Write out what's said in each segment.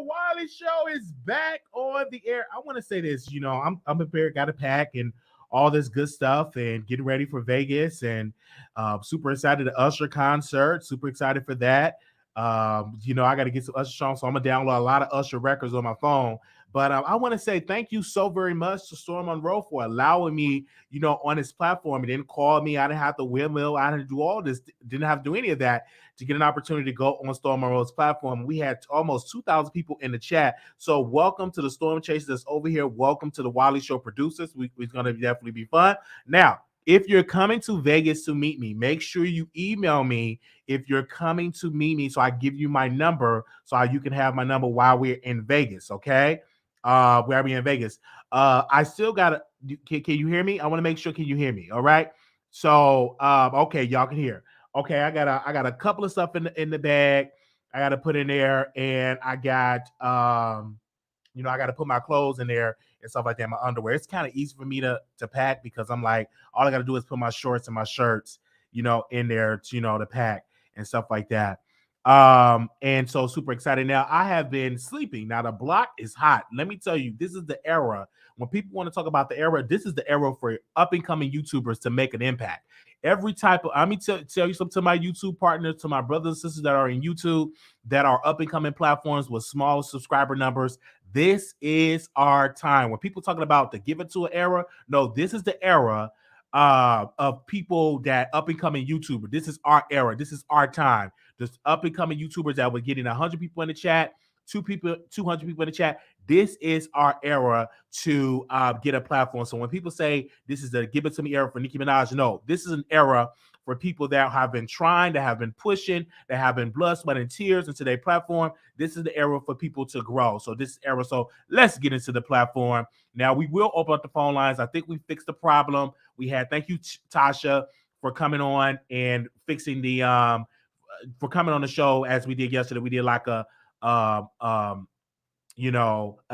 Wiley Show is back on the air. I want to say this, I'm prepared, got a pack and all this good stuff, and getting ready for Vegas, and super excited to Usher concert. Super excited for that. I got to get some Usher songs, so I'm gonna download a lot of Usher records on my phone. But I want to say thank you so very much to Storm Monroe for allowing me, on his platform. He didn't call me. I didn't have to windmill. I didn't do all this. Didn't have to do any of that to get an opportunity to go on Storm Monroe's platform. We had almost 2,000 people in the chat. So welcome to the Storm Chasers that's over here. Welcome to the Wiley Show producers. It's going to definitely be fun. Now, if you're coming to Vegas to meet me, make sure you email me if you're coming to meet me, so I give you my number so you can have my number while we're in Vegas, okay? Where we in Vegas. I still got to, can you hear me? I want to make sure, can you hear me? All right. So, okay, y'all can hear. Okay, I got a couple of stuff in the bag I got to put in there, and I got I got to put my clothes in there and stuff like that, my underwear. It's kind of easy for me to pack because I'm like, all I got to do is put my shorts and my shirts, in there, to pack and stuff like that. And so super excited. Now I have been sleeping. Now the block is hot. Let me tell you, this is the era when people want to talk about the era. This is the era for up and coming YouTubers to make an impact. Every type of, let me tell you something to my YouTube partners, to my brothers and sisters that are in YouTube, that are up and coming platforms with small subscriber numbers. This is our time. When people talking about the give it to an era, no, this is the era of people that up and coming YouTuber. This is our era. This is our time. There's up and coming YouTubers that were getting 100 people in the chat, 200 people in the chat. This is our era to get a platform. So when people say this is the give it to me era for Nicki Minaj, no, this is an era for people that have been trying, that have been pushing, that have been blood, sweat, and tears into their platform. This is the era for people to grow. So this era. So let's get into the platform. Now we will open up the phone lines. I think we fixed the problem. We had, thank you, Tasha, for coming on and fixing the for coming on the show as we did yesterday. We did like a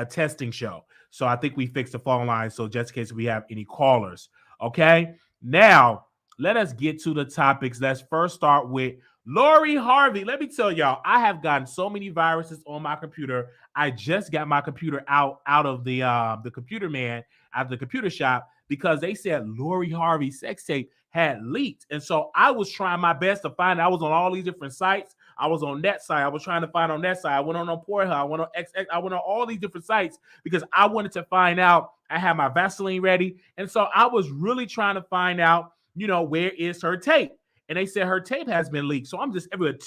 testing show. So I think we fixed the phone line. So just in case we have any callers. Okay. Now let us get to the topics. Let's first start with Lori Harvey. Let me tell y'all, I have gotten so many viruses on my computer. I just got my computer out of the computer man, out of the computer shop, because they said Lori Harvey sex tape had leaked. And so I was trying my best to find it. I was on all these different sites. I was on that site. I was trying to find on that site. I went on Pornhub. I went on XX. I went on all these different sites because I wanted to find out. I had my Vaseline ready. And so I was really trying to find out, where is her tape? And they said her tape has been leaked. So I'm just everywhere.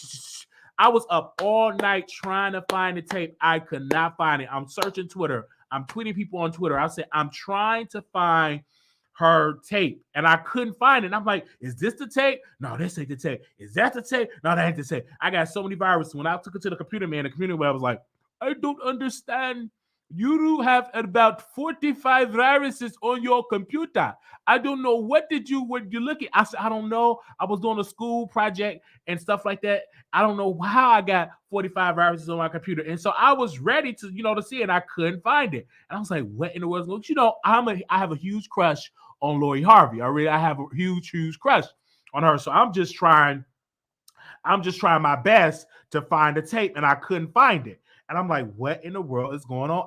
I was up all night trying to find the tape. I could not find it. I'm searching Twitter. I'm tweeting people on Twitter. I said, I'm trying to find her tape, and I couldn't find it. And I'm like, is this the tape? No, this ain't the tape. Is that the tape? No, that ain't the tape. I got so many viruses. When I took it to the computer man, the computer man was like, I don't understand. You do have about 45 viruses on your computer. I don't know. What you look at? I said, I don't know. I was doing a school project and stuff like that. I don't know how I got 45 viruses on my computer. And so I was ready to, to see it, and I couldn't find it. And I was like, what in the world? I have a huge crush on Lori Harvey. I have a huge crush on her. So I'm just trying my best to find the tape, and I couldn't find it. And I'm like, what in the world is going on?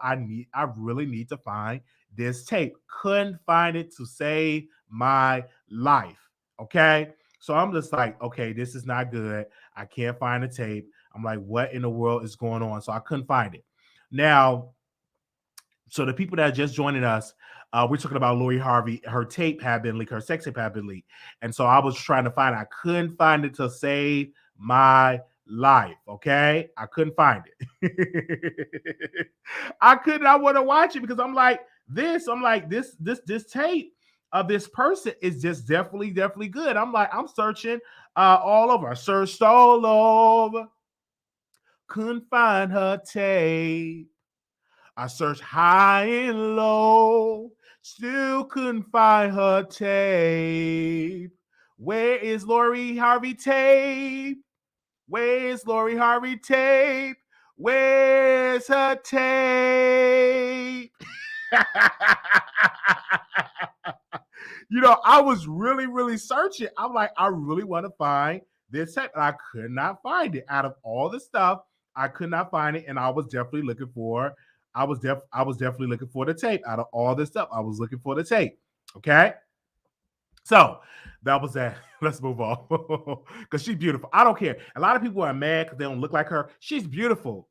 I really need to find this tape. Couldn't find it to save my life. Okay. So I'm just like, okay, this is not good. I can't find the tape. I'm like, what in the world is going on? So I couldn't find it. Now, so the people that are just joining us, we're talking about Lori Harvey. Her tape had been leaked. Her sex tape had been leaked. And so I was trying to find it. I couldn't find it to save my life. Okay. I couldn't find it. I want to watch it because I'm like, this tape of this person is just definitely good. I'm like, I'm searching all over. I searched all over. Couldn't find her tape. I searched high and low. Still couldn't find her tape. Where is Lori Harvey tape? Where's Lori Harvey tape? Where's her tape? I was really searching. I'm like, I really want to find this tape. And I could not find it out of all the stuff I could not find it, and I was definitely looking for. I was definitely looking for the tape. Out of all this stuff, I was looking for the tape. Okay, so that was that. Let's move on because she's beautiful. I don't care. A lot of people are mad because they don't look like her. She's beautiful.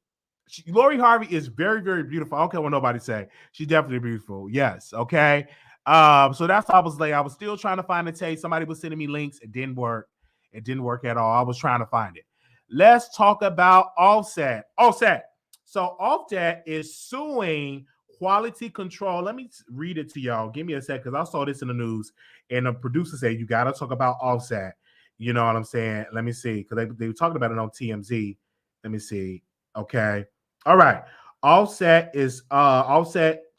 Lori Harvey is very, very beautiful. I don't care what nobody say. She's definitely beautiful. Yes. Okay. So that's how I was late. I was still trying to find the tape. Somebody was sending me links. It didn't work. It didn't work at all. I was trying to find it. Let's talk about Offset. Offset. So Offset is suing quality control. Let me read it to y'all. Give me a sec because I saw this in the news, and the producer said you got to talk about Offset. You know what I'm saying? Let me see because they were talking about it on TMZ. Let me see. Okay. All right. Offset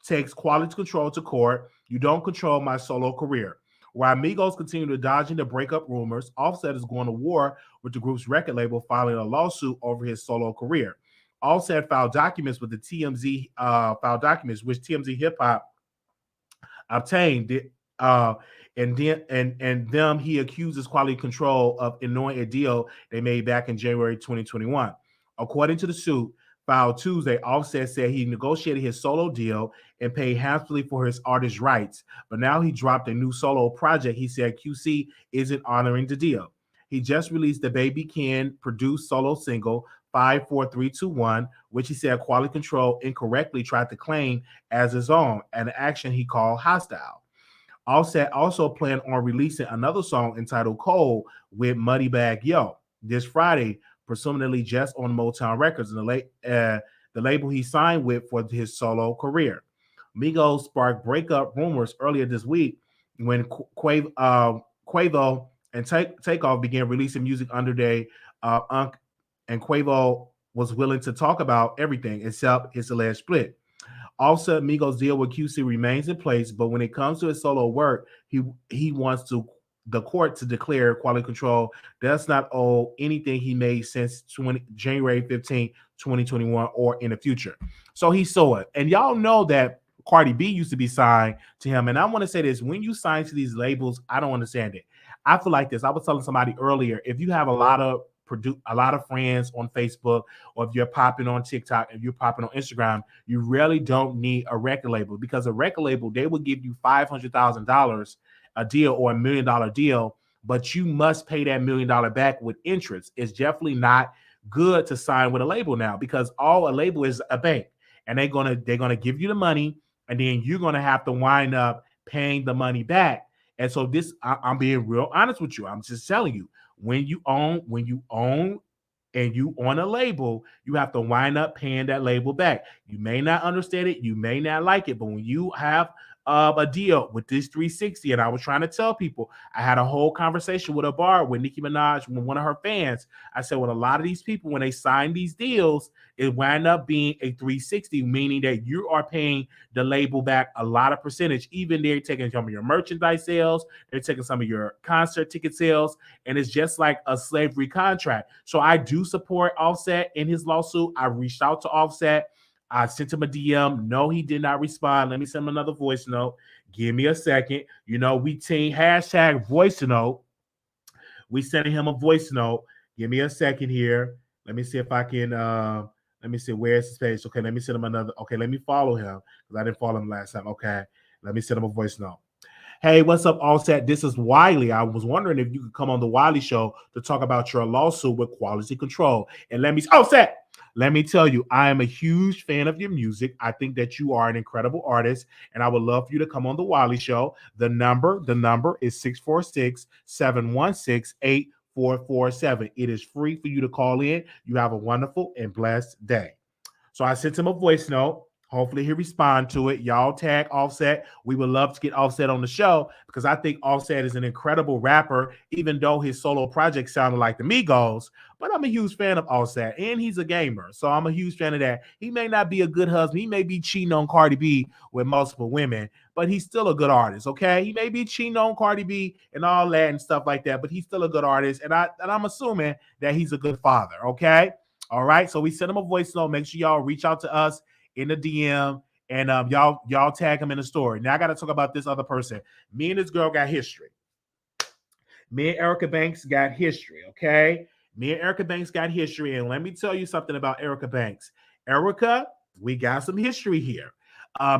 takes quality control to court. You don't control my solo career. While Migos continue to dodging the breakup rumors, Offset is going to war with the group's record label, filing a lawsuit over his solo career. Offset filed documents with the TMZ filed documents, which TMZ Hip Hop obtained. And them he accuses quality control of ignoring a deal they made back in January 2021. According to the suit filed Tuesday, Offset said he negotiated his solo deal and paid handsomely for his artist rights, but now he dropped a new solo project. He said QC isn't honoring the deal. He just released the Baby Ken produced solo single 54321, which he said quality control incorrectly tried to claim as his own, an action he called hostile. Offset also planned on releasing another song entitled Cold with Moneybagg Yo this Friday, presumably just on Motown Records, and the label he signed with for his solo career. Migos sparked breakup rumors earlier this week when Quavo and Takeoff began releasing music under their Unc, and Quavo was willing to talk about everything except his alleged split. Offset Migos deal with QC remains in place, but when it comes to his solo work, he wants the court to declare quality control does not owe anything he made since January 15, 2021 or in the future. So he saw it. And y'all know that Cardi B used to be signed to him. And I want to say this, when you sign to these labels, I don't understand it. I feel like this. I was telling somebody earlier, if you have a lot of friends on Facebook, or if you're popping on TikTok, if you're popping on Instagram, you really don't need a record label, because a record label, they will give you $500,000 a deal or $1 million deal, but you must pay that $1 million back with interest. It's definitely not good to sign with a label now, because all a label is a bank, and they're gonna give you the money, and then you're gonna have to wind up paying the money back. And so this, I'm being real honest with you. I'm just telling you, when you own and you on a label, you have to wind up paying that label back. You may not understand it, you may not like it, but when you have a deal with this 360, and I was trying to tell people, I had a whole conversation with a bar with Nicki Minaj, with one of her fans. I said, well, a lot of these people, when they sign these deals, it wind up being a 360, meaning that you are paying the label back a lot of percentage. Even they're taking some of your merchandise sales, they're taking some of your concert ticket sales, and it's just like a slavery contract. So I do support Offset in his lawsuit. I reached out to Offset. I sent him a DM. No, he did not respond. Let me send him another voice note. Give me a second. You know, we team hashtag voice note. We sending him a voice note. Give me a second here. Let me see if I can. Let me see, where's his page. Okay, let me send him another. Okay, let me follow him because I didn't follow him last time. Okay, let me send him a voice note. Hey, what's up, Offset? This is Wiley. I was wondering if you could come on the Wiley Show to talk about your lawsuit with quality control. And Offset, let me tell you, I am a huge fan of your music. I think that you are an incredible artist, and I would love for you to come on the Wiley Show. The number is 646-716-8447. It is free for you to call in. You have a wonderful and blessed day. So I sent him a voice note. Hopefully he respond to it. Y'all tag Offset. We would love to get Offset on the show, because I think Offset is an incredible rapper, even though his solo project sounded like the Migos. But I'm a huge fan of Offset, and he's a gamer. So I'm a huge fan of that. He may not be a good husband. He may be cheating on Cardi B with multiple women, but he's still a good artist, okay? He may be cheating on Cardi B and all that and stuff like that, but he's still a good artist. And I'm assuming that he's a good father, okay? All right, so we sent him a voice note. Make sure y'all reach out to us in the DM, and y'all tag him in the story. Now I got to talk about this other person. Me and this girl got history. Me and Erica Banks got history, okay? Me and Erica Banks got history, and let me tell you something about Erica Banks. Erica, we got some history here.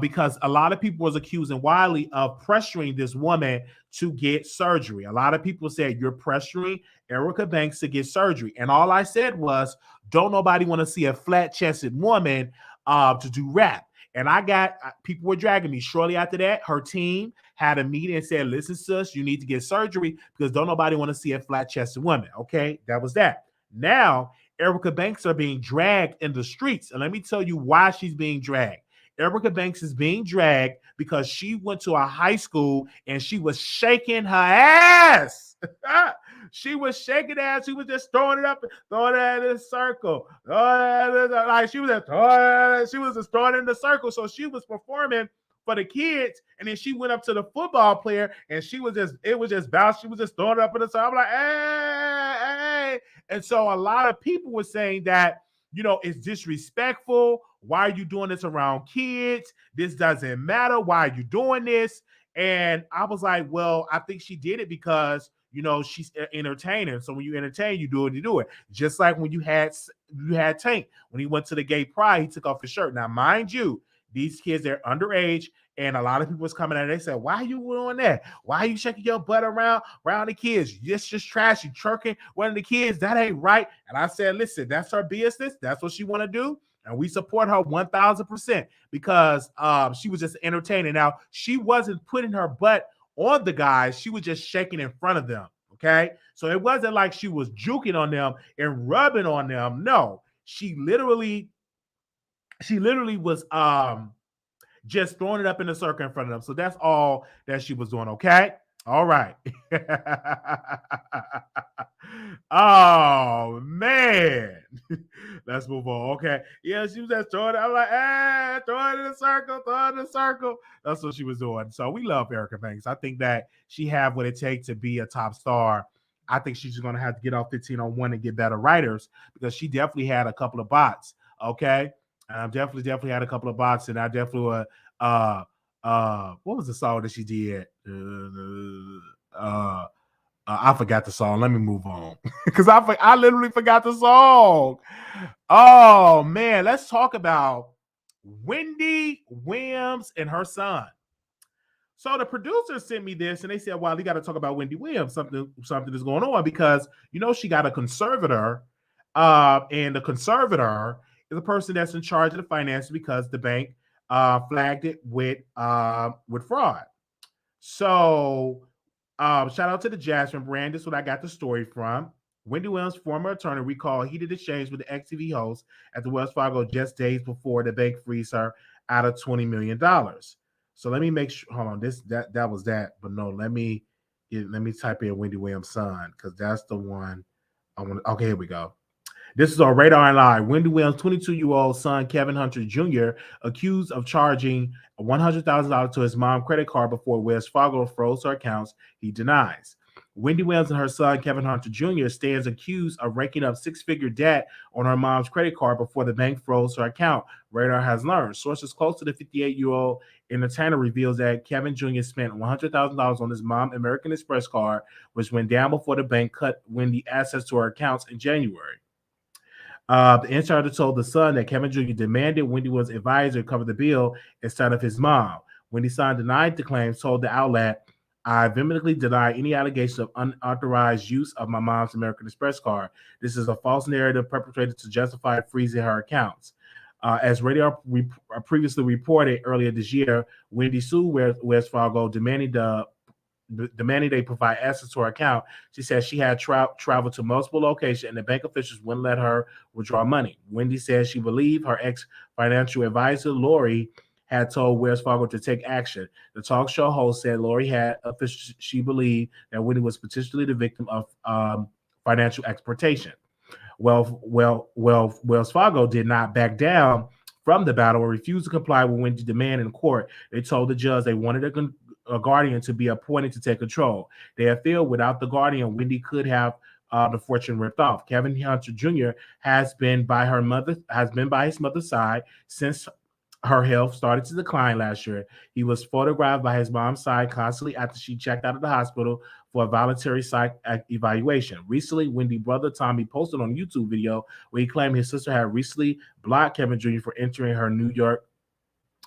Because a lot of people was accusing Wiley of pressuring this woman to get surgery. A lot of people said, you're pressuring Erica Banks to get surgery. And all I said was, don't nobody want to see a flat-chested woman to do rap. And I got people were dragging me. Shortly after that, her team had a meeting and said, listen, sis, you need to get surgery because don't nobody want to see a flat-chested woman. Okay, that was that. Now, Erica Banks are being dragged in the streets. And let me tell you why she's being dragged. Erica Banks is being dragged because she went to a high school and she was shaking her ass. She was shaking ass. She was just throwing it up, throwing it in a circle. Like she was just throwing it in the circle. So she was performing for the kids, and then she went up to the football player, and it was just bounce. She was just throwing it up in the circle. I'm like, hey. And so a lot of people were saying that, it's disrespectful. Why are you doing this around kids? This doesn't matter. Why are you doing this? And I was like, well, I think she did it because, she's an entertainer. So when you entertain, you do it. Just like when you had Tank. When he went to the gay pride, he took off his shirt. Now, mind you, these kids, they're underage. And a lot of people was coming at it. They said, why are you doing that? Why are you shaking your butt around the kids? It's just trash. You twerking one of the kids. That ain't right. And I said, listen, that's her business. That's what she want to do. And we support her 1,000% because she was just entertaining. Now, she wasn't putting her butt on the guys. She was just shaking in front of them. Okay. So it wasn't like she was juking on them and rubbing on them. No, she literally was just throwing it up in a circle in front of them. So that's all that she was doing. Okay. All right. Oh man. Let's move on. Okay. Yeah, she was just throwing it. I'm like, throw it in a circle. That's what she was doing. So we love Erica Banks. I think that she have what it takes to be a top star. I think she's going to have to get off 1501 and get better writers because she definitely had a couple of bots. Okay. Definitely had a couple of bots, and I definitely would. What was the song that she did? I forgot the song. Let me move on because I literally forgot the song. Oh man, let's talk about Wendy Williams and her son. So the producers sent me this, and they said, "Well, you got to talk about Wendy Williams. Something is going on because she got a conservator, and the conservator is a person that's in charge of the finances because the bank flagged it with fraud." So shout out to the Jasmine brand. This is what I got the story from. Wendy Williams' former attorney recalled heated exchange with the ex-TV host at the Wells Fargo just days before the bank frees her out of $20 million. So let me make sure. Hold on, that was that, but no, let me type in Wendy Williams' son because that's the one I want. Okay, here we go. This is on Radar and Live. Wendy Williams' 22-year-old son, Kevin Hunter Jr., accused of charging $100,000 to his mom's credit card before Wells Fargo froze her accounts, he denies. Wendy Williams and her son, Kevin Hunter Jr., stands accused of raking up six-figure debt on her mom's credit card before the bank froze her account, Radar has learned. Sources close to the 58-year-old entertainer reveals that Kevin Jr. spent $100,000 on his mom's American Express card, which went down before the bank cut Wendy access to her accounts in January. The insider told the Sun that Kevin Jr. demanded Wendy Williams' advisor cover the bill instead of his mom. Wendy's son denied the claims, told the outlet, "I vehemently deny any allegations of unauthorized use of my mom's American Express card. This is a false narrative perpetrated to justify freezing her accounts." As Radio previously reported earlier this year, Wendy sued Wells Fargo, demanding they provide access to her account. She said she had traveled to multiple locations and the bank officials wouldn't let her withdraw money. Wendy says she believed her ex-financial advisor, Lori, had told Wells Fargo to take action. The talk show host said Lori had officials she believed that Wendy was potentially the victim of financial exploitation. Wells Fargo did not back down from the battle and refused to comply with Wendy's demand in court. They told the judge they wanted a guardian to be appointed to take control. They have feel without the guardian, Wendy could have the fortune ripped off. Kevin Hunter Jr. has been by his mother's side since her health started to decline last year. He was photographed by his mom's side constantly after she checked out of the hospital for a voluntary psych evaluation. Recently, Wendy's brother Tommy posted on a YouTube video where he claimed his sister had recently blocked Kevin Jr. for entering her New York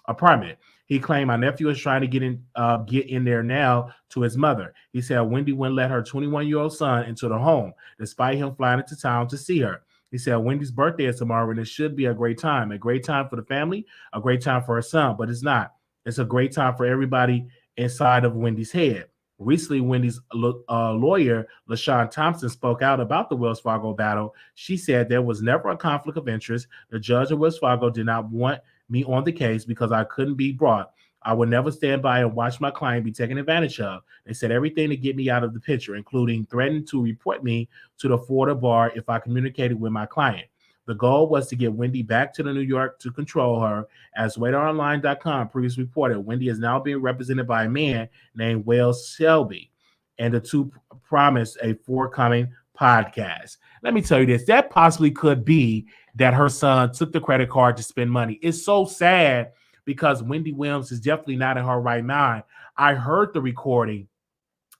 apartment. He claimed my nephew is trying to get in there now to his mother. He said Wendy wouldn't let her 21-year-old son into the home, despite him flying into town to see her. He said Wendy's birthday is tomorrow, and it should be a great time for the family, a great time for her son, but it's not. It's a great time for everybody inside of Wendy's head. Recently, Wendy's lawyer, LaShawn Thompson, spoke out about the Wells Fargo battle. She said there was never a conflict of interest. The judge of Wells Fargo did not want me on the case because I couldn't be brought. I would never stand by and watch my client be taken advantage of. They said everything to get me out of the picture, including threatening to report me to the Florida bar if I communicated with my client. The goal was to get Wendy back to the New York to control her. As RadarOnline.com previously reported, Wendy is now being represented by a man named Wells Shelby, and the two promised a forthcoming podcast. Let me tell you this, that possibly could be that her son took the credit card to spend money. It's so sad because Wendy Williams is definitely not in her right mind. I heard the recording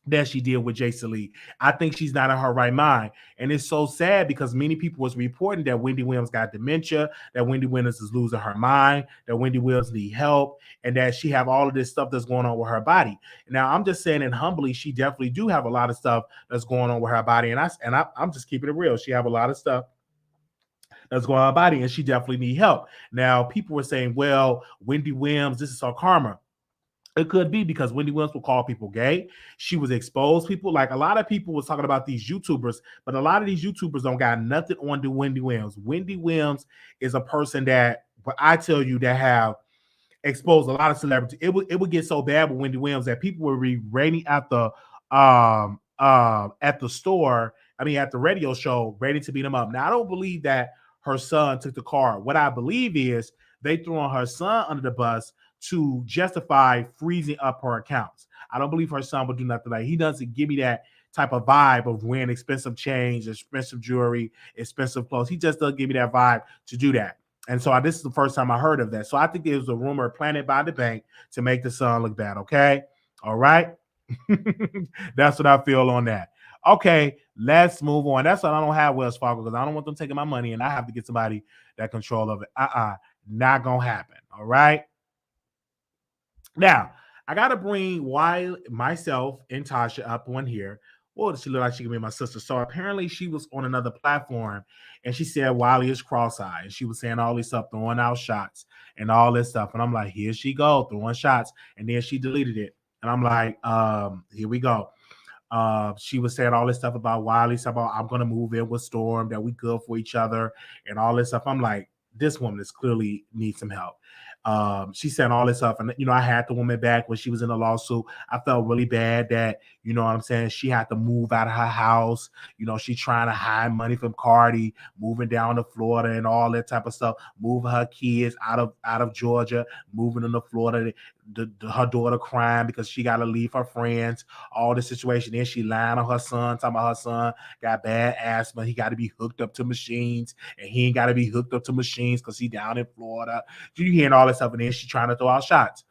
that she did with Jason Lee. I think she's not in her right mind. And it's so sad because many people was reporting that Wendy Williams got dementia, that Wendy Williams is losing her mind, that Wendy Williams need help, and that she have all of this stuff that's going on with her body. Now, I'm just saying, and humbly, she definitely do have a lot of stuff that's going on with her body. And I'm just keeping it real. She have a lot of stuff that's going on with her body, and she definitely need help. Now, people were saying, well, Wendy Williams, this is her karma. It could be because Wendy Williams will call people gay. She was exposed people. Like a lot of people was talking about these YouTubers, but a lot of these YouTubers don't got nothing on to Wendy Williams. Wendy Williams is a person that, but I tell you, that have exposed a lot of celebrities. It would get so bad with Wendy Williams that people would be raining at the store. I mean, at the radio show, ready to beat them up. Now, I don't believe that her son took the car. What I believe is they threw on her son under the bus to justify freezing up her accounts. I don't believe her son would do nothing like that. He doesn't give me that type of vibe of wearing expensive chains, expensive jewelry, expensive clothes. He just doesn't give me that vibe to do that. And so this is the first time I heard of that. So I think it was a rumor planted by the bank to make the son look bad. Okay. All right. That's what I feel on that. Okay, let's move on. That's why I don't have Wells Fargo, because I don't want them taking my money and I have to get somebody that control of it. Not gonna happen. All right. Now, I got to bring Wiley, myself, and Tasha up on here. Well, she looked like she could be my sister. So apparently she was on another platform, and she said Wiley is cross-eyed. And she was saying all this stuff, throwing out shots and all this stuff. And I'm like, here she go, throwing shots. And then she deleted it. And I'm like, here we go. She was saying all this stuff about Wiley, stuff about I'm going to move in with Storm, that we good for each other, and all this stuff. I'm like, this woman is clearly needs some help. She said all this stuff, and I had the woman back when she was in the lawsuit. I felt really bad that, what I'm saying, she had to move out of her house. She trying to hide money from Cardi, moving down to Florida and all that type of stuff, moving her kids out of Georgia, moving them to Florida. Her daughter crying because she got to leave her friends, all this situation. Then she lying on her son, talking about her son got bad asthma. He got to be hooked up to machines, and he ain't got to be hooked up to machines because he down in Florida. You hearing all this stuff, and then she trying to throw out shots.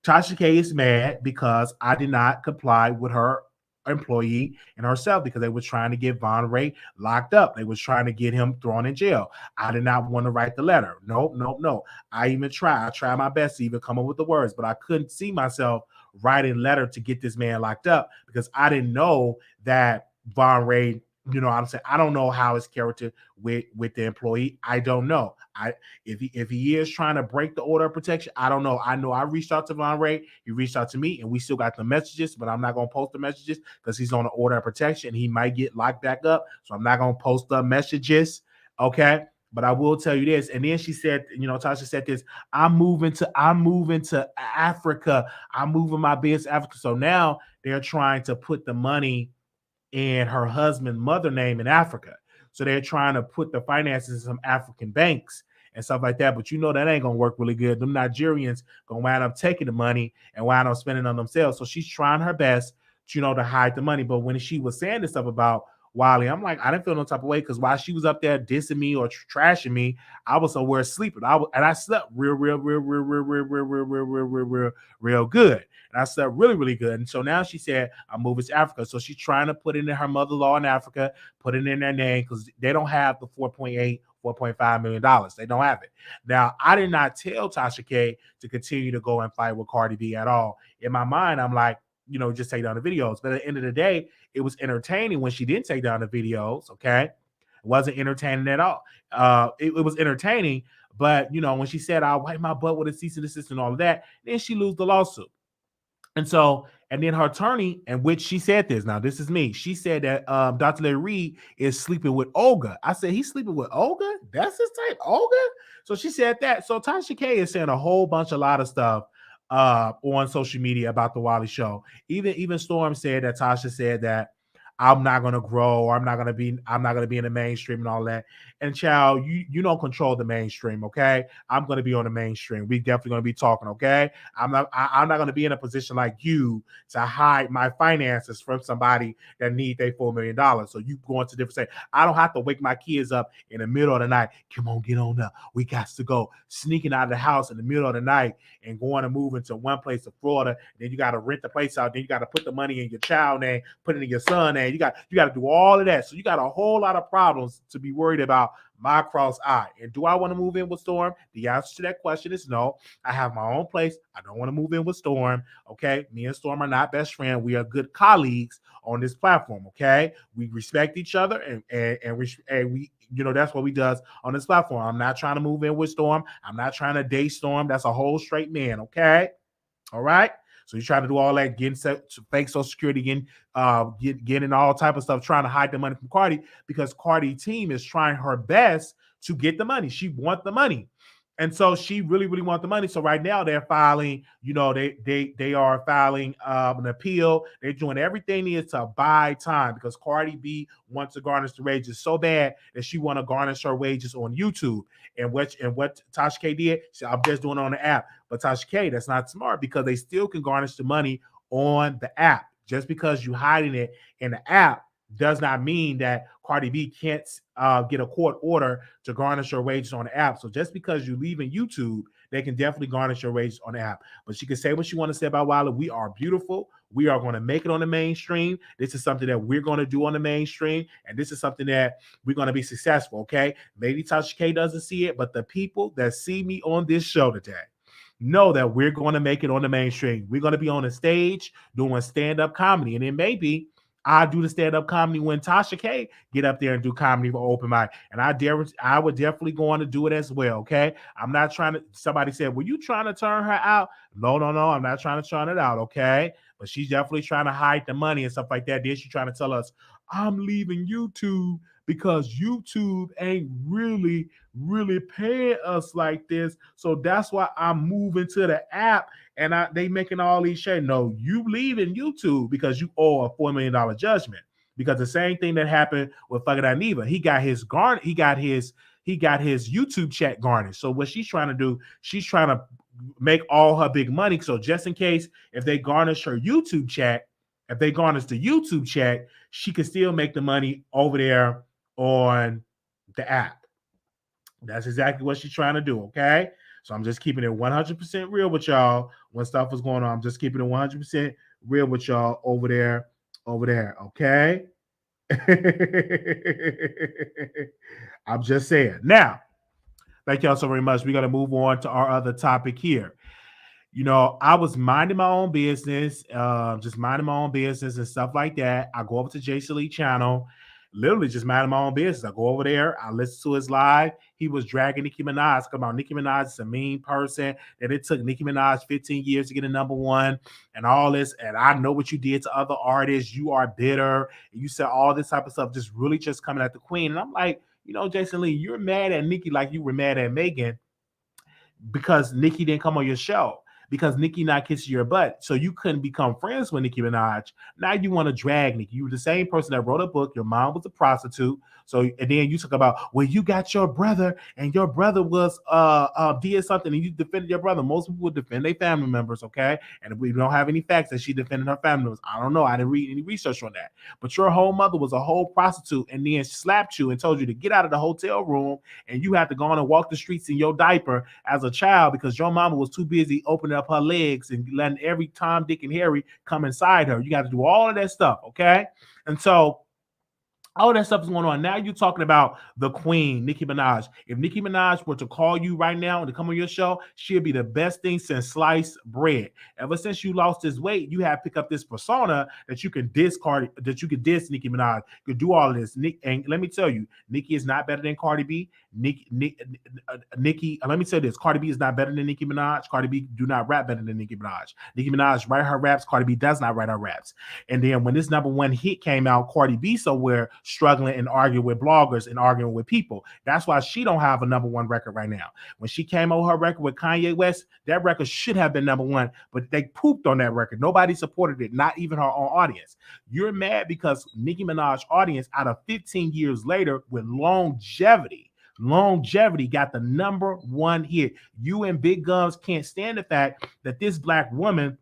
Tasha K is mad because I did not comply with her employee and herself, because they were trying to get Von Ray locked up. They was trying to get him thrown in jail. I did not want to write the letter. No. I even tried. I tried my best to even come up with the words, but I couldn't see myself writing a letter to get this man locked up, because I didn't know that Von Ray, I'm saying, I don't know how his character with the employee. I don't know. If he is trying to break the order of protection, I don't know. I know I reached out to Von Ray. He reached out to me, and we still got the messages, but I'm not going to post the messages because he's on an order of protection. He might get locked back up, so I'm not going to post the messages. Okay. But I will tell you this. And then she said, Tasha said this, I'm moving to Africa. I'm moving my business to Africa. So now they're trying to put the money in her husband's mother name in Africa. So they're trying to put the finances in some African banks and stuff like that. But that ain't going to work really good. Them Nigerians going to wind up taking the money and wind up spending on themselves. So she's trying her best, to hide the money. But when she was saying this stuff about Wiley. I'm like, I didn't feel no type of way because while she was up there dissing me or trashing me, I was somewhere sleeping. I slept real good. And I slept really, really good. And so now she said, I'm moving to Africa. So she's trying to put it in her mother-in-law in Africa, put it in their name because they don't have the 4.8, $4.5 million. They don't have it. Now, I did not tell Tasha K to continue to go and fight with Cardi B at all. In my mind, I'm like, just take down the videos. But at the end of the day, it was entertaining when she didn't take down the videos. Okay. It wasn't entertaining at all. It was entertaining, but when she said I'll wipe my butt with a cease and desist and all of that, then she lose the lawsuit. And then her attorney, and which she said this. Now, this is me. She said that Dr. Larry Reed is sleeping with Olga. I said, he's sleeping with Olga? That's his type, Olga? So she said that. So Tasha K is saying a whole bunch, a lot of stuff on social media about the Wiley Show. Even Storm said that Tasha said that I'm not gonna grow, or I'm not gonna be in the mainstream and all that. And child, you don't control the mainstream, okay? I'm gonna be on the mainstream. We definitely gonna be talking, okay? I'm not gonna be in a position like you to hide my finances from somebody that need their $4 million. So you go into different say, I don't have to wake my kids up in the middle of the night. Come on, get on up. We got to go. Sneaking out of the house in the middle of the night and going to move into one place to Florida. Then you got to rent the place out. Then you got to put the money in your child name, put it in your son name. You got to do all of that. So you got a whole lot of problems to be worried about my cross eye. And do I want to move in with Storm? The answer to that question is no. I have my own place. I don't want to move in with Storm. Okay. Me and Storm are not best friends. We are good colleagues on this platform. Okay. We respect each other and we that's what we does on this platform. I'm not trying to move in with Storm. I'm not trying to date Storm. That's a whole straight man. Okay. All right. So you try to do all that, getting fake Social Security, getting all type of stuff, trying to hide the money from Cardi, because Cardi team is trying her best to get the money. She wants the money. And so she really, really wants the money. So right now they're filing, they are filing an appeal. They're doing everything they is to buy time, because Cardi B wants to garnish the wages so bad that she want to garnish her wages on YouTube. And what Tasha K did, she said, I'm just doing it on the app. But Tasha K, that's not smart, because they still can garnish the money on the app. Just because you're hiding it in the app does not mean that Cardi B can't get a court order to garnish your wages on the app. So just because you leave in YouTube, they can definitely garnish your wages on the app. But she can say what she want to say about Wiley. We are beautiful. We are going to make it on the mainstream. This is something that we're going to do on the mainstream. And this is something that we're going to be successful, okay? Maybe Tasha K doesn't see it, but the people that see me on this show today know that we're going to make it on the mainstream. We're going to be on the stage doing stand-up comedy. And it may be I do the stand-up comedy when Tasha K get up there and do comedy for open mic. And I would definitely go on to do it as well, okay? I'm not trying to, somebody said, were you trying to turn her out? No, I'm not trying to turn it out, okay? But she's definitely trying to hide the money and stuff like that. Then she's trying to tell us, I'm leaving YouTube because YouTube ain't really paying us like this. So that's why I'm moving to the app, and they making all these shares. No, you leaving YouTube because you owe a $4 million judgment. Because the same thing that happened with fucking Aniva, he got his YouTube check garnished. So what she's trying to do, she's trying to make all her big money. So just in case, if they garnish her YouTube check, if they garnish the YouTube check, she can still make the money over there on the app. That's exactly what she's trying to do, okay? So I'm just keeping it 100% real with y'all when stuff is going on. I'm just keeping it 100% real with y'all over there, okay? I'm just saying. Now, thank y'all so very much. We're going to move on to our other topic here. I was minding my own business, just minding my own business and stuff like that. I go over to Jason Lee channel, literally just minding my own business. I go over there, I listen to his live. He was dragging Nicki Minaj, talking about Nicki Minaj is a mean person, that it took Nicki Minaj 15 years to get a #1 and all this. And I know what you did to other artists. You are bitter. And you said all this type of stuff, just coming at the queen. And I'm like, Jason Lee, you're mad at Nicki like you were mad at Megan because Nicki didn't come on your show. because Nicki not kissing your butt. So you couldn't become friends with Nicki Minaj. Now you want to drag Nicki. You were the same person that wrote a book. Your mom was a prostitute. So and then you talk about, well, you got your brother and your brother was did something and you defended your brother. Most people would defend their family members, okay? And we don't have any facts that she defended her family members. I don't know. I didn't read any research on that. But your whole mother was a whole prostitute and then slapped you and told you to get out of the hotel room and you had to go on and walk the streets in your diaper as a child because your mama was too busy opening up her legs and letting every Tom, Dick, and Harry come inside her. You got to do all of that stuff, okay? And so all that stuff is going on. Now you're talking about the queen, Nicki Minaj. If Nicki Minaj were to call you right now and to come on your show, she'd be the best thing since sliced bread. Ever since you lost this weight, you have picked up this persona that you can diss Nicki Minaj. You can do all of this. And let me tell you, Nicki is not better than Cardi B. Nicki, let me say this: Cardi B is not better than Nicki Minaj. Cardi B do not rap better than Nicki Minaj. Nicki Minaj write her raps. Cardi B does not write her raps. And then when this number one hit came out, Cardi B somewhere struggling and arguing with bloggers and arguing with people. That's why she don't have a number one record right now. When she came on her record with Kanye West, that record should have been number one, but they pooped on that record. Nobody supported it, not even her own audience. You're mad because Nicki Minaj audience out of 15 years later with longevity got the number one hit. You and Big Guns can't stand the fact that this black woman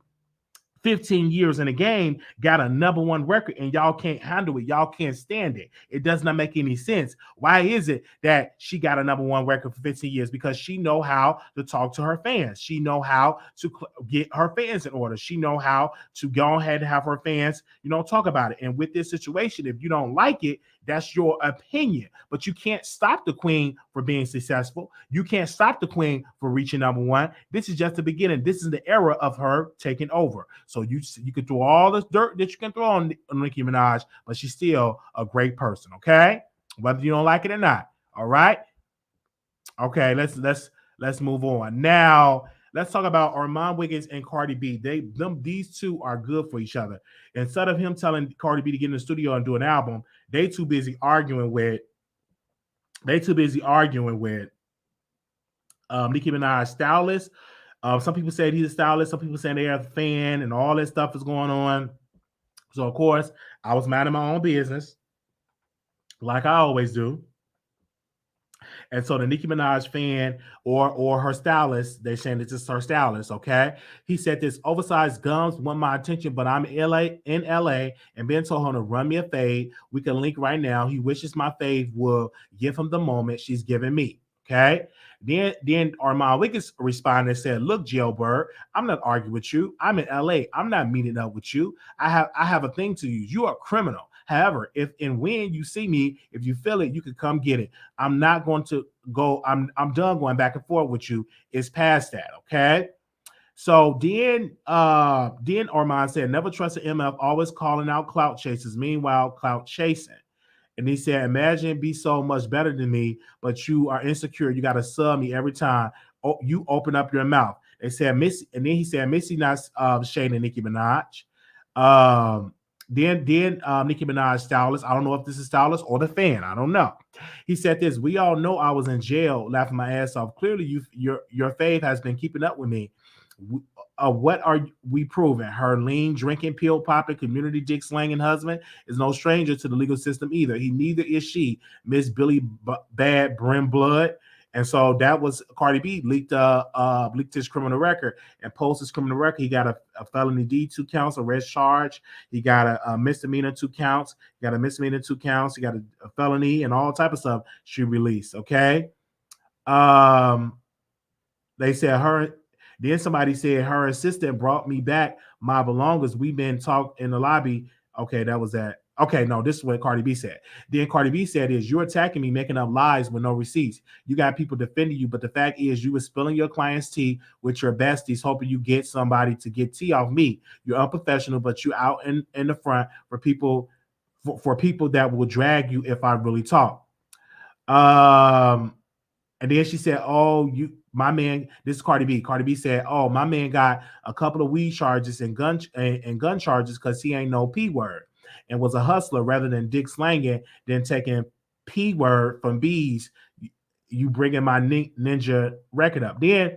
15 years in the game got a number one record and y'all can't handle it. Y'all can't stand it. It does not make any sense. Why is it that she got a number one record for 15 years? Because she know how to talk to her fans. She know how to get her fans in order. She know how to go ahead and have her fans, talk about it. And with this situation, if you don't like it, that's your opinion. But you can't stop the queen from being successful. You can't stop the queen from reaching number one. This is just the beginning. This is the era of her taking over. So you can throw all this dirt that you can throw on Nicki Minaj, but she's still a great person, okay? Whether you don't like it or not. All right? Okay, let's move on. Now, let's talk about Armon, Wiggins, and Cardi B. These two are good for each other. Instead of him telling Cardi B to get in the studio and do an album, they too busy arguing with Nicki Minaj's stylist. Some people said he's a stylist. Some people saying they're a fan, and all this stuff is going on. So of course, I was minding my own business, like I always do. And so the Nicki Minaj fan or her stylist, they're saying it's just her stylist, okay? He said this oversized gums want my attention, but I'm in LA, and Ben told him to run me a fade. We can link right now. He wishes my fade will give him the moment she's giving me, okay? Then Armon Wiggins responded and said, look, Jailbird, I'm not arguing with you. I'm in LA. I'm not meeting up with you. I have a thing to use. You are a criminal. However, if and when you see me, if you feel it, you can come get it. I'm not going to go. I'm done going back and forth with you. It's past that, okay? So then Armon said, never trust an MF, always calling out clout chasers. Meanwhile, clout chasing. And he said, imagine be so much better than me, but you are insecure. You got to sub me every time you open up your mouth. They said Missy, and then he said Missy not shading Nicki Minaj. Then Nicki Minaj stylist. I don't know if this is stylist or the fan. I don't know. He said this. We all know I was in jail laughing my ass off. Clearly, your fave has been keeping up with me. What are we proving? Her lean, drinking, pill popping, community dick slanging husband is no stranger to the legal system either. He neither is she. Miss Billy Bad Brim Blood. And so that was Cardi B leaked his criminal record and posted his criminal record. He got a felony D, 2 counts, arrest charge. He got a misdemeanor, 2 counts. He got a misdemeanor, 2 counts. He got a felony and all type of stuff she released. Okay. They said her. Then somebody said her assistant brought me back my belongings. We've been talking in the lobby. Okay, that was that. Okay, no, this is what Cardi B said. Then Cardi B said is, you're attacking me, making up lies with no receipts. You got people defending you, but the fact is you were spilling your client's tea with your besties, hoping you get somebody to get tea off me. You're unprofessional, but you out in the front for people that will drag you if I really talk. And then she said, oh, my man, this is Cardi B. Cardi B said, oh, my man got a couple of weed charges and gun charges because he ain't no P word and was a hustler rather than dick slanging, then taking P word from B's. You bringing my ninja record up. Then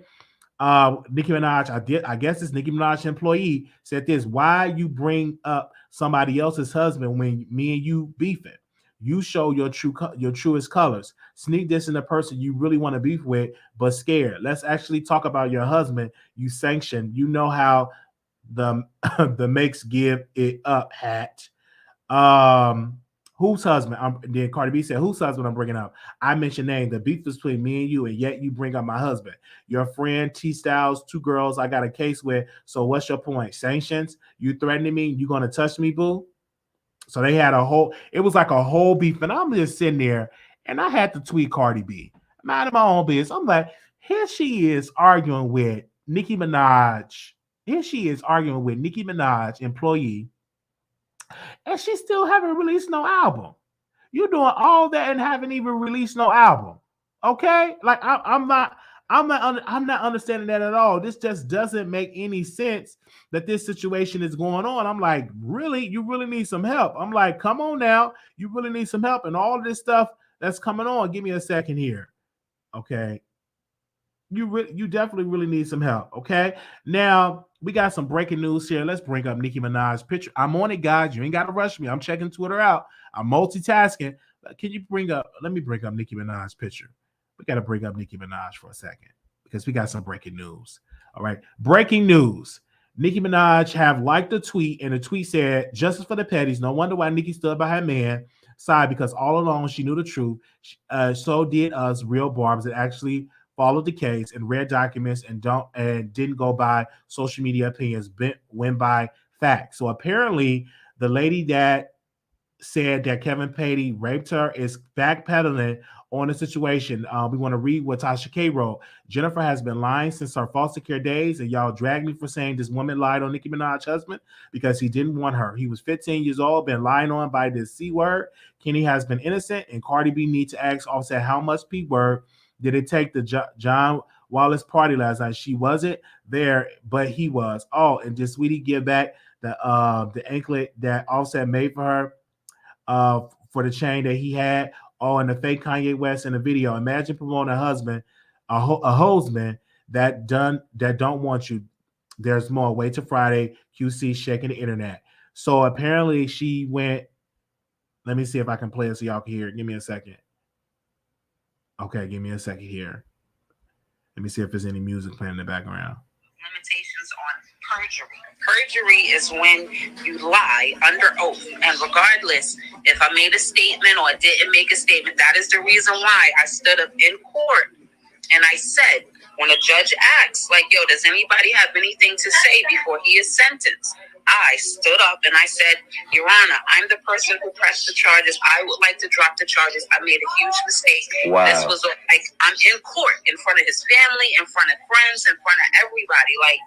Nicki Minaj, I guess this Nicki Minaj employee said this: why you bring up somebody else's husband when me and you beefing? You show your truest colors. Sneak this in the person you really want to beef with, but scared. Let's actually talk about your husband you sanctioned. You know how the the makes give it up hat. Um, whose husband? Then Cardi B said, "Whose husband I'm bringing up?" I mentioned name. The beef is between me and you, and yet you bring up my husband. Your friend T Styles, two girls I got a case with. So what's your point? Sanctions? You threatening me? You gonna touch me, boo? So they had a whole. It was like a whole beef, and I'm just sitting there, and I had to tweet Cardi B. Minding my own business. I'm like, here she is arguing with Nicki Minaj. Here she is arguing with Nicki Minaj, employee, and she still haven't released no album. You doing all that and haven't even released no album. Okay, like I'm not understanding that at all. This just doesn't make any sense that this situation is going on. I'm like, really, you really need some help. I'm like, come on now, you really need some help, and all this stuff that's coming on. Give me a second here, okay? You definitely really need some help. Okay. Now we got some breaking news here. Let's bring up Nicki Minaj's picture. I'm on it, guys. You ain't got to rush me. I'm checking Twitter out. I'm multitasking. Can you bring up? Let me bring up Nicki Minaj's picture. We got to bring up Nicki Minaj for a second because we got some breaking news. All right. Breaking news. Nicki Minaj have liked the tweet, and the tweet said, "Justice for the petties. No wonder why Nicki stood by her man side, because all along she knew the truth. So did us real barbs that actually followed the case and read documents and didn't go by social media opinions, went by facts." So apparently, the lady that said that Kevin Patey raped her is backpedaling on the situation. We want to read what Tasha K wrote. Jennifer has been lying since her foster care days, and y'all dragged me for saying this woman lied on Nicki Minaj's husband because he didn't want her. He was 15 years old, been lied on by this C word. Kenny has been innocent, and Cardi B need to ask Offset how much P word did it take the John Wallace party last night. She wasn't there, but he was. Oh, and did Sweetie give back the anklet that Offset made for her for the chain that he had? Oh, and the fake Kanye West in the video. Imagine promoting a husband, a husband that don't want you. There's more. Wait till Friday. QC shaking the internet. So apparently she went. Let me see if I can play it so y'all can hear it. Give me a second. Okay, give me a second here. Let me see if there's any music playing in the background. Limitations on perjury. Perjury is when you lie under oath. And regardless if I made a statement or didn't make a statement, that is the reason why I stood up in court and I said, when a judge asks, like, yo, does anybody have anything to say before he is sentenced? I stood up and I said, Your Honor, I'm the person who pressed the charges. I would like to drop the charges. I made a huge mistake. Wow. This was like, I'm in court in front of his family, in front of friends, in front of everybody, like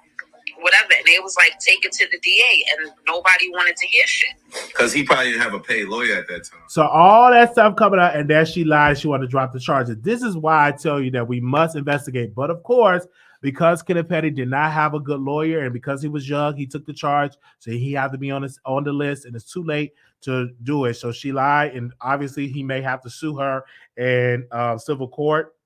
whatever. And they was like, take it to the DA, and nobody wanted to hear shit. Because he probably didn't have a paid lawyer at that time. So all that stuff coming out, and then she lied. She wanted to drop the charges. This is why I tell you that we must investigate. But of course, because Kenneth Petty did not have a good lawyer, and because he was young, he took the charge. So he had to be on the list, and it's too late to do it. So she lied, and obviously he may have to sue her in civil court.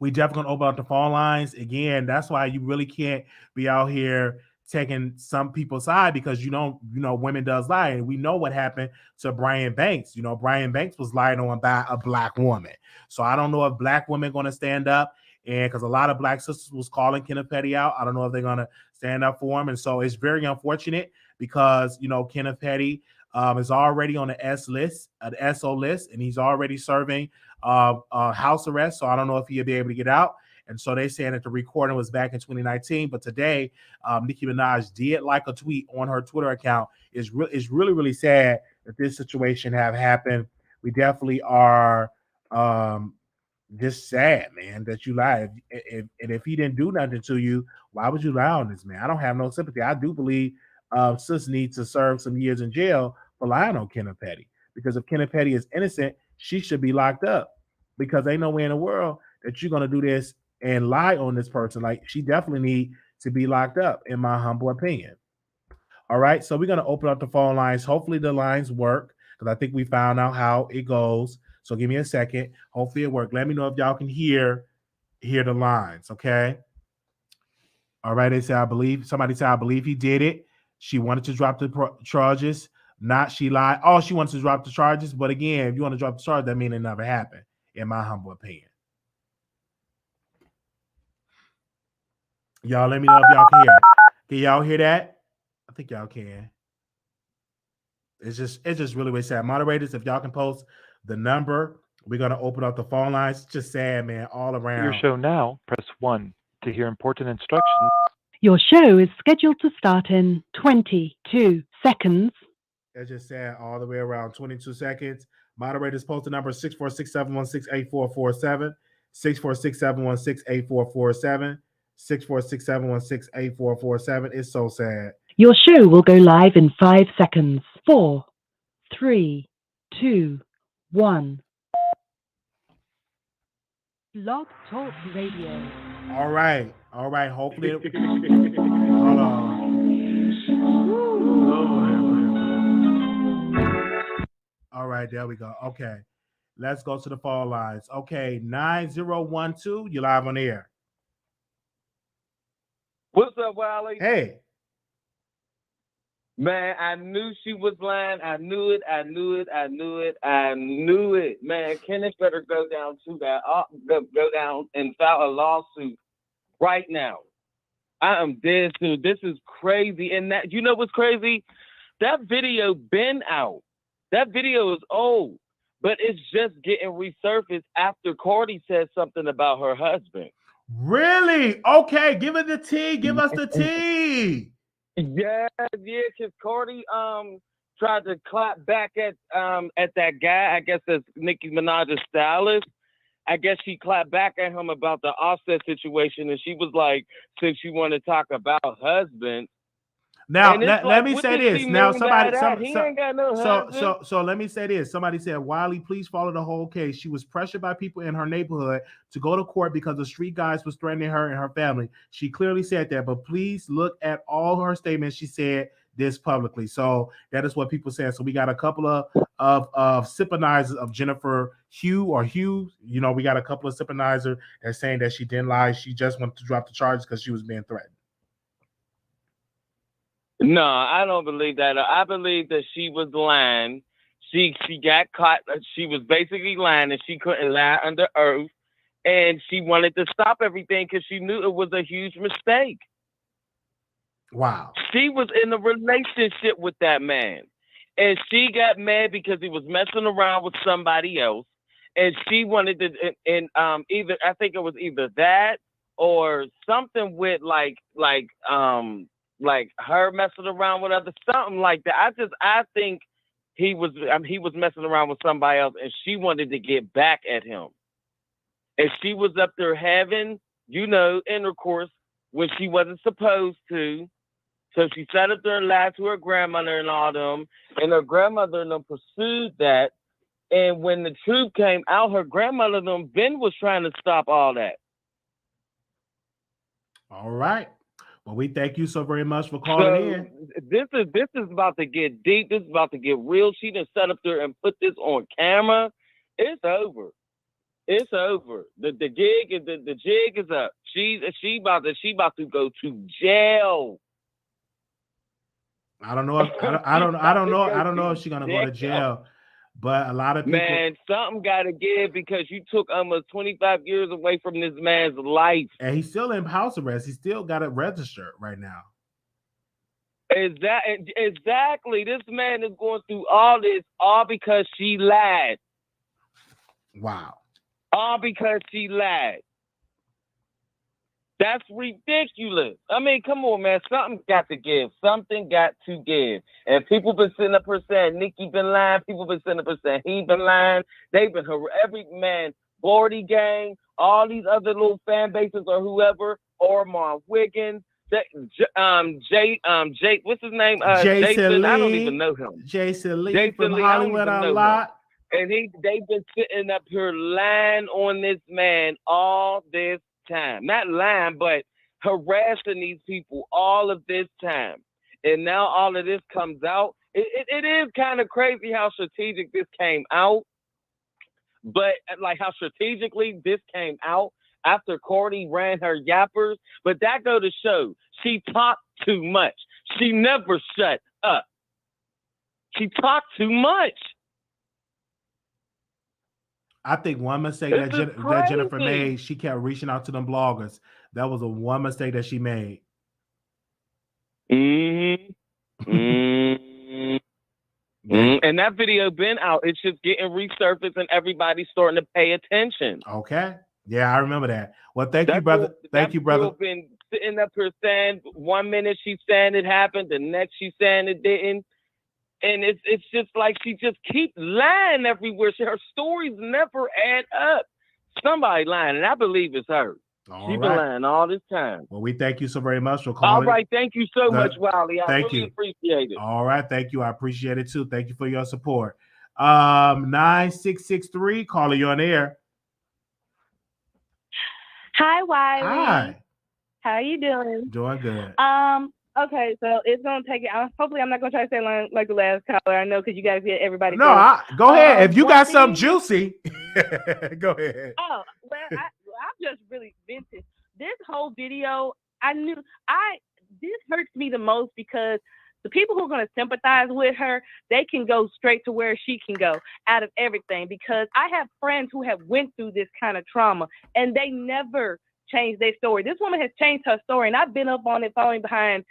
We definitely gonna open up the phone lines again. That's why you really can't be out here taking some people's side, because you know women does lie, and we know what happened to Brian Banks. Brian Banks was lied on by a black woman. So I don't know if black women going to stand up, and because a lot of black sisters was calling Kenneth Petty out, I don't know if they're going to stand up for him. And so it's very unfortunate because Kenneth Petty is already on the list, the SO list, and he's already serving house arrest. So I don't know if he'll be able to get out. And so they saying that the recording was back in 2019, but today Nicki Minaj did like a tweet on her Twitter account. It's really, really sad that this situation have happened. We definitely are just sad, man, that you lied. And if he didn't do nothing to you, why would you lie on this man? I don't have no sympathy. I do believe sis needs to serve some years in jail for lying on Kenneth Petty, because if Kenneth Petty is innocent, she should be locked up, because ain't no way in the world that you're going to do this and lie on this person. Like, she definitely need to be locked up, in my humble opinion. All right, so we're going to open up the phone lines. Hopefully the lines work, because I think we found out how it goes. So give me a second. Hopefully it works. Let me know if y'all can hear the lines, okay? All right, they say somebody said I believe he did it. She wanted to drop the charges. Not she lied. Oh, she wants to drop the charges. But again, if you want to drop the charge, that means it never happened, in my humble opinion. Y'all let me know if y'all can hear. Can y'all hear that? I think y'all can. It's just really sad. Moderators, if y'all can post the number, we're gonna open up the phone lines. It's just sad, man, all around. Your show now, press 1 to hear important instructions. Your show is scheduled to start in 22 seconds. It's just sad all the way around. 22 seconds. Moderators, post the number 646-716-8447. 646-716-8447. 646-716-8447. It's so sad. Your show will go live in 5 seconds. 4, 3, 2, 1. Blog Talk Radio. All right. Hopefully. Hold on. All right, there we go. Okay. Let's go to the phone lines. Okay, 9012, you're live on the air. What's up, Wiley? Hey. Man, I knew she was lying. I knew it. Man, Kenneth better go down to that. Go down and file a lawsuit right now. I am dead soon. This is crazy. And that, you know what's crazy? That video been out. That video is old, but it's just getting resurfaced after Cardi said something about her husband. Really? Okay, give it the tea. Give us the tea. Yeah, because Cardi tried to clap back at that guy. I guess that's Nicki Minaj's stylist. I guess she clapped back at him about the Offset situation, and she was like, since you want to talk about husbands. Now let me say this. Now somebody ain't got no husband. So let me say this. Somebody said, Wiley, please follow the whole case. She was pressured by people in her neighborhood to go to court because the street guys was threatening her and her family. She clearly said that, but please look at all her statements. She said this publicly. So that is what people said. So we got a couple of sympathizers of Jennifer Hughes. You know, we got a couple of sympathizers that's saying that she didn't lie. She just wanted to drop the charges because she was being threatened. No, I don't believe that. I believe that she was lying. She got caught. She was basically lying, and she couldn't lie under oath. And she wanted to stop everything because she knew it was a huge mistake. Wow. She was in a relationship with that man, and she got mad because he was messing around with somebody else, and she wanted to. And either I think it was either that or something with like her messing around with other, something like that. I think he was messing around with somebody else, and she wanted to get back at him. And she was up there having, intercourse when she wasn't supposed to. So she sat up there and lied to her grandmother and all them, and her grandmother and them pursued that. And when the truth came out, her grandmother and them, Ben was trying to stop all that. All right. Well, we thank you so very much for calling in. This is about to get deep. This is about to get real. She done sat up there and put this on camera. It's over. It's over. The jig is up. She about to go to jail. I don't know if she's gonna go to jail. But a lot of people, man, something got to give because you took almost 25 years away from this man's life. And he's still in house arrest. He still got it registered right now. Exactly. This man is going through all this, all because she lied. Wow. All because she lied. That's ridiculous. I mean, come on, man. Something got to give. Something got to give. And people been sitting up here saying Nicki been lying. People been sitting up here saying he been lying. They've been every man, Gordy gang, all these other little fan bases or whoever, Armon, Wiggins, Jay, what's his name? Jason Lee. I don't even know him. Jason Lee from Hollywood a lot. And they've been sitting up here lying on this man all this time. Not lying, but harassing these people all of this time. And now all of this comes out. It is kind of crazy how strategic this came out. But like how strategically this came out, after Cardi ran her yappers, but that go to show she talked too much. She never shut up. She talked too much. I think one mistake This is that Jennifer crazy. made, she kept reaching out to them bloggers. That was one mistake that she made. Mm-hmm. Mm-hmm. And that video been out. It's just getting resurfaced and everybody's starting to pay attention. Okay. Yeah, I remember that. Well, thank you, That brother. girl- Thank you, brother. Girl been sitting up here saying 1 minute she's saying it happened, the next she's saying it didn't. And it's just like she just keeps lying everywhere. Her stories never add up. Somebody lying, and I believe it's her. She's been lying all this time. Well, we thank you so very much for calling. All right, thank you so much, Wiley. I Thank really you. appreciate it. All right, thank you. I appreciate it too. Thank you for your support. 9663, caller, you on air. Hi, Wiley. Hi. How are you doing? Doing good. Okay, so it's gonna take it. Hopefully, I'm not gonna try to say like the last caller. I know because you guys get everybody. No, go ahead. If you got something thing- juicy, go ahead. Oh, well, I'm just really venting. This whole video, this hurts me the most because the people who are going to sympathize with her, they can go straight to where she can go out of everything. Because I have friends who have went through this kind of trauma and they never changed their story. This woman has changed her story, and I've been up on it, following behind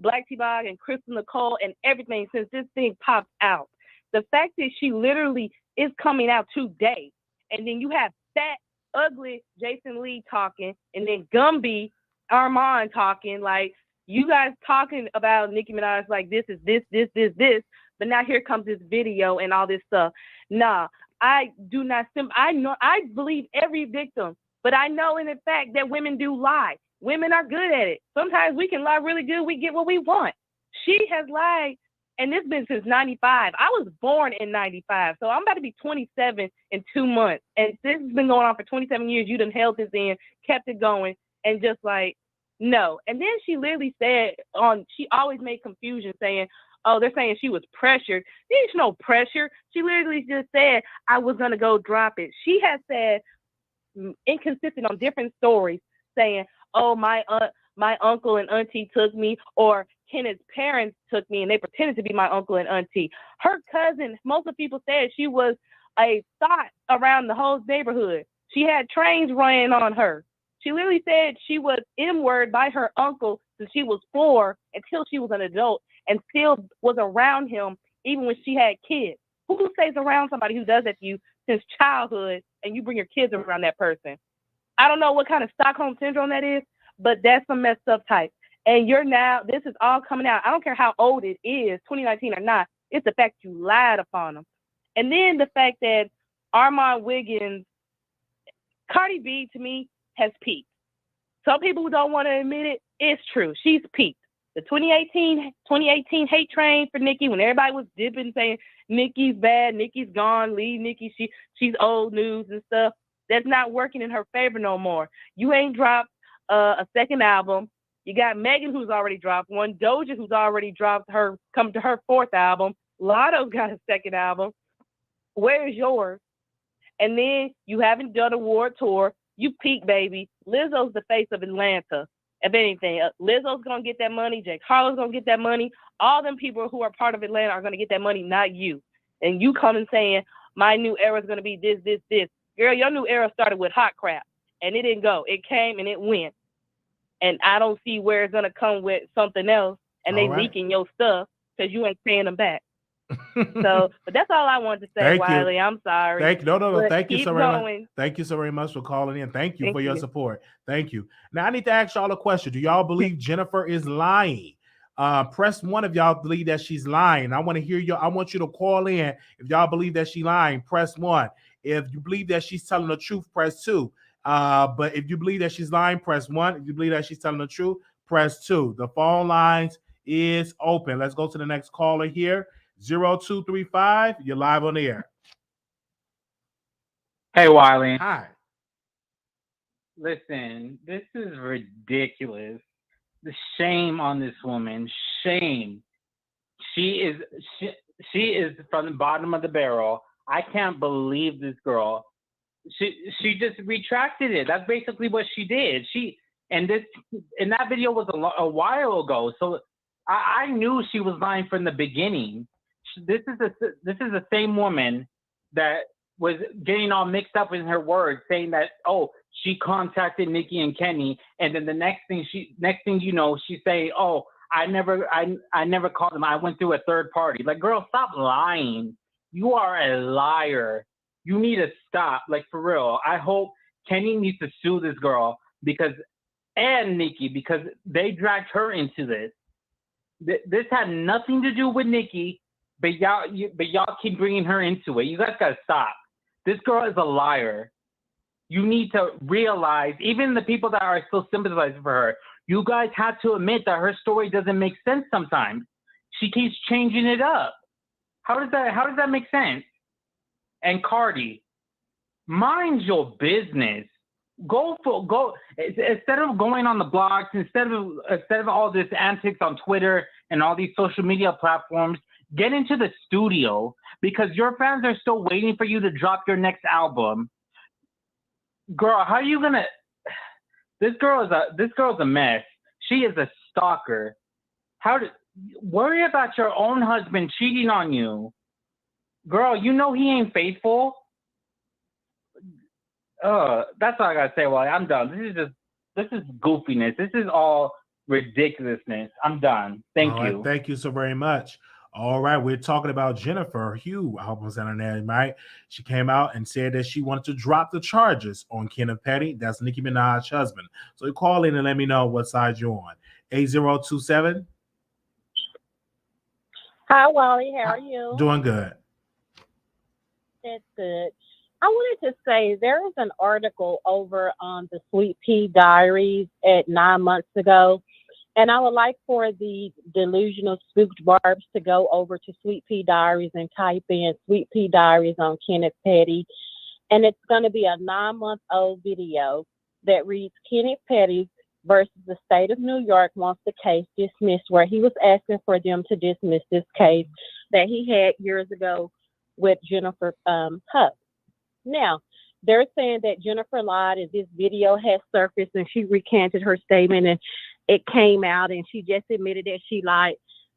Black T-Bog and Crystal Nicole and everything since this thing popped out. The fact that she literally is coming out today, and then you have fat, ugly Jason Lee talking, and then Gumby Armon talking, like, you guys talking about Nicki Minaj like this is this, but now here comes this video and all this stuff. Nah, I do not I believe every victim, but I know in the fact that women do lie. Women are good at it. Sometimes we can lie really good. We get what we want. She has lied, and this has been since 95. I was born in 95, so I'm about to be 27 in 2 months. And this has been going on for 27 years. You done held this in, kept it going, and just like, no. And then she literally said she always made confusion saying, oh, they're saying she was pressured. There's no pressure. She literally just said, I was going to go drop it. She has said inconsistent on different stories saying, oh, my uncle and auntie took me, or Kenneth's parents took me and they pretended to be my uncle and auntie. Her cousin, most of the people said she was a thought around the whole neighborhood. She had trains running on her. She literally said she was N-word by her uncle since she was 4 until she was an adult, and still was around him even when she had kids. Who stays around somebody who does that to you since childhood and you bring your kids around that person? I don't know what kind of Stockholm syndrome that is, but that's some messed up type. And this is all coming out. I don't care how old it is, 2019 or not. It's the fact you lied upon them. And then the fact that Armon Wiggins, Cardi B to me has peaked. Some people who don't want to admit it, it's true. She's peaked. The 2018 hate train for Nicki, when everybody was dipping saying Nicki's bad, Nicki's gone, leave Nicki, she's old news and stuff. That's not working in her favor no more. You ain't dropped a second album. You got Megan, who's already dropped one. Doja, who's already dropped come to her 4th album. Lotto's got a second album. Where's yours? And then you haven't done a award tour. You peak, baby. Lizzo's the face of Atlanta. If anything, Lizzo's going to get that money. Jake Harlow's going to get that money. All them people who are part of Atlanta are going to get that money, not you. And you coming saying, my new era is going to be this, this, this. Girl, your new era started with hot crap, and it didn't go. It came and it went. And I don't see where it's going to come with something else, and they leaking your stuff because you ain't paying them back. So, but that's all I wanted to say, Wiley. I'm sorry. Thank you. No. Thank you so very much. Thank you so very much for calling in. Thank you for your support. Thank you. Now I need to ask y'all a question. Do y'all believe Jennifer is lying? Press 1 if y'all believe that she's lying. I want to hear you. I want you to call in if y'all believe that she's lying. Press 1. If you believe that she's telling the truth, press 2. But if you believe that she's lying, press 1. If you believe that she's telling the truth, press 2. The phone lines is open. Let's go to the next caller here. 0235. You're live on the air. Hey, Wiley. Hi. Listen, this is ridiculous. The shame on this woman. Shame. She is from the bottom of the barrel. I can't believe this girl She just retracted it. That's basically what she did. And that video was a while ago. So I knew she was lying from the beginning. This is the same woman that was getting all mixed up in her words, saying that, oh, she contacted Nicki and Kenny, and then the next thing you know, she's saying, oh, I never called them. I went through a third party. Like, girl, stop lying. You are a liar. You need to stop. Like, for real. I hope Kenny needs to sue this girl and Nicki, because they dragged her into this. This had nothing to do with Nicki, but y'all keep bringing her into it. You guys gotta stop. This girl is a liar. You need to realize, even the people that are still sympathizing for her, you guys have to admit that her story doesn't make sense sometimes. She keeps changing it up. How does that make sense? And Cardi, mind your business. Go instead of going on the blogs, instead of all this antics on Twitter and all these social media platforms, get into the studio, because your fans are still waiting for you to drop your next album. Girl, how are you gonna? This girl is a mess. She is a stalker. Worry about your own husband cheating on you, girl. You know he ain't faithful. That's all I gotta say. Well, I'm done. This is goofiness. This is all ridiculousness. I'm done. Thank you. Thank you so very much. All right, we're talking about Jennifer Hugh. I hope I'm saying her name right. She came out and said that she wanted to drop the charges on Kenneth Petty. That's Nicki Minaj's husband. So you call in and let me know what side you're on. 8027. Hi, Wally. How are you? Doing good. That's good. I wanted to say there is an article over on the Sweet Pea Diaries at 9 months ago, and I would like for the delusional spooked barbs to go over to Sweet Pea Diaries and type in Sweet Pea Diaries on Kenneth Petty, and it's going to be a 9-month-old video that reads Kenneth Petty versus the state of New York wants the case dismissed, where he was asking for them to dismiss this case that he had years ago with Jennifer Huff. Now, they're saying that Jennifer lied and this video has surfaced and she recanted her statement and it came out and she just admitted that she lied.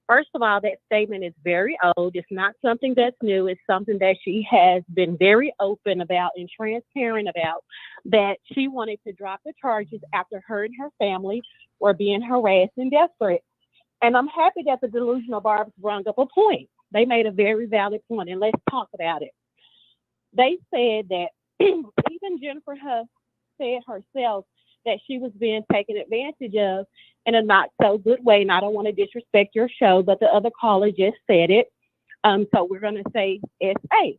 First of all, that statement is very old. It's not something that's new. It's something that she has been very open about and transparent about, that she wanted to drop the charges after her and her family were being harassed and desperate. And I'm happy that the delusional barbs brought up a point. They made a very valid point, and let's talk about it. They said that even Jennifer Huff said herself that she was being taken advantage of in a not so good way. And I don't want to disrespect your show, but the other caller just said it. So we're going to say SA.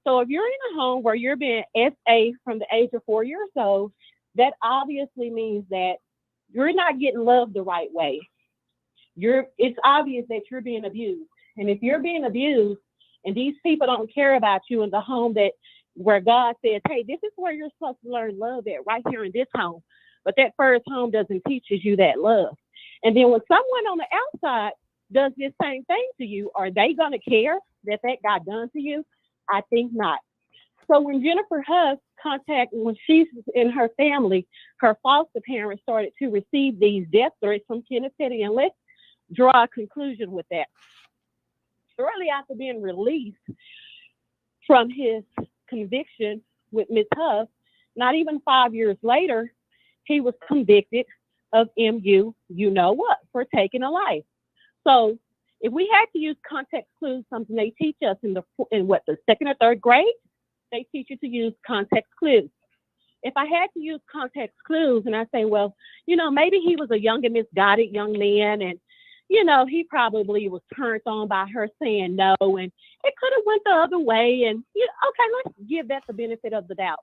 So if you're in a home where you're being SA from the age of 4 years old, that obviously means that you're not getting loved the right way. It's obvious that you're being abused. And if you're being abused, and these people don't care about you in the home where God says, hey, this is where you're supposed to learn love at, right here in this home. But that first home doesn't teach you that love. And then when someone on the outside does this same thing to you, are they going to care that got done to you? I think not. So when Jennifer Huff when she's in her family, her foster parents started to receive these death threats from Kenneth Petty. And let's draw a conclusion with that. Shortly after being released from his conviction with Ms. Huff, not even 5 years later, he was convicted of you know what, for taking a life. So if we had to use context clues, something they teach us in the second or third grade, they teach you to use context clues. If I had to use context clues and I say, well, maybe he was a young and misguided young man, and he probably was turned on by her saying no, and it could have went the other way. And, okay, let's give that the benefit of the doubt.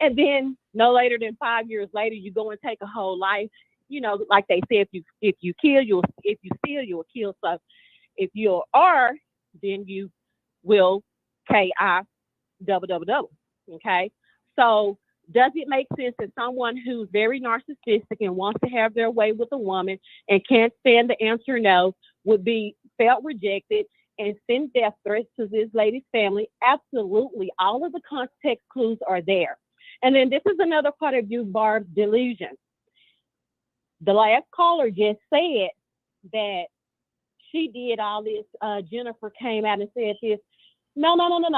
And then no later than 5 years later, you go and take a whole life. Like they say, if you steal, you'll kill. So if you are, then you will KI double. Okay. So does it make sense that someone who's very narcissistic and wants to have their way with a woman and can't stand the answer no would be felt rejected and send death threats to this lady's family? Absolutely. All of the context clues are there. And then this is another part of you, Barb's delusion. The last caller just said that she did all this. Jennifer came out and said this. No.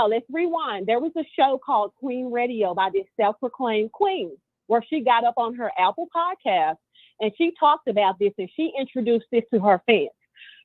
Let's rewind. There was a show called Queen Radio by this self-proclaimed queen, where she got up on her Apple podcast and she talked about this and she introduced this to her fans.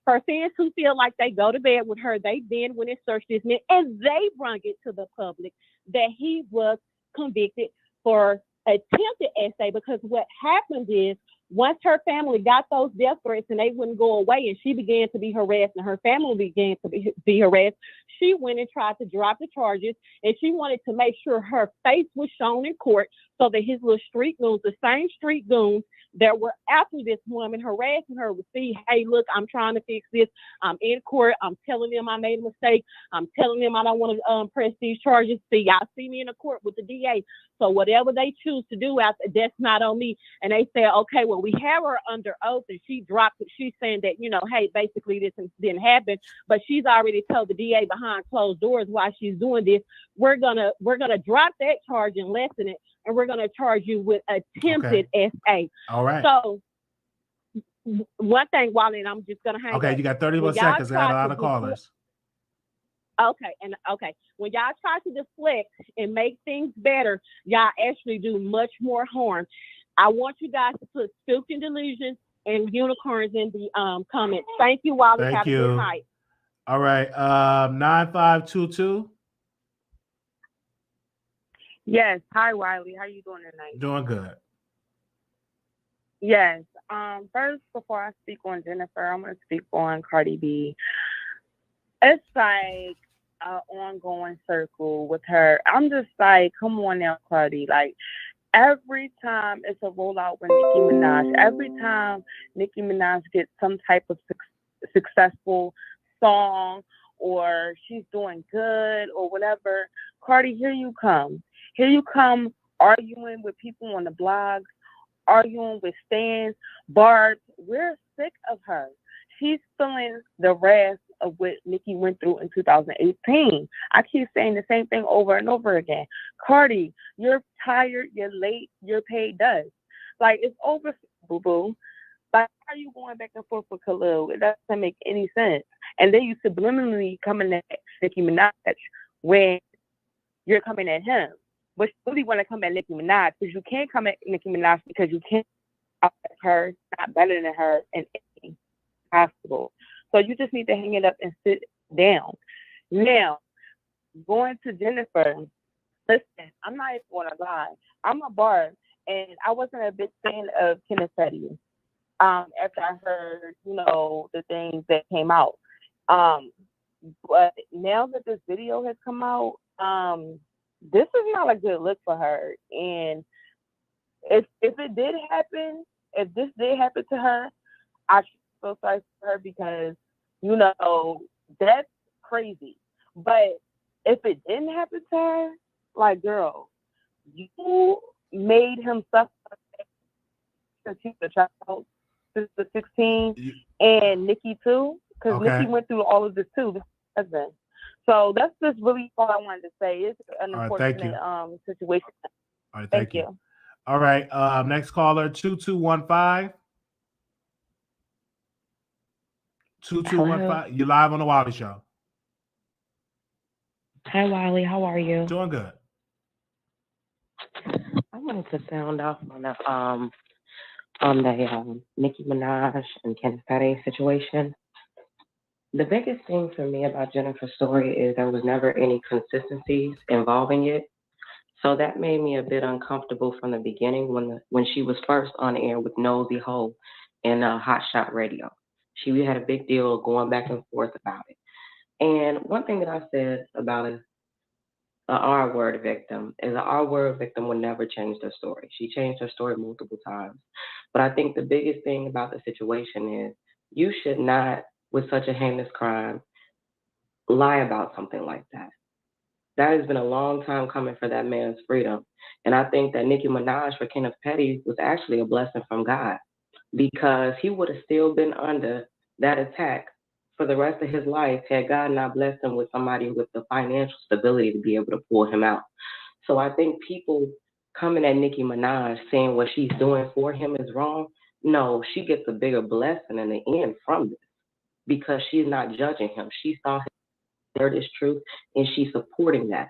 Her fans who feel like they go to bed with her, they then went and searched this man and they brung it to the public that he was convicted for attempted essay, because what happened is once her family got those death threats and they wouldn't go away and she began to be harassed and her family began to be harassed, she went and tried to drop the charges, and she wanted to make sure her face was shown in court so that his little street goons, the same street goons that were after this woman harassing her, would see, hey, look, I'm trying to fix this. I'm in court. I'm telling them I made a mistake. I'm telling them I don't want to press these charges. See, y'all see me in the court with the DA. So whatever they choose to do, that's not on me. And they said, okay, well, we have her under oath, and she dropped it. She's saying that, hey, basically this didn't happen, but she's already told the DA behind closed doors why she's doing this. We're gonna drop that charge and lessen it, and we're gonna charge you with attempted SA. All right. So one thing, Wally, and I'm just gonna hang. Okay, up. you got 30 more seconds. I got a lot of callers. Okay. When y'all try to deflect and make things better, y'all actually do much more harm. I want you guys to put spook and delusions and unicorns in the comments. Thank you, Wally. Thank Have you. a good night. All right. 9522. Yes. Hi, Wiley. How you doing tonight? Doing good. Yes. First, before I speak on Jennifer, I'm going to speak on Cardi B. It's like an ongoing circle with her. I'm just like, come on now, Cardi. Like, every time it's a rollout with Nicki Minaj, every time Nicki Minaj gets some type of successful song or she's doing good or whatever, Cardi, here you come. Here you come arguing with people on the blogs, arguing with stands. Barb, we're sick of her. She's feeling the wrath of what Nicki went through in 2018. I keep saying the same thing over and over again. Cardi, you're tired, you're late, your pay does. Like, it's over, boo-boo. Like, how are you going back and forth with Khalil? It doesn't make any sense. And then you subliminally coming at Nicki Minaj when you're coming at him. But you really want to come at Nicki Minaj, because you can't come at Nicki Minaj because you can't out her, not better than her in any possible. So you just need to hang it up and sit down. Now, going to Jennifer, listen, I'm not even going to lie. I'm a Barb, and I wasn't a big fan of Kenneth Petty after I heard, the things that came out. But now that this video has come out, this is not a good look for her. And if it did happen, if this did happen to her, I feel sorry for her, because that's crazy. But if it didn't happen to her, like, girl, you made him suffer since he was a child, since the 16, and Nicki too, because Nicki went through all of this too, this husband. So that's just really all I wanted to say. It's an unfortunate situation. All right, thank you. All right, next caller, 2215. 2215. You're live on the Wiley Show. Hi, Wiley. How are you? Doing good. I wanted to sound off on the Nicki Minaj and Kenneth Petty situation. The biggest thing for me about Jennifer's story is there was never any consistencies involving it. So that made me a bit uncomfortable from the beginning when she was first on air with Nosy Ho and Hot Shot Radio. She had a big deal of going back and forth about it. And one thing that I said about an R-word victim is an R-word victim would never change their story. She changed her story multiple times. But I think the biggest thing about the situation is you should not, with such a heinous crime, lie about something like that. That has been a long time coming for that man's freedom. And I think that Nicki Minaj for Kenneth Petty was actually a blessing from God, because he would have still been under that attack for the rest of his life had God not blessed him with somebody with the financial stability to be able to pull him out. So I think people coming at Nicki Minaj saying what she's doing for him is wrong. No, she gets a bigger blessing in the end from this because she's not judging him. She saw his word is truth and she's supporting that.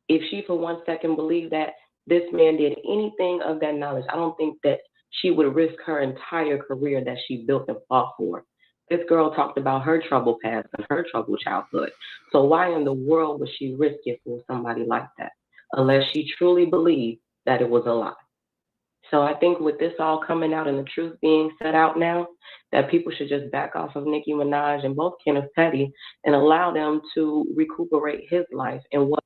If she for 1 second believed that this man did anything of that knowledge, I don't think that she would risk her entire career that she built and fought for. This girl talked about her troubled past and her troubled childhood. So why in the world would she risk it for somebody like that? Unless she truly believed that it was a lie. So I think with this all coming out and the truth being set out now, that people should just back off of Nicki Minaj and both Kenneth Petty and allow them to recuperate his life and what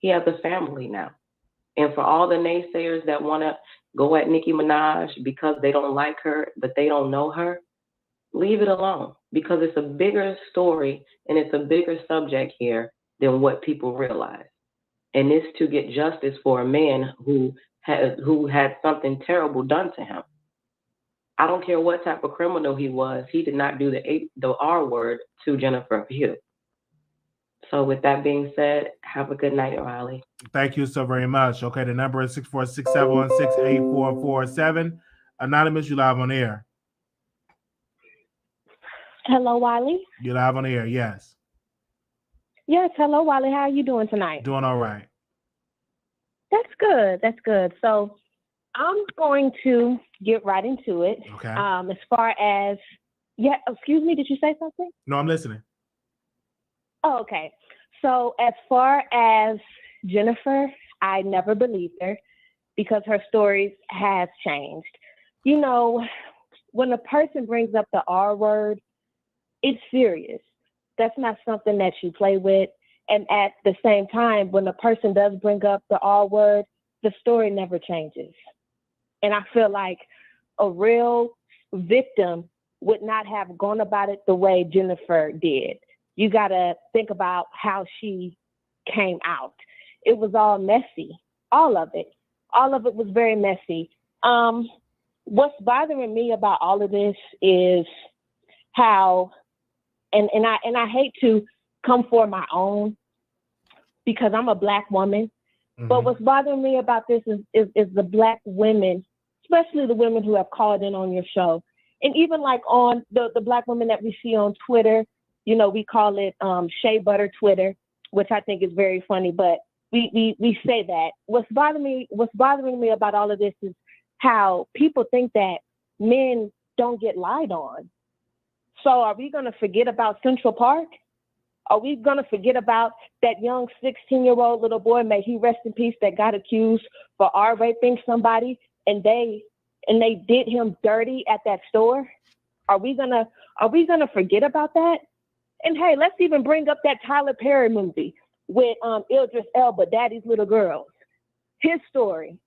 he has a family now. And for all the naysayers that want to go at Nicki Minaj because they don't like her, but they don't know her, leave it alone because it's a bigger story and it's a bigger subject here than what people realize. And it's to get justice for a man who had something terrible done to him. I don't care what type of criminal he was. He did not do the R word to Jennifer Pugh. So with that being said, have a good night, Riley. Thank you so very much. Okay, the number is 646-716-8447. Anonymous, you live on air. Hello, Wiley. You live on air, yes. Yes, hello, Wiley. How are you doing tonight? Doing all right. That's good. That's good. So I'm going to get right into it. Okay. As far as, excuse me, did you say something? No, I'm listening. Oh, okay. So as far as Jennifer, I never believed her because her stories have changed. You know, when a person brings up the R word, it's serious. That's not something that you play with. And at the same time, when a person does bring up the R word, the story never changes. And I feel like a real victim would not have gone about it the way Jennifer did. You got to think about how she came out. It was all messy, all of it. All of it was very messy. What's bothering me about all of this is how, and I hate to come for my own because I'm a Black woman, but what's bothering me about this is the Black women, especially the women who have called in on your show, and even like on the Black women that we see on Twitter. You know, we call it shea butter Twitter, which I think is very funny, but we say that. What's bothering me about all of this is how people think that men don't get lied on. So are we going to forget about Central Park? Are we going to forget about that young 16-year-old little boy, may he rest in peace, that got accused for R-raping somebody and they did him dirty at that store? Are we gonna forget about that? And hey, let's even bring up that Tyler Perry movie with Idris Elba, Daddy's Little Girls. His story.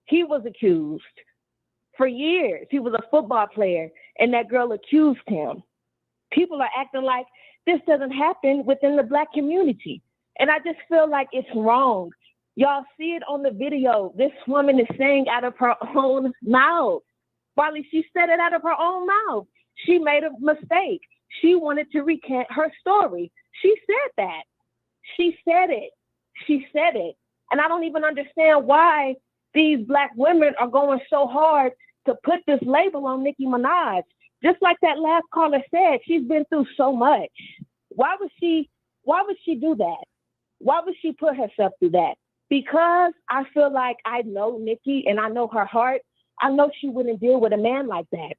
He was accused for years. He was a football player, and that girl accused him. People are acting like this doesn't happen within the Black community. And I just feel like it's wrong. Y'all see it on the video. This woman is saying out of her own mouth. Wiley, she said it out of her own mouth. She made a mistake. She wanted to recant her story. She said that. She said it. She said it. And I don't even understand why these Black women are going so hard to put this label on Nicki Minaj. Just like that last caller said, she's been through so much. Why would she do that? Why would she put herself through that? Because I feel like I know Nicki and I know her heart. I know she wouldn't deal with a man like that.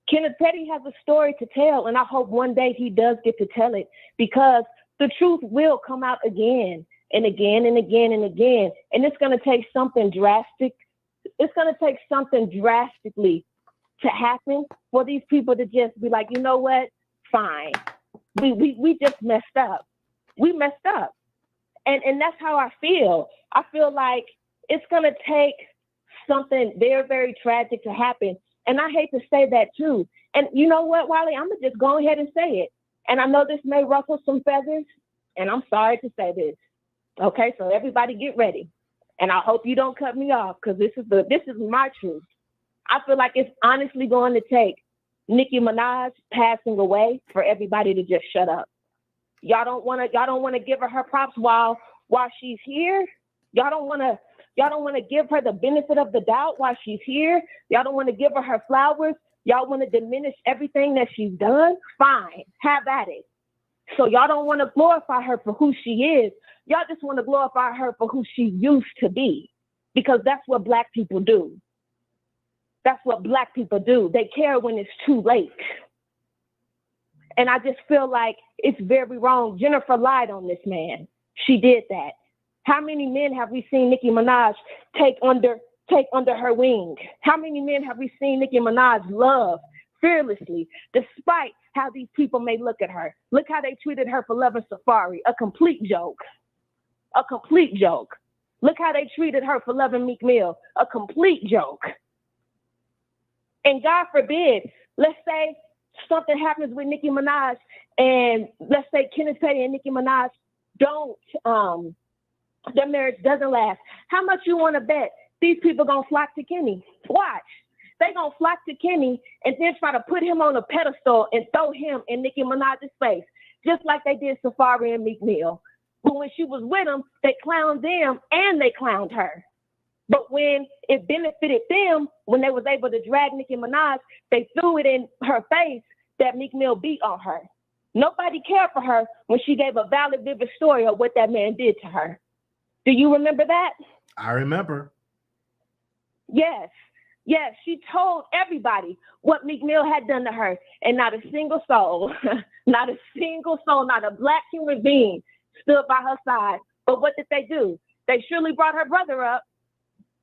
Kenneth Petty has a story to tell, and I hope one day he does get to tell it, because the truth will come out again and again and again and again. And it's going to take something drastic. It's going to take something drastically to happen for these people to just be like, you know what? Fine. We just messed up. We messed up. And that's how I feel. I feel like it's going to take something very, very tragic to happen. And I hate to say that too. And you know what, Wiley? I'm going to just go ahead and say it. And I know this may ruffle some feathers, and I'm sorry to say this. Okay, so everybody get ready. And I hope you don't cut me off, because this is my truth. I feel like it's honestly going to take Nicki Minaj passing away for everybody to just shut up. Y'all don't want to give her props while she's here. Y'all don't want to give her the benefit of the doubt while she's here. Y'all don't want to give her flowers. Y'all want to diminish everything that she's done. Fine, have at it. So y'all don't want to glorify her for who she is. Y'all just want to glorify her for who she used to be, because that's what Black people do. That's what Black people do. They care when it's too late. And I just feel like it's very wrong. Jennifer lied on this man. She did that. How many men have we seen Nicki Minaj take under her wing? How many men have we seen Nicki Minaj love fearlessly, despite how these people may look at her? Look how they treated her for loving Safari. A complete joke. A complete joke. Look how they treated her for loving Meek Mill. A complete joke. And God forbid, let's say something happens with Nicki Minaj, and let's say Kenneth Petty and Nicki Minaj their marriage doesn't last. How much you want to bet these people gonna flock to Kenny? Watch. They gonna flock to Kenny and then try to put him on a pedestal and throw him in Nicki Minaj's face, just like they did Safari and Meek Mill. But when she was with them, they clowned them and they clowned her. But when it benefited them, when they was able to drag Nicki Minaj, they threw it in her face that Meek Mill beat on her. Nobody cared for her when she gave a valid, vivid story of what that man did to her. Do you remember that? I remember. Yes. Yes, she told everybody what Meek Mill had done to her, and not a single soul, not a single soul, not a Black human being stood by her side. But what did they do? They surely brought her brother up.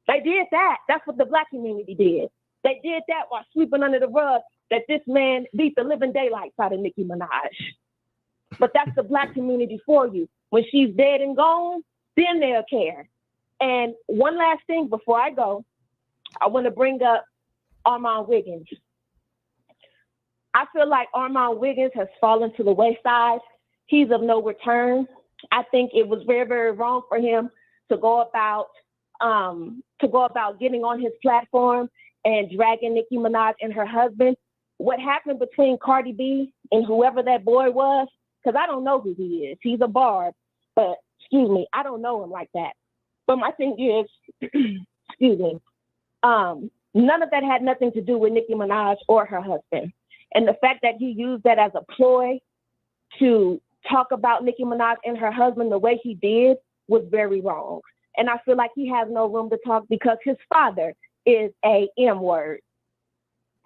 They did that. That's what the Black community did. They did that while sweeping under the rug that this man beat the living daylights out of Nicki Minaj. But that's the Black community for you. When she's dead and gone, then they'll care. And one last thing before I go, I want to bring up Armon Wiggins. I feel like Armon Wiggins has fallen to the wayside. He's of no return. I think it was very, very wrong for him to go about getting on his platform and dragging Nicki Minaj and her husband. What happened between Cardi B and whoever that boy was, because I don't know who he is. He's a barb, but excuse me, I don't know him like that. But my thing is, excuse me, none of that had nothing to do with Nicki Minaj or her husband. And the fact that he used that as a ploy to talk about Nicki Minaj and her husband the way he did was very wrong. And I feel like he has no room to talk because his father is a M word.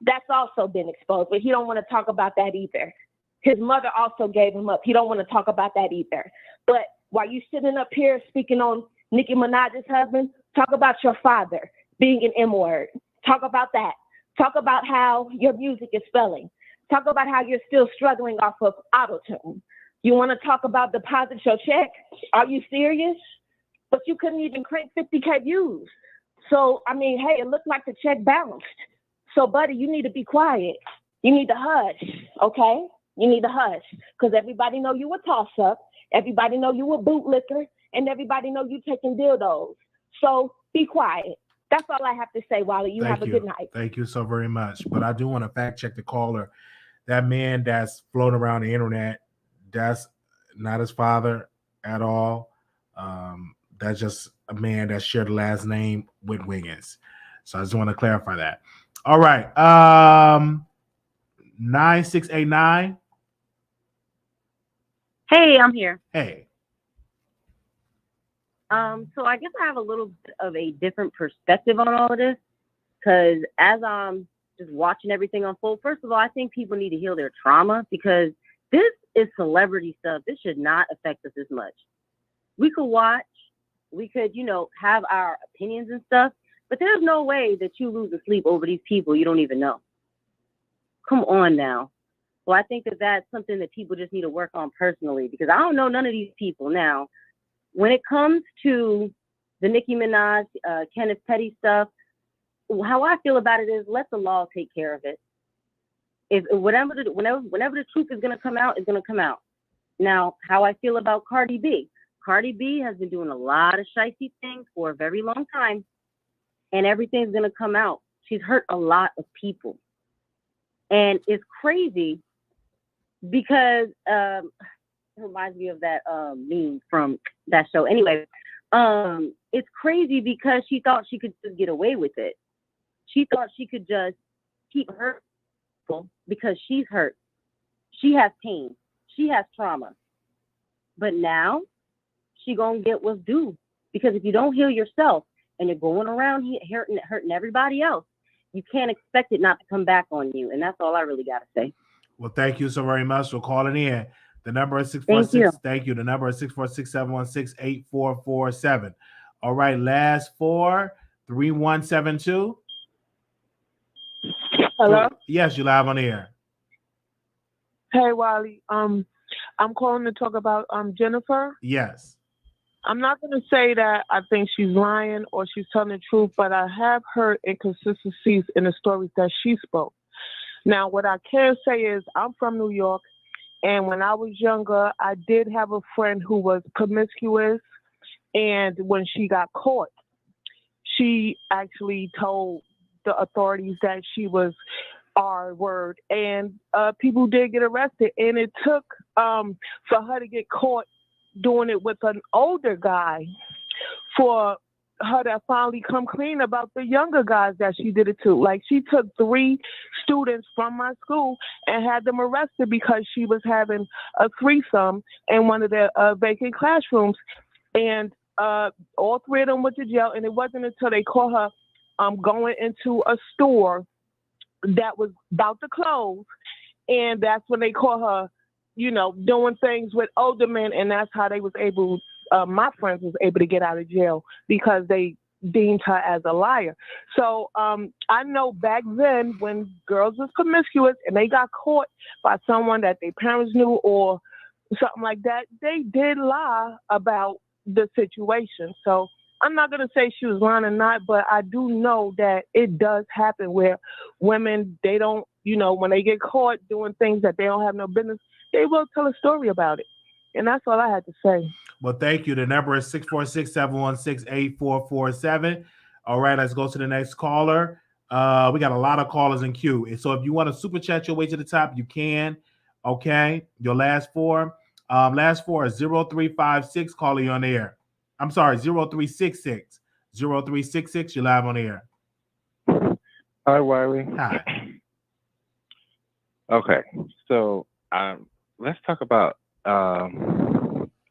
That's also been exposed, but he don't want to talk about that either. His mother also gave him up. He don't want to talk about that either. But while you sitting up here speaking on Nicki Minaj's husband, talk about your father being an M word. Talk about that. Talk about how your music is spelling. Talk about how you're still struggling off of auto-tune. You want to talk about deposit your check? Are you serious? But you couldn't even crank 50K views. So, I mean, hey, it looked like the check bounced. So, buddy, you need to be quiet. You need to hush, okay? You need to hush because everybody know you a toss-up. Everybody know you a bootlicker. And everybody know you taking dildos. So, be quiet. That's all I have to say, Wiley. You have a good night. Thank you so very much. But I do want to fact check the caller. That man that's floating around the internet, that's not his father at all. That's just a man that shared the last name with Wiggins. So I just want to clarify that. All right. 9689. Hey, I'm here. Hey. So I guess I have a little bit of a different perspective on all of this, because as I'm just watching everything unfold, first of all, I think people need to heal their trauma because this is celebrity stuff. This should not affect us as much. We could watch, we could, have our opinions and stuff, but there's no way that you lose sleep over these people you don't even know. Come on now. Well, I think that that's something that people just need to work on personally because I don't know none of these people now. When it comes to the Nicki Minaj, Kenneth Petty stuff, how I feel about it is let the law take care of it. If whenever the truth is going to come out, it's going to come out. Now, how I feel about Cardi B. Cardi B has been doing a lot of shicey things for a very long time, and everything's going to come out. She's hurt a lot of people. And it's crazy because it reminds me of that meme from that show. Anyway, it's crazy because she thought she could just get away with it. She thought she could just keep hurt because she's hurt. She has pain. She has trauma. But now she gonna get what's due. Because if you don't heal yourself and you're going around hurting everybody else, you can't expect it not to come back on you. And that's all I really got to say. Well, thank you so very much for calling in. The number is 646. Thank you. The number is 646-716-8447. All right, last 4-3172. Hello? Yes, you're live on the air. Hey, Wiley. I'm calling to talk about Jennifer. Yes. I'm not going to say that I think she's lying or she's telling the truth, but I have heard inconsistencies in the stories that she spoke. Now, what I can say is I'm from New York, and when I was younger, I did have a friend who was promiscuous, and when she got caught, she actually told the authorities that she was R-word, and people did get arrested, and it took for her to get caught doing it with an older guy for her to finally come clean about the younger guys that she did it to. Like, she took 3 students from my school and had them arrested because she was having a threesome in one of the vacant classrooms, and all 3 of them went to jail. And it wasn't until they caught her going into a store that was about to close, and that's when they caught her, doing things with older men, and that's how they was able, my friends was able to get out of jail because they deemed her as a liar. So I know back then when girls was promiscuous and they got caught by someone that their parents knew or something like that, they did lie about the situation. So I'm not going to say she was lying or not, but I do know that it does happen where women, they don't, when they get caught doing things that they don't have no business, they will tell a story about it. And that's all I had to say. Well, thank you. The number is 646-716-8447. All right, let's go to the next caller. We got a lot of callers in queue. And so if you want to super chat your way to the top, you can. Okay. Your last 4. Last 4 is 0356. Calling you on the air. I'm sorry, 0366. 0366, you're live on the air. Hi, Wiley. Hi. Okay, so let's talk about, I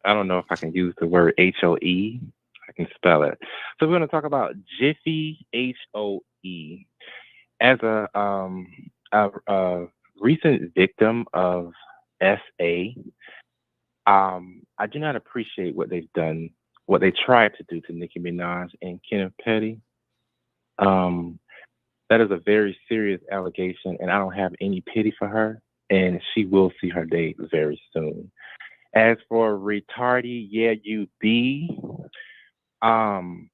don't know if I can use the word HOE. I can spell it. So we're going to talk about Jiffy, HOE. As a recent victim of SA, I do not appreciate what they've done, what they tried to do to Nicki Minaj and Kenneth Petty. That is a very serious allegation, and I don't have any pity for her, and she will see her day very soon. As for Retardy, yeah, you be, didn't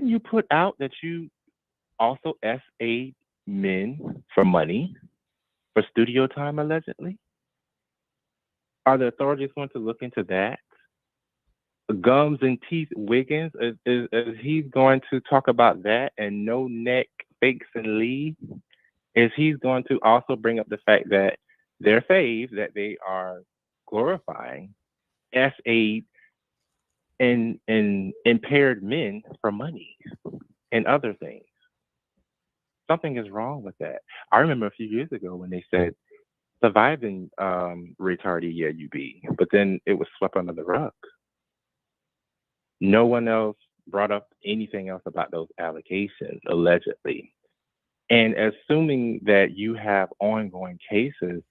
you put out that you also SA men for money for studio time, allegedly? Are the authorities going to look into that? Gums and teeth Wiggins, is he's going to talk about that? And no neck fakes and leave, is he's going to also bring up the fact that their fave that they are glorifying SA and impaired men for money and other things? Something is wrong with that. I remember a few years ago when they said surviving retarded, yeah, you be, but then it was swept under the rug. No one else brought up anything else about those allegations, allegedly. And assuming that you have ongoing cases,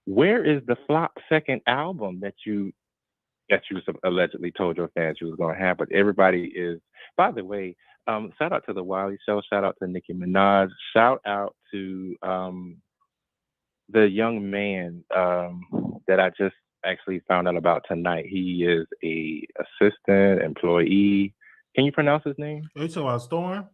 where is the flop second album that you allegedly told your fans you was going to have? But everybody is, by the way, shout out to the Wiley Show, shout out to Nicki Minaj, shout out to the young man that I just actually found out about tonight. He is a assistant employee. Can you pronounce his name? Are you talking about Storm?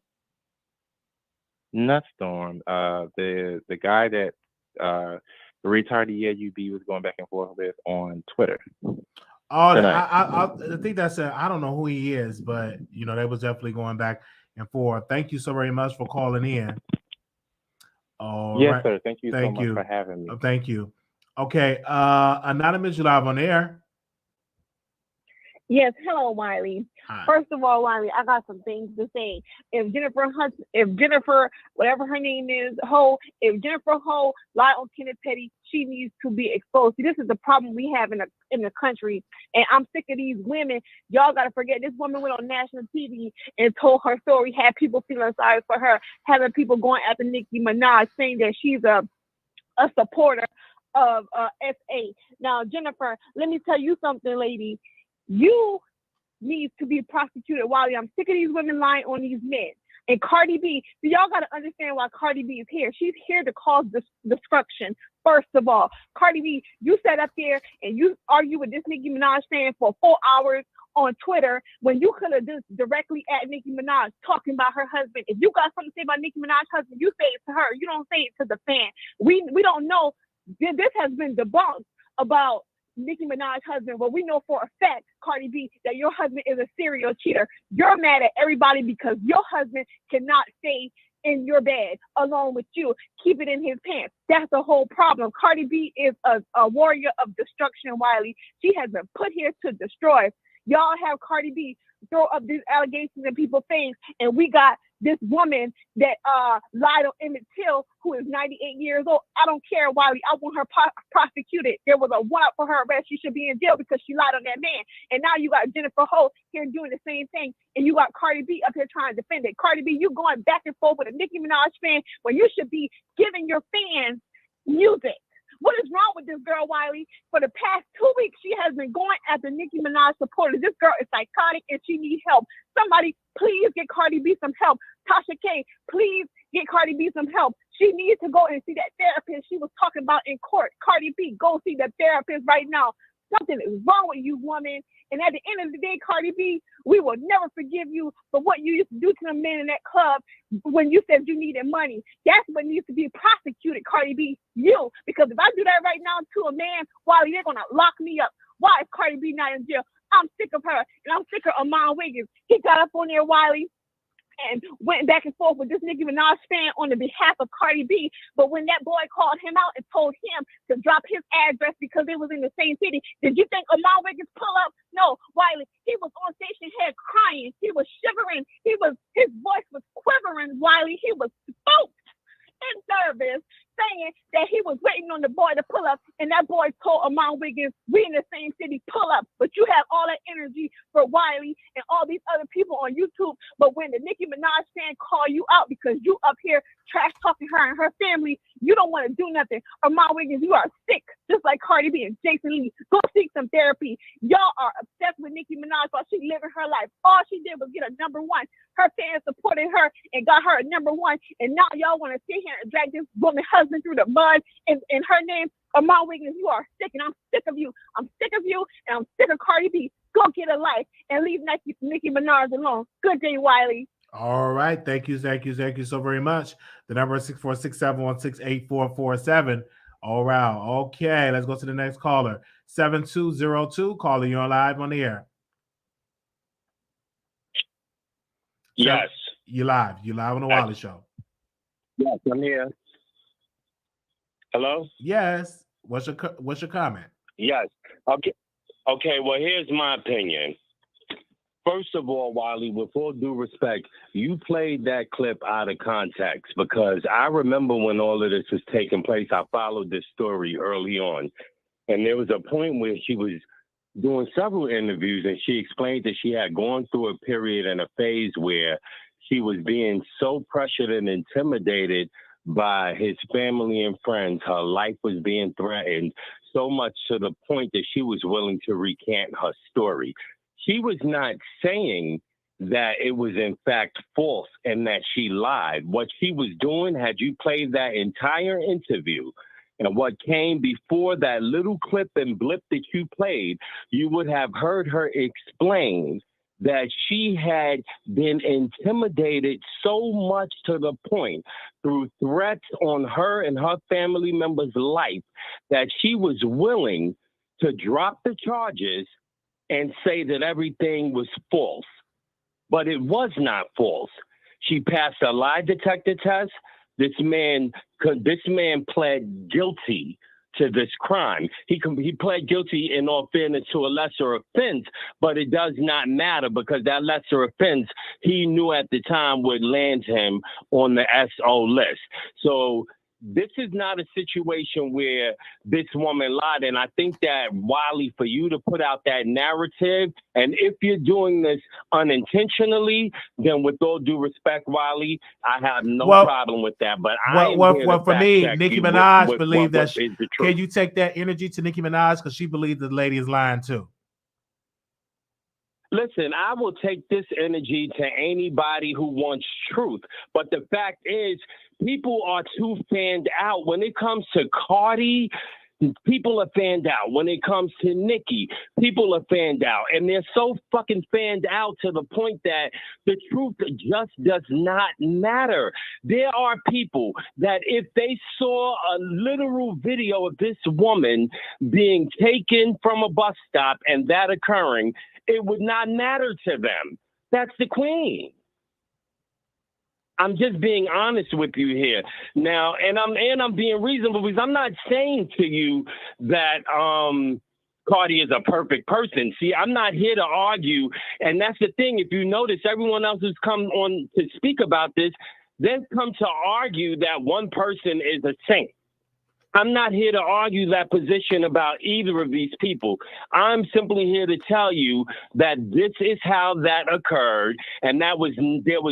Not Storm. The guy that the retarded UB was going back and forth with on Twitter. Oh, I think that's I don't know who he is, but they was definitely going back and forth. Thank you so very much for calling in. All Yes, right. sir. Thank you so Thank much you. for having me. Thank you. Okay. Anonymous, you live on the air. Yes, hello, Wiley. Hi. First of all, Wiley, I got some things to say. If Jennifer, whatever her name is, if Jennifer Ho lied on Kenneth Petty, she needs to be exposed. See, this is the problem we have in the country, and I'm sick of these women. Y'all got to forget, this woman went on national TV and told her story, had people feeling sorry for her, having people going after Nicki Minaj, saying that she's a supporter of SA. Now, Jennifer, let me tell you something, lady. You need to be prosecuted, Wiley. I'm sick of these women lying on these men. And Cardi B, so y'all got to understand why Cardi B is here. She's here to cause destruction. First of all, Cardi B, you sat up there and you argue with this Nicki Minaj fan for 4 hours on Twitter when you could have just directly at Nicki Minaj talking about her husband. If you got something to say about Nicki Minaj's husband, you say it to her. You don't say it to the fan. We don't know. This has been debunked about Nicki Minaj's husband, but we know for a fact, Cardi B, that your husband is a serial cheater. You're mad at everybody because your husband cannot stay in your bed along with you. Keep it in his pants. That's the whole problem. Cardi B is a warrior of destruction, Wiley. She has been put here to destroy. Y'all have Cardi B throw up these allegations in people's face, and we got this woman that lied on Emmett Till, who is 98 years old. I don't care, Wiley. I want her prosecuted. There was a one-up for her arrest. She should be in jail because she lied on that man. And now you got Jennifer Ho here doing the same thing, and you got Cardi B up here trying to defend it. Cardi B, you going back and forth with a Nicki Minaj fan when you should be giving your fans music. What is wrong with this girl, Wiley? For the past 2 weeks, she has been going after Nicki Minaj supporters. This girl is psychotic and she needs help. Somebody, please get Cardi B some help. Tasha K, please get Cardi B some help. She needs to go and see that therapist she was talking about in court. Cardi B, go see the therapist right now. Something is wrong with you, woman. And at the end of the day, Cardi B, we will never forgive you for what you used to do to the men in that club when you said you needed money. That's what needs to be prosecuted, Cardi B, you. Because if I do that right now to a man, Wiley, they're going to lock me up. Why is Cardi B not in jail? I'm sick of her, and I'm sick of Armon Wiggins. He got up on there, Wiley, and went back and forth with this Nicki Minaj fan on the behalf of Cardi B. But when that boy called him out and told him to drop his address because they was in the same city, did you think Armon Wiggins pull up? No, Wiley, he was on station here crying. He was shivering. His voice was quivering, Wiley. He was spooked and nervous, saying that he was waiting on the boy to pull up, and that boy told Armon Wiggins, we in the same city, pull up. But you have all that energy for Wiley and all these other people on YouTube, but when the Nicki Minaj fan call you out because you up here trash talking her and her family, you don't want to do nothing. Armon Wiggins, you are sick, just like Cardi B and Jason Lee. Go seek some therapy. Y'all are obsessed with Nicki Minaj while she living her life. All she did was get a number one. Her fans supported her and got her a number one, and now y'all want to sit here and drag this woman's husband through the mud in her name. Armon Wiggins, you are sick, and I'm sick of you. I'm sick of you, and I'm sick of Cardi B. Go get a life and leave Nicki Minaj alone. Good day, Wiley. All right. Thank you so very much. The number is 646-716-8447. All right. Okay, let's go to the next caller. 7202. Caller, you're live on the air. Yes. You're live. You're live on the Wiley Show. Yes, I'm here. Hello? Yes. What's your comment? Yes. Okay, well, here's my opinion. First of all, Wiley, with all due respect, you played that clip out of context because I remember when all of this was taking place, I followed this story early on. And there was a point where she was doing several interviews and she explained that she had gone through a period and a phase where she was being so pressured and intimidated by his family and friends. Her life was being threatened so much to the point that she was willing to recant her story. She was not saying that it was in fact false and that she lied. What she was doing, had you played that entire interview and what came before that little clip and blip that you played, you would have heard her explain that she had been intimidated so much to the point through threats on her and her family members' life that she was willing to drop the charges and say that everything was false. But it was not false. She passed a lie detector test. this man pled guilty to this crime. He pled guilty, in all fairness, to a lesser offense, but it does not matter because that lesser offense he knew at the time would land him on the SO list. So this is not a situation where this woman lied. And I think that, Wiley, for you to put out that narrative, and if you're doing this unintentionally, then with all due respect, Wiley, I have no problem with that. But for me, Nicki Minaj believed that can you take that energy to Nicki Minaj? Because she believes the lady is lying too. Listen, I will take this energy to anybody who wants truth. But the fact is, people are too fanned out. When it comes to Cardi, people are fanned out. When it comes to Nicki, people are fanned out. And they're so fucking fanned out to the point that the truth just does not matter. There are people that if they saw a literal video of this woman being taken from a bus stop and that occurring, it would not matter to them. That's the queen. I'm just being honest with you here now, and I'm being reasonable because I'm not saying to you that Cardi is a perfect person. See, I'm not here to argue, and that's the thing. If you notice, everyone else who's come on to speak about this, they've come to argue that one person is a saint. I'm not here to argue that position about either of these people. I'm simply here to tell you that this is how that occurred, and there was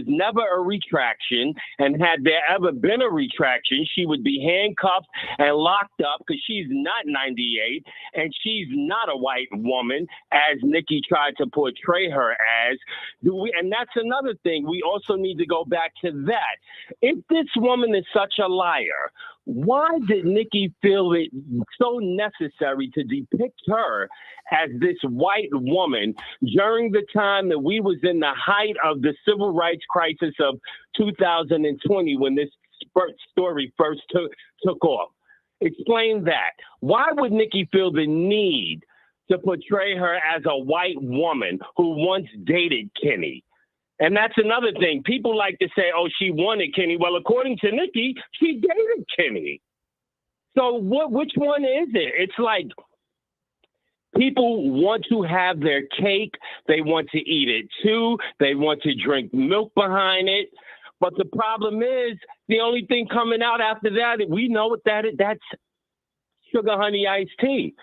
never a retraction. And had there ever been a retraction, she would be handcuffed and locked up because she's not 98 and she's not a white woman, as Nicki tried to portray her as. And that's another thing. We also need to go back to that. If this woman is such a liar, why did Nicki feel it so necessary to depict her as this white woman during the time that we was in the height of the civil rights crisis of 2020 when this story first took off? Explain that. Why would Nicki feel the need to portray her as a white woman who once dated Kenny? And that's another thing. People like to say, oh, she wanted Kenny. Well, according to Nicki, she dated Kenny. So which one is it? It's like people want to have their cake. They want to eat it too. They want to drink milk behind it. But the problem is the only thing coming out after that, we know what that is. That's sugar, honey, iced tea.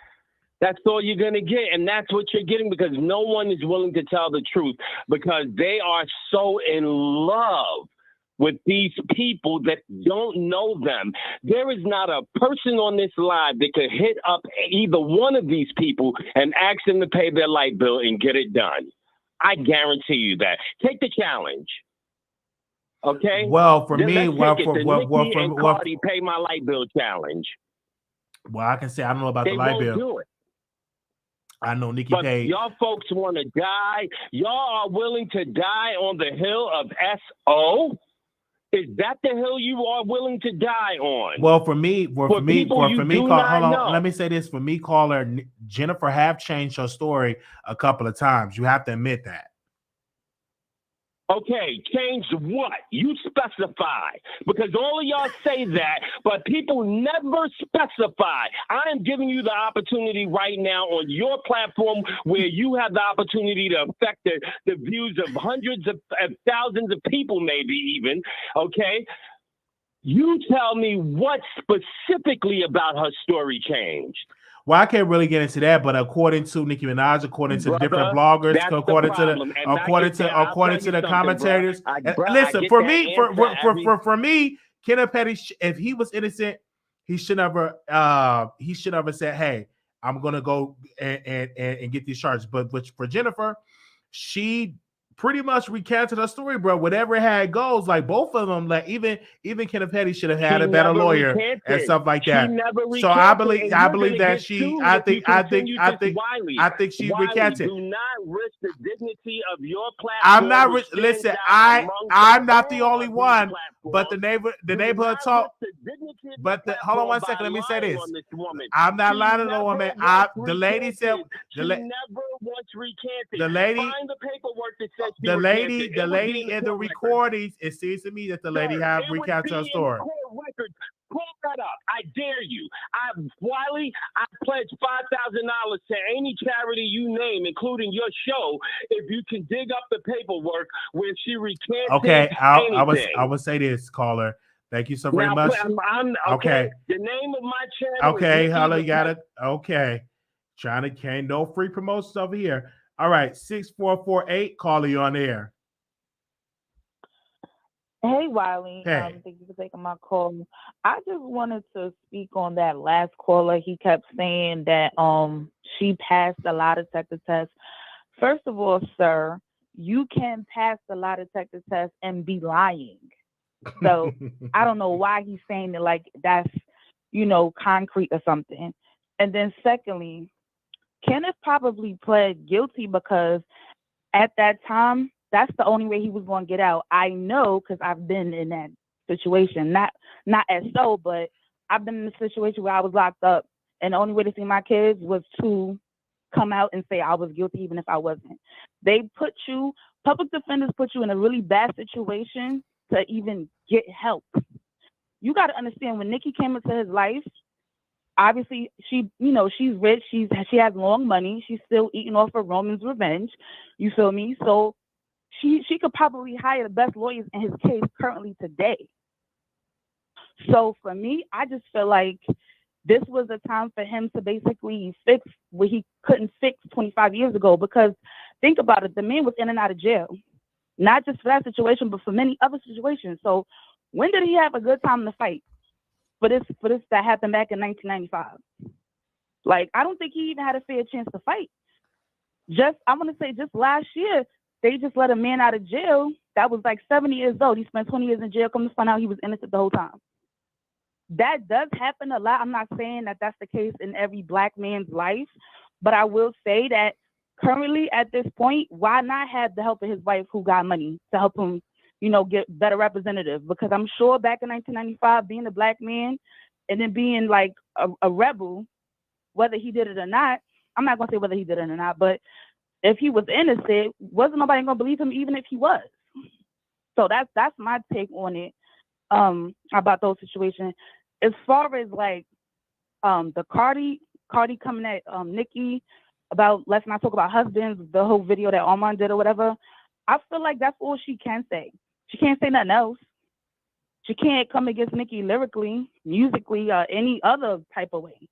That's all you're going to get. And that's what you're getting because no one is willing to tell the truth because they are so in love with these people that don't know them. There is not a person on this live that could hit up either one of these people and ask them to pay their light bill and get it done. I guarantee you that. Take the challenge. Okay? Well, for Then me, let's take it. Nicki and Cardi pay my light bill challenge. Well, I can say I don't know about They the light won't bill. do it. I know Nicki But paid. y'all folks want to die. Y'all are willing to die on the hill of SO? Is that the hill you are willing to die on? Well, for me, hold on. Know. Let me say this. For me, caller, Jennifer have changed her story a couple of times. You have to admit that. Okay, change what? You specify. Because all of y'all say that, but people never specify. I am giving you the opportunity right now on your platform where you have the opportunity to affect the views of hundreds of thousands of people, maybe even, okay? You tell me what specifically about her story changed. Well, I can't really get into that, but according to Nicki Minaj, according to different bloggers, according to the commentators, listen, for me, Kenneth Petty, if he was innocent, he should never said, "Hey, I'm gonna go and get these charges." But for Jennifer, she pretty much recanted her story, bro. Whatever it had goes, like both of them, like even Kenneth Petty should have had a better lawyer and stuff like that. So I believe that I think she recanted. Do not risk the dignity of your platform. I'm not listen, I'm not the only one, but the neighborhood talk. But hold on one second, let me say this. I'm not lying to the woman. The lady said she never once recanted. The lady find the paperwork that says the lady in the recordings, it seems to me that the lady have recounted her story. Pull that up. I dare you. Wiley, I pledge $5,000 to any charity you name, including your show, if you can dig up the paperwork where she recanted Okay, anything. I would say this, caller. Thank you so very much. Okay. The name of my channel. Okay, hello, you got it. Okay. Can't no free promotions over here. All right, 6448, caller, you on air. Hey, Wiley. Hey. Thank you for taking my call. I just wanted to speak on that last caller. He kept saying that she passed a lie detector test. First of all, sir, you can pass the lie detector test and be lying. So I don't know why he's saying it like that's, concrete or something. And then secondly, Kenneth probably pled guilty because at that time, that's the only way he was going to get out. I know because I've been in that situation, not as so, but I've been in a situation where I was locked up, and the only way to see my kids was to come out and say I was guilty, even if I wasn't. Public defenders put you in a really bad situation to even get help. You got to understand, when Nicki came into his life, obviously she's rich, she has long money, she's still eating off of Roman's revenge. You feel me? So she could probably hire the best lawyers in his case currently today. So for me, I just feel like this was a time for him to basically fix what he couldn't fix 25 years ago. Because think about it, the man was in and out of jail, not just for that situation, but for many other situations. So when did he have a good time to fight for this that happened back in 1995? Like, I don't think he even had a fair chance to fight. I want to say just last year, they just let a man out of jail that was like 70 years old. He spent 20 years in jail. Come to find out he was innocent the whole time. That does happen a lot. I'm not saying that that's the case in every black man's life, but I will say that currently at this point, why not have the help of his wife who got money to help him, get better representative? Because I'm sure back in 1995, being a black man and then being like a rebel, whether he did it or not, I'm not going to say whether he did it or not, but if he was innocent, wasn't nobody going to believe him even if he was. So that's my take on it, about those situations. As far as like the Cardi coming at Nicki about, let's not talk about husbands, the whole video that Armon did or whatever, I feel like that's all she can say. She can't say nothing else. She can't come against Nicki lyrically, musically, or any other type of way.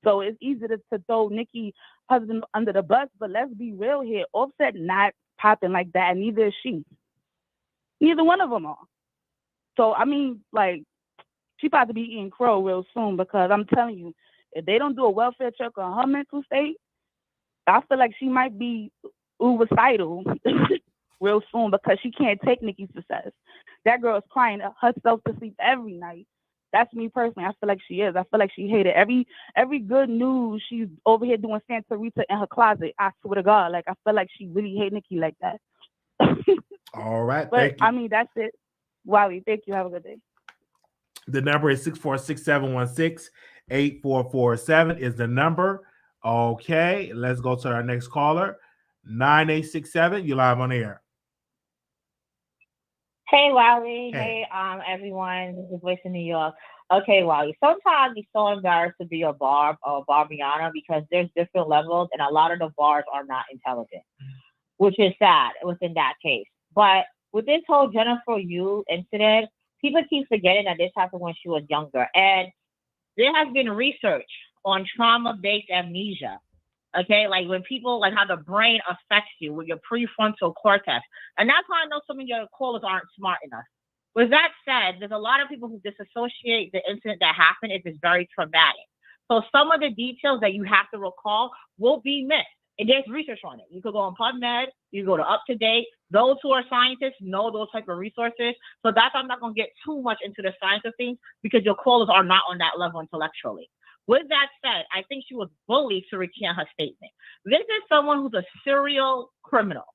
So it's easy to throw Nicki husband under the bus, but let's be real here. Offset not popping like that, and neither is she. Neither one of them are. So, I mean, like, she about to be eating crow real soon, because I'm telling you, if they don't do a welfare check on her mental state, I feel like she might be suicidal real soon, because she can't take Nicki's success. That girl is crying herself to sleep every night. That's me personally. I feel like she is. I feel like she hated every good news. She's over here doing Santa Rita in her closet. I swear to God, like, I feel like she really hate Nicki like that. All right, but thank you. I mean, that's it. Wiley, thank you. Have a good day. The number is 646-716-8447 is the number. Okay, let's go to our next caller. 9867. You live on air. Hey, Wiley. Hey. Hey, everyone. This is Voice in New York. Okay, Wiley. Sometimes you're so embarrassed to be a Barb or Barbiana because there's different levels, and a lot of the bars are not intelligent, which is sad within that case. But with this whole Jennifer Yu incident, people keep forgetting that this happened when she was younger. And there has been research on trauma-based amnesia. Okay, like when people, like how the brain affects you with your prefrontal cortex. And that's how I know some of your callers aren't smart enough. With that said, there's a lot of people who disassociate the incident that happened if it's very traumatic. So some of the details that you have to recall will be missed. And there's research on it. You could go on PubMed, you can go to UpToDate. Those who are scientists know those type of resources. So that's why I'm not going to get too much into the science of things, because your callers are not on that level intellectually. With that said, I think she was bullied to recant her statement. This is someone who's a serial criminal.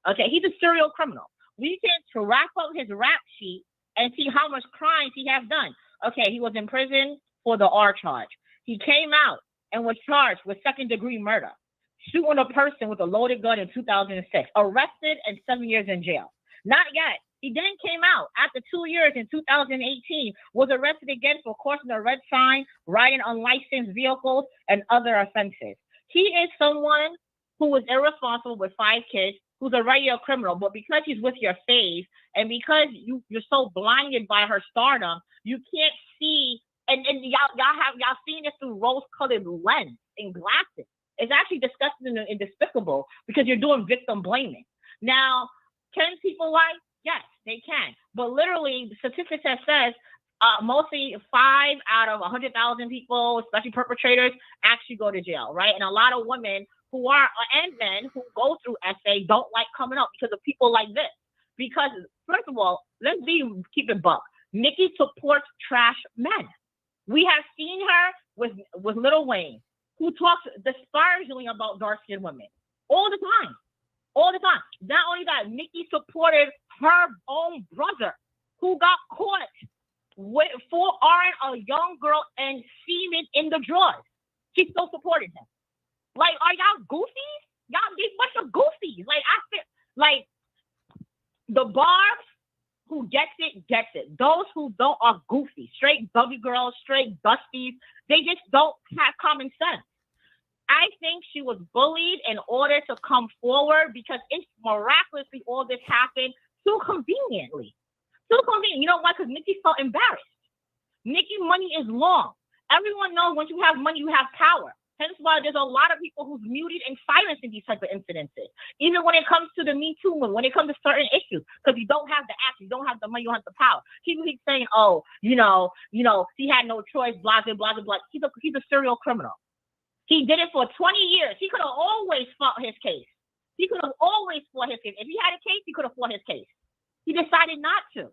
Okay, he's a serial criminal. We can track up his rap sheet and see how much crimes he has done. Okay, he was in prison for the R charge. He came out and was charged with second-degree murder. shooting a person with a loaded gun in 2006, arrested and 7 years in jail. Not yet. He then came out after 2 years in 2018, was arrested again for crossing a red sign, riding unlicensed vehicles, and other offenses. He is someone who was irresponsible with 5 kids, who's a regular criminal, but because he's with your face and because you're so blinded by her stardom, you can't see, and y'all seeing this through rose-colored lens and glasses. It's actually disgusting and despicable because you're doing victim blaming. Now, can people lie? Yes, they can. But literally, the statistics that says mostly 5 out of 100,000 people, especially perpetrators, actually go to jail, right? And a lot of women who are, and men who go through SA don't like coming up because of people like this. Because, first of all, let's keep it buck. Nicki supports trash men. We have seen her with Lil Wayne, who talks disparagingly about dark-skinned women all the time. All the time. Not only that, Nicki supported her own brother who got caught for a young girl and semen in the drawers. She still supported him. Like, are y'all goofies? Y'all these bunch of goofies. Like, I feel like the Barbs who gets it. Those who don't are goofy. Straight Dubby girls, straight Dusties. They just don't have common sense. I think she was bullied in order to come forward because it's miraculously all this happened too conveniently. Too convenient. You know why? Because Nicki felt embarrassed. Nicki money is long. Everyone knows once you have money, you have power. Hence why there's a lot of people who's muted and silenced in these type of incidences. Even when it comes to the Me Too movement, when it comes to certain issues, because you don't have the action, you don't have the money, you don't have the power. People keep saying, oh, you know, he had no choice, blah, blah, blah, blah. He's a serial criminal. He did it for 20 years. He could have always fought his case. He could have always fought his case. If he had a case, he could have fought his case. He decided not to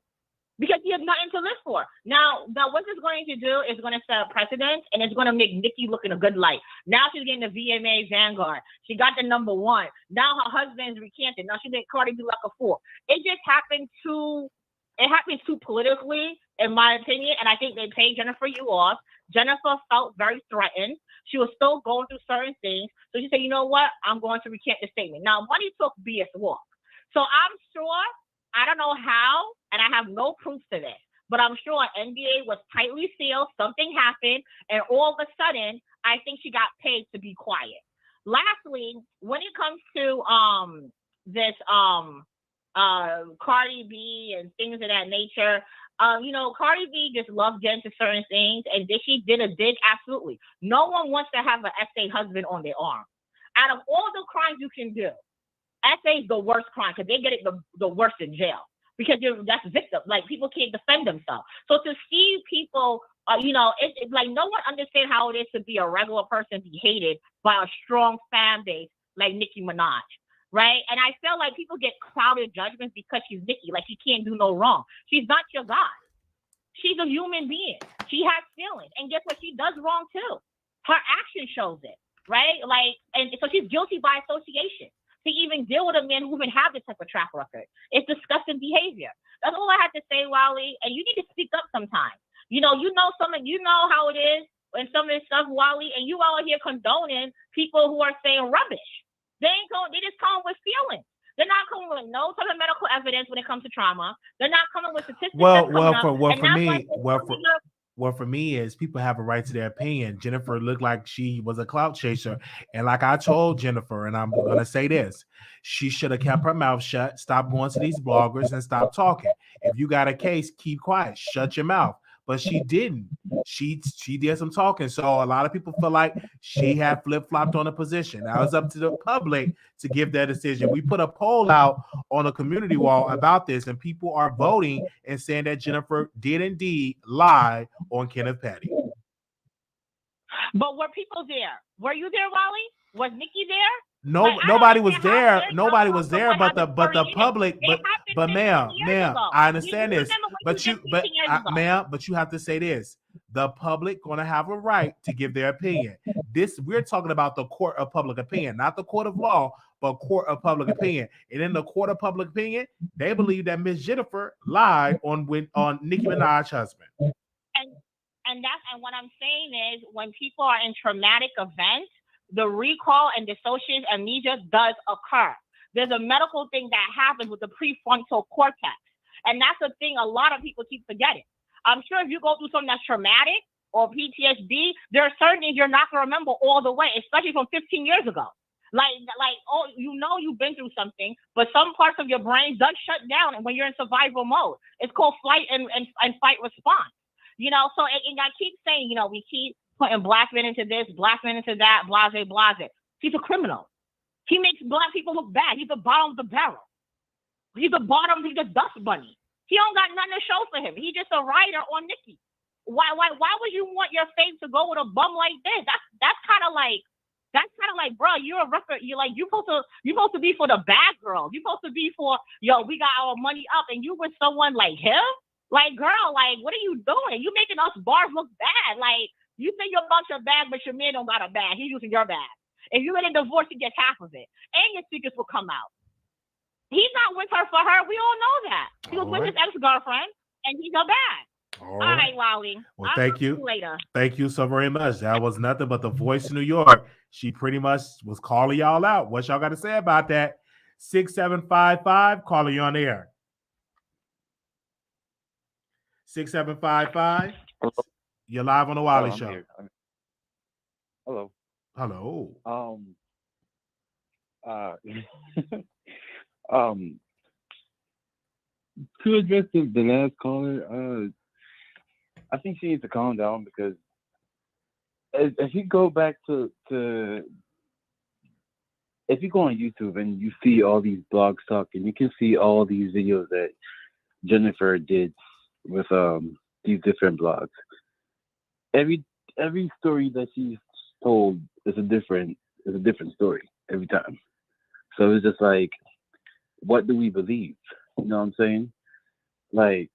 because he has nothing to live for. Now what this is going to do is going to set a precedent, and it's going to make Nicki look in a good light. Now she's getting the VMA Vanguard. She got the #1. Now her husband's recanted. Now she made Cardi be like a fool. It happened too politically, in my opinion, and I think they paid Jennifer Yu off. Jennifer felt very threatened. She was still going through certain things. So she said, you know what? I'm going to recant the statement. Now, money took BS walk. So I'm sure, I don't know how, and I have no proof to this, but I'm sure NBA was tightly sealed. Something happened. And all of a sudden, I think she got paid to be quiet. Lastly, when it comes to this Cardi B and things of that nature, Cardi B just loves getting to certain things, and did she did a dig? Absolutely. No one wants to have an SA husband on their arm. Out of all the crimes you can do, SA is the worst crime because they get it the worst in jail because that's victim. Like, people can't defend themselves. So to see people, it's like no one understands how it is to be a regular person be hated by a strong fan base like Nicki Minaj. Right? And I feel like people get clouded judgments because she's Nicki, like she can't do no wrong. She's not your God. She's a human being. She has feelings. And guess what? She does wrong too. Her action shows it, right? Like, and so she's guilty by association to even deal with a man who even have this type of track record. It's disgusting behavior. That's all I have to say, Wiley. And you need to speak up sometimes. You know how it is and some of this stuff, Wiley, and you out here condoning people who are saying rubbish. They just come with feelings. They're not coming with no type of medical evidence when it comes to trauma. They're not coming with statistics. For me is people have a right to their opinion. Jennifer looked like she was a clout chaser. And like I told Jennifer, and I'm going to say this, she should have kept her mouth shut, stop going to these bloggers and stop talking. If you got a case, keep quiet, shut your mouth. But she didn't. She did some talking. So a lot of people feel like she had flip-flopped on a position. Now it's up to the public to give their decision. We put a poll out on a community wall about this, and people are voting and saying that Jennifer did indeed lie on Kenneth Petty. But were people there? Were you there, Wiley? Was Nicki there? No, nobody was there. Nobody was there, but the public. But ma'am, I understand this. But you have to say this: the public gonna have a right to give their opinion. We're talking about the court of public opinion, not the court of law, but court of public opinion. And in the court of public opinion, they believe that Miss Jennifer lied on Nicki Minaj's husband. And what I'm saying is, when people are in traumatic events, the recall and dissociative amnesia does occur. There's a medical thing that happens with the prefrontal cortex. And that's the thing a lot of people keep forgetting. I'm sure if you go through something that's traumatic or PTSD, there are certain things you're not going to remember all the way, especially from 15 years ago. Oh, you've been through something, but some parts of your brain does shut down and when you're in survival mode. It's called flight and fight response. So and I keep saying, we keep putting black men into this, black men into that, blase. He's a criminal. He makes black people look bad. He's the bottom of the barrel. He's a dust bunny. He don't got nothing to show for him. He's just a writer on Nicki. Why would you want your fame to go with a bum like this? That's kind of like, bro, you're a record. You're supposed to be for the bad girls. You're supposed to be for, we got our money up, and you with someone like him? Like, girl, what are you doing? You making us bars look bad. Like, you think your bunch of bag, but your man don't got a bag. He's using your bag. If you get a divorce, he gets half of it, and your secrets will come out. He's not with her for her. We all know that. He was with his ex-girlfriend, and he's a bad. All right, Wiley. Well, thank you. See you later. Thank you so very much. That was nothing but the voice of New York. She pretty much was calling y'all out. What y'all got to say about that? 6755, calling you on the air. 6755. You're live on the Wiley Show. Here. Hello. Hello. To address the last caller, I think she needs to calm down because if you go back to if you go on YouTube and you see all these blogs talking, you can see all these videos that Jennifer did with these different blogs. Every story that she's told is a different story every time. So it's just like, what do we believe? You know what I'm saying? Like,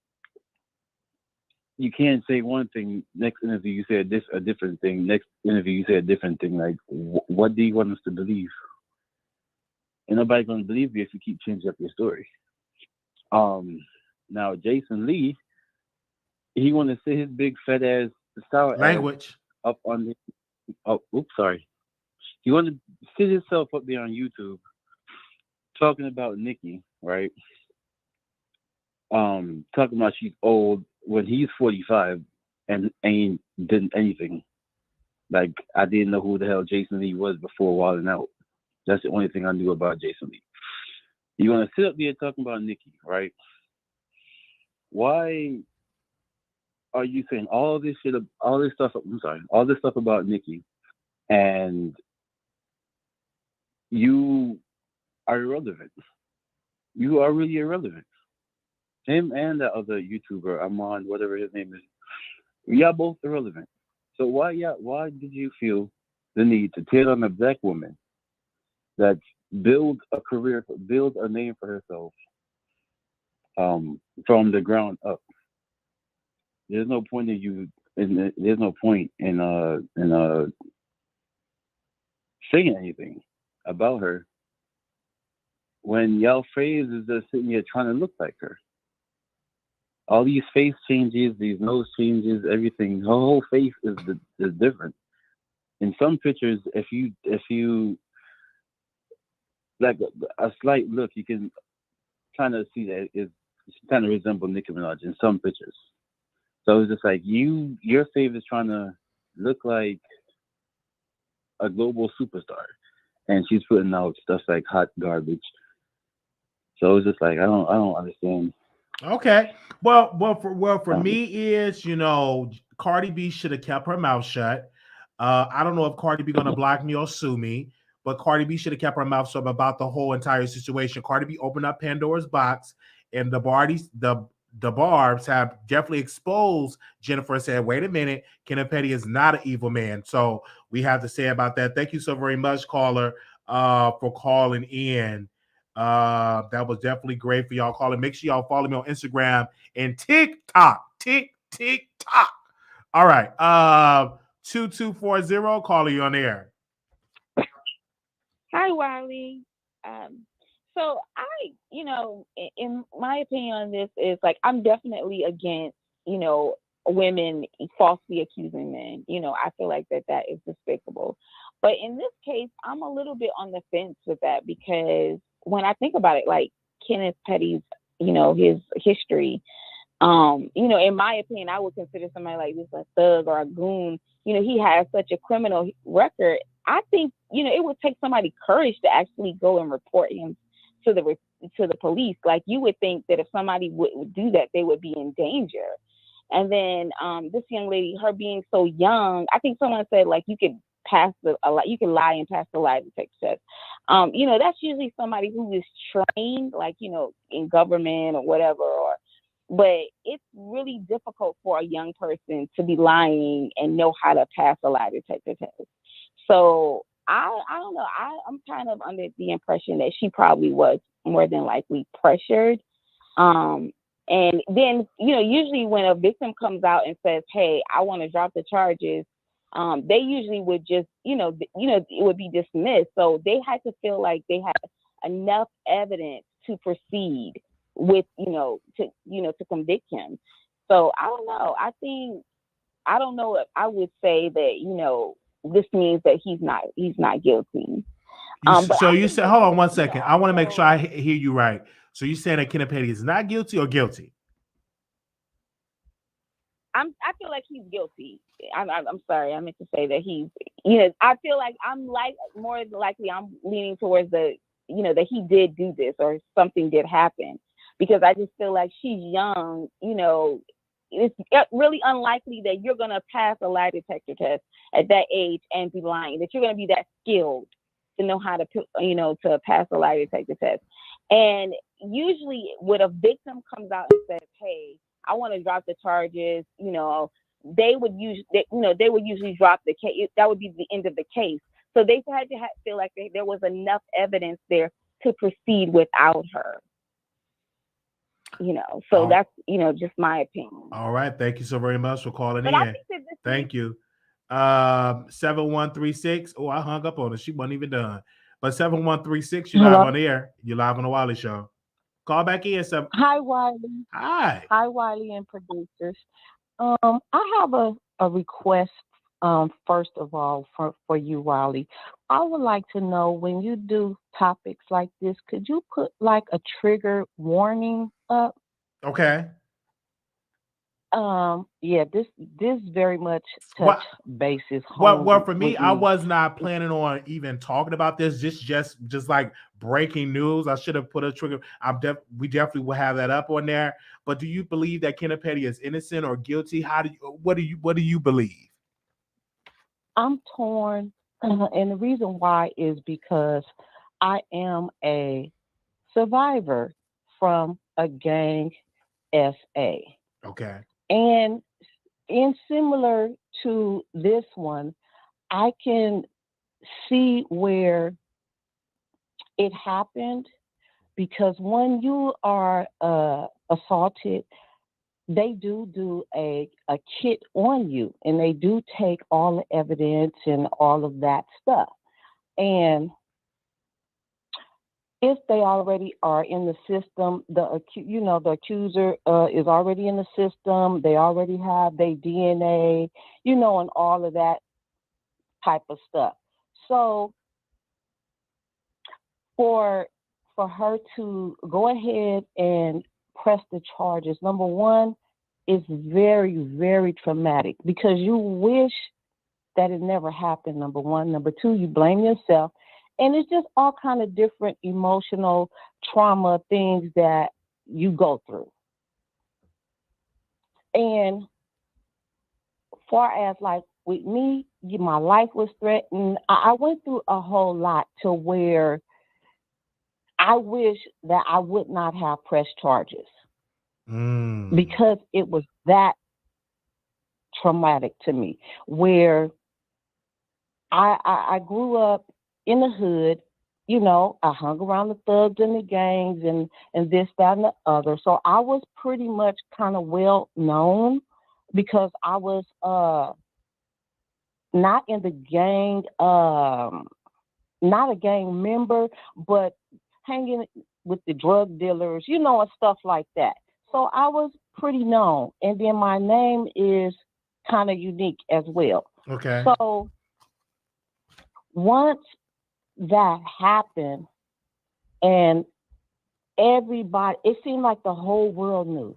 you can't say one thing, next interview you say a different thing, next interview you say a different thing. Like, what do you want us to believe? And nobody's going to believe you if you keep changing up your story. Now, Jason Lee, he want to sit his big fat ass sour language ass up on the, sorry. He want to sit himself up there on YouTube talking about Nicki, right? Talking about she's old when he's 45 and ain't did anything. Like, I didn't know who the hell Jason Lee was before Wilding Out. That's the only thing I knew about Jason Lee. You want to sit up there talking about Nicki, right? Why are you saying all this stuff about Nicki, and you are irrelevant? You are really irrelevant. Him and the other YouTuber, Armon, whatever his name is, y'all both irrelevant. So why did you feel the need to tear on a black woman that build a name for herself from the ground up? There's no point in saying anything about her when y'all phrase is just sitting here trying to look like her. All these face changes, these nose changes, everything. Her whole face is different. In some pictures, if you like a slight look, you can kind of see that it kind of resembles Nicki Minaj in some pictures. So it's just like your face is trying to look like a global superstar, and she's putting out stuff like hot garbage. So it's just like I don't understand. Okay. Well, for me is, Cardi B should have kept her mouth shut. I don't know if Cardi B gonna block me or sue me, but Cardi B should have kept her mouth shut about the whole entire situation. Cardi B opened up Pandora's box, and the Barbs have definitely exposed Jennifer and said, wait a minute, Kenneth Petty is not an evil man. So we have to say about that. Thank you so very much, caller, for calling in. That was definitely great for y'all calling. Make sure y'all follow me on Instagram and TikTok. TikTok. All right. 2240, calling you on air. Hi, Wiley. So in my opinion on this is like, I'm definitely against, women falsely accusing men. I feel like that is despicable. But in this case, I'm a little bit on the fence with that because when I think about it, like Kenneth Petty's, his history, in my opinion, I would consider somebody like this a thug or a goon. He has such a criminal record. I think, it would take somebody courage to actually go and report him to the police. Like, you would think that if somebody would do that, they would be in danger. And then this young lady, her being so young, I think someone said, like, you could you can lie and pass the lie detector test. That's usually somebody who is trained, like, in government or whatever, but it's really difficult for a young person to be lying and know how to pass a lie detector test. So I don't know. I'm kind of under the impression that she probably was more than likely pressured. And then, usually when a victim comes out and says, hey, I want to drop the charges, they usually would just, it would be dismissed. So they had to feel like they had enough evidence to proceed with, to convict him. So I don't know. I don't know if I would say that, this means that he's not guilty. So you said, hold on one second. I want to make sure I hear you right. So you saying that Kenneth Petty is not guilty or guilty? I feel like he's guilty. I'm sorry. I meant to say that he's, I feel like more than likely I'm leaning towards that he did do this or something did happen, because I just feel like she's young. It's really unlikely that you're going to pass a lie detector test at that age and be lying, that you're going to be that skilled to know how to, to pass a lie detector test. And usually when a victim comes out and says, hey, I want to drop the charges, they would usually drop the case. That would be the end of the case. So they had to feel like there was enough evidence there to proceed without her. So that's, just my opinion. All right. Thank you so very much for calling But in. Thank you. 7136. Oh, I hung up on her. She wasn't even done. But 7136, you're live on the air. You're live on the Wiley Show. Call back in. Hi, Wiley. Hi. Hi, Wiley and producers. I have a request, first of all, for you, Wiley. I would like to know, when you do topics like this, could you put like a trigger warning up? Okay. Yeah, this very much touch bases home. Well, for me, I was not planning on even talking about this. Just like breaking news. I should have put a trigger. We definitely will have that up on there. But do you believe that Kenneth Petty is innocent or guilty? What do you believe? I'm torn, and the reason why is because I am a survivor from a gang SA. Okay. And similar to this one, I can see where it happened, because when you are assaulted, they do a kit on you, and they do take all the evidence and all of that stuff. And if they already are in the system, the accuser is already in the system. They already have their DNA, and all of that type of stuff. So for her to go ahead and press the charges, number one, is very, very traumatic, because you wish that it never happened, number one. Number two, you blame yourself. And it's just all kind of different emotional trauma things that you go through. And far as like with me, my life was threatened. I went through a whole lot to where I wish that I would not have pressed charges, because it was that traumatic to me, where I grew up in the hood. I hung around the thugs and the gangs and this, that, and the other. So I was pretty much kind of well known, because I was not in the gang, not a gang member, but hanging with the drug dealers, and stuff like that. So I was pretty known. And then my name is kind of unique as well. Okay. So once that happened, and everybody, it seemed like the whole world knew.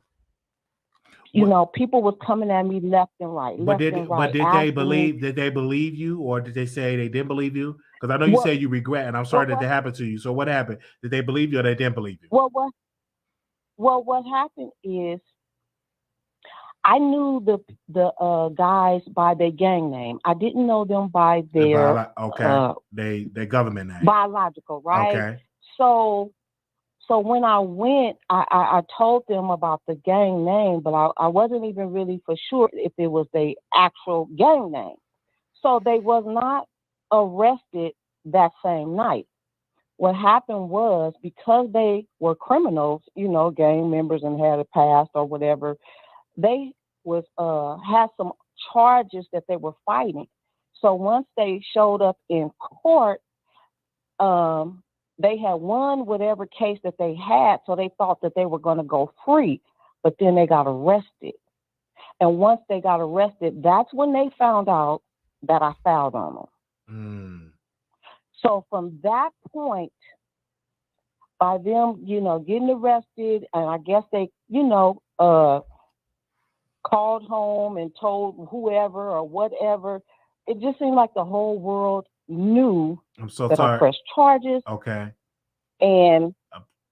You know, people was coming at me left and right, But did they asking believe? me, Did they believe you, or did they say they didn't believe you? Because I know you said you regret, and I'm sorry that happened to you. So what happened? Did they believe you, or they didn't believe you? Well, what happened is I knew the guys by their gang name. I didn't know them by their their government name, biological, right? Okay. So when I went, I told them about the gang name, but I wasn't even really for sure if it was their actual gang name. So they was not arrested that same night. What happened was, because they were criminals, you know, gang members and had a past or whatever, they was had some charges that they were fighting. So once they showed up in court, they had won whatever case that they had, so they thought that they were going to go free, but then they got arrested. And once they got arrested, that's when they found out that I filed on them. So from that point, by them, you know, getting arrested, and I guess they, you know, called home and told whoever or whatever, it just seemed like the whole world knew that I pressed charges. Okay. And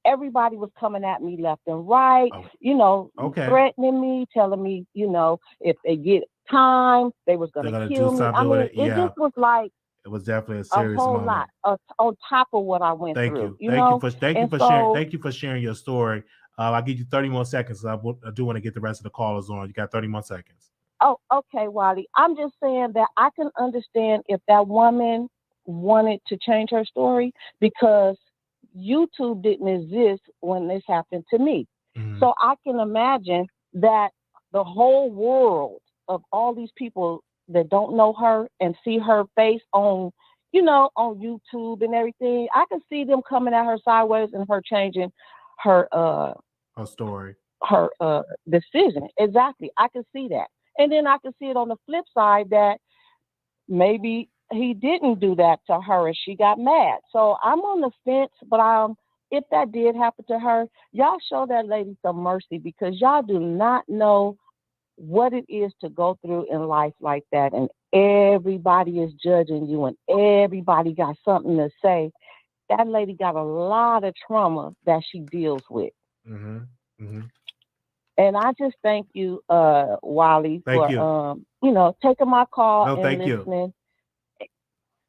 everybody was coming at me left and right, you know, threatening me, telling me, you know, if they get time, they was going to kill me. I mean, it just was like, it was definitely a serious whole moment. lot on top of what I went through. Thank you for sharing your story. I'll give you 30 more seconds. I do want to get the rest of the callers on. You got 30 more seconds. Oh, okay, Wiley. I'm just saying that I can understand if that woman wanted to change her story, because YouTube didn't exist when this happened to me. So I can imagine that the whole world of all these people that don't know her and see her face on, you know, on YouTube and everything, I can see them coming at her sideways and her changing her story, her decision. Exactly. I can see that. And then I can see it on the flip side that maybe he didn't do that to her and she got mad. So I'm on the fence, but if that did happen to her, y'all show that lady some mercy, because y'all do not know what it is to go through in life like that. And everybody is judging you and everybody got something to say. That lady got a lot of trauma that she deals with. And I just thank you, Wiley, for you know, taking my call and listening.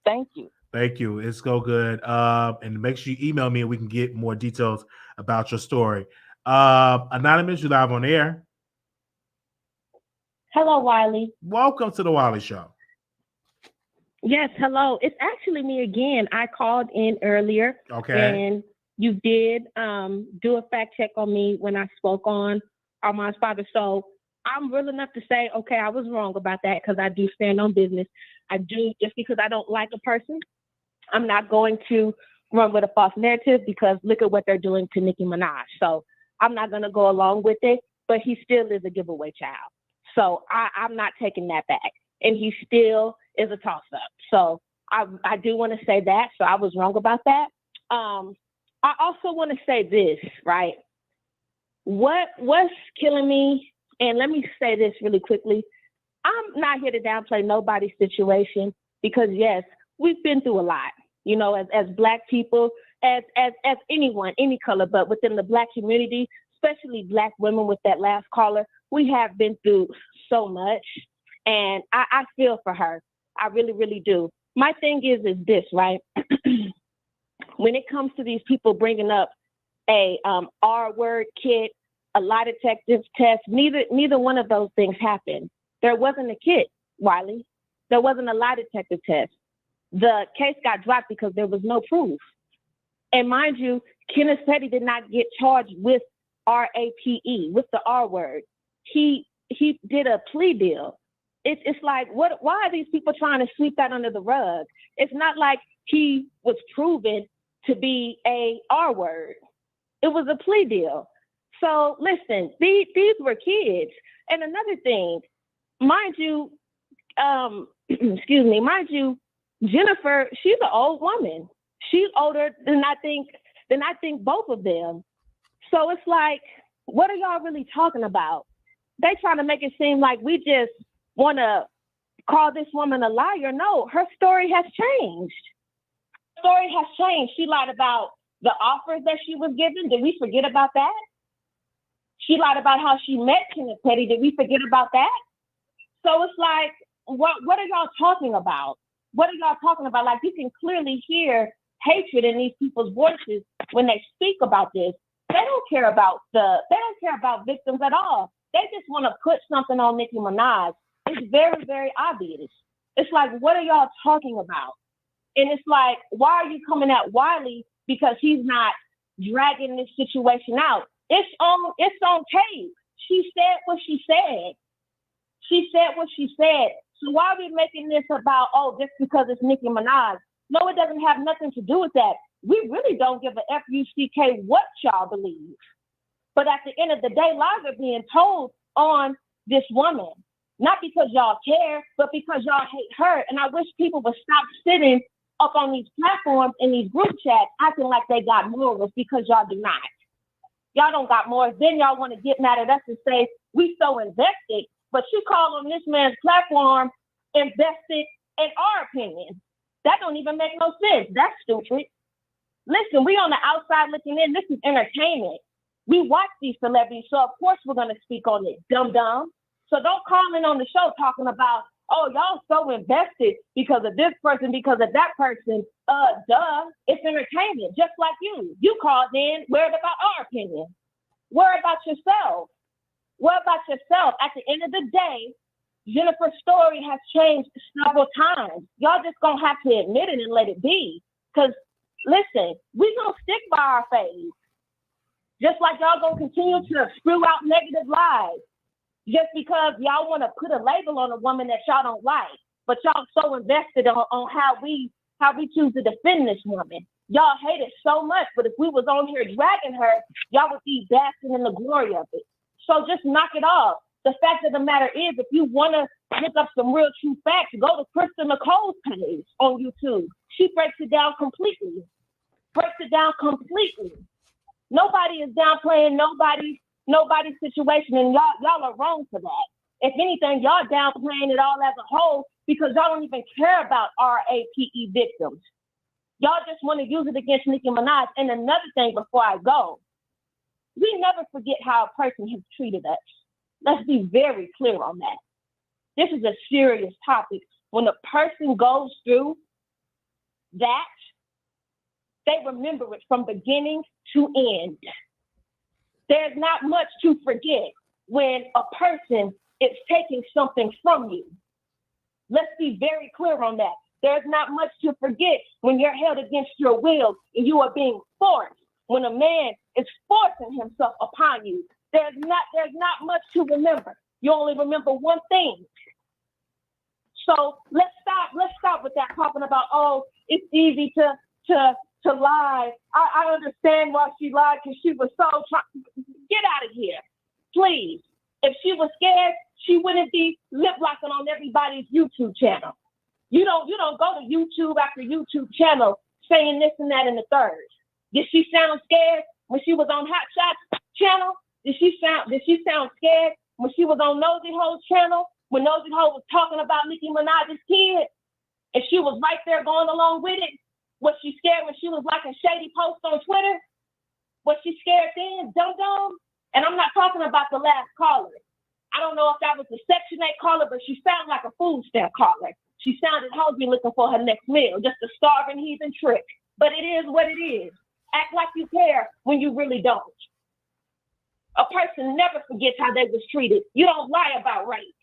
Thank you. Thank you. It's so good. And make sure you email me and we can get more details about your story. Anonymous, you live on air. Hello, Wiley. Welcome to the Wiley Show. Yes, hello. It's actually me again. I called in earlier. Okay. And you did do a fact check on me when I spoke on Armon's father. So I'm real enough to say, okay, I was wrong about that, because I do stand on business. I do, just because I don't like a person, I'm not going to run with a false narrative, because look at what they're doing to Nicki Minaj. So I'm not going to go along with it, but he still is a giveaway child. So I'm not taking that back. And he still is a toss-up. So I do want to say that. So I was wrong about that. I also want to say this, right? What's killing me, and let me say this really quickly, I'm not here to downplay nobody's situation, because yes, we've been through a lot, you know, as Black people, as anyone, any color, but within the Black community, especially Black women with that last caller, we have been through so much, and I feel for her. I really, really do. My thing is this, right? When it comes to these people bringing up a R-word kit, a lie detective test, neither one of those things happened. There wasn't a kit, Wiley. There wasn't a lie detective test. The case got dropped because there was no proof. And mind you, Kenneth Petty did not get charged with R-A-P-E, with the R word. He did a plea deal. It's like, why are these people trying to sweep that under the rug? It's not like he was proven to be a R word. It was a plea deal. So listen, these were kids. And another thing, mind you, Jennifer, she's an old woman. She's older than I think both of them. So it's like, what are y'all really talking about? They trying to make it seem like we just want to call this woman a liar. No, her story has changed. Story has changed. She lied about the offers that she was given. Did we forget about that? She lied about how she met Kenneth Petty. Did we forget about that? So it's like, what are y'all talking about? What are y'all talking about? Like, you can clearly hear hatred in these people's voices when they speak about this. They don't care about victims at all. They just want to put something on Nicki Minaj. It's very, very obvious. It's like, what are y'all talking about? And it's like, why are you coming at Wiley because he's not dragging this situation out? It's on tape. She said what she said. She said what she said. So why are we making this about, oh, just because it's Nicki Minaj? No, it doesn't have nothing to do with that. We really don't give a F-U-C-K what y'all believe. But at the end of the day, lies are being told on this woman. Not because y'all care, but because y'all hate her. And I wish people would stop sitting up on these platforms in these group chats acting like they got morals, because y'all do not. Y'all don't got morals. Then y'all want to get mad at us and say, we so invested. But you call on this man's platform invested in our opinion. That don't even make no sense. That's stupid. Listen, we on the outside looking in. This is entertainment. We watch these celebrities, so of course we're going to speak on it, dumb. So don't call in on the show talking about, oh, y'all so invested because of this person, because of that person. Duh. It's entertainment, just like you. You called in, worried about our opinion. Worry about yourself. Worry about yourself. At the end of the day, Jennifer's story has changed several times. Y'all just gonna have to admit it and let it be. Because, listen, we gonna stick by our faith. Just like y'all gonna continue to screw out negative lies. Just because y'all want to put a label on a woman that y'all don't like. But y'all so invested on how we choose to defend this woman. Y'all hate it so much, but if we was on here dragging her, y'all would be basking in the glory of it. So just knock it off. The fact of the matter is, if you want to look up some real true facts, go to Krista Nicole's page on YouTube. She breaks it down completely. Nobody is downplaying nobody's situation, and y'all are wrong for that. If anything, y'all downplaying it all as a whole because y'all don't even care about RAPE victims. Y'all just want to use it against Nicki Minaj. And another thing before I go, we never forget how a person has treated us. Let's be very clear on that. This is a serious topic. When a person goes through that, they remember it from beginning to end. There's not much to forget when a person is taking something from you. Let's be very clear on that. There's not much to forget when you're held against your will and you are being forced. When a man is forcing himself upon you, there's not much to remember. You only remember one thing. So let's stop with that talking about, oh, it's easy to lie. I understand why she lied because she was so get out of here, please. If she was scared, she wouldn't be lip locking on everybody's YouTube channel. You don't go to YouTube after YouTube channel saying this and that and the third. Did she sound scared when she was on Hot Shots channel? Did she sound scared when she was on Nosy Ho's channel? When Nosy Ho was talking about Nicki Minaj's kid, and she was right there going along with it? Was she scared when she was liking shady posts on Twitter? Was she scared then, dum-dum? And I'm not talking about the last caller. I don't know if that was the Section 8 caller, but she sounded like a food stamp caller. She sounded hungry looking for her next meal, just a starving heathen trick. But it is what it is. Act like you care when you really don't. A person never forgets how they was treated. You don't lie about rape.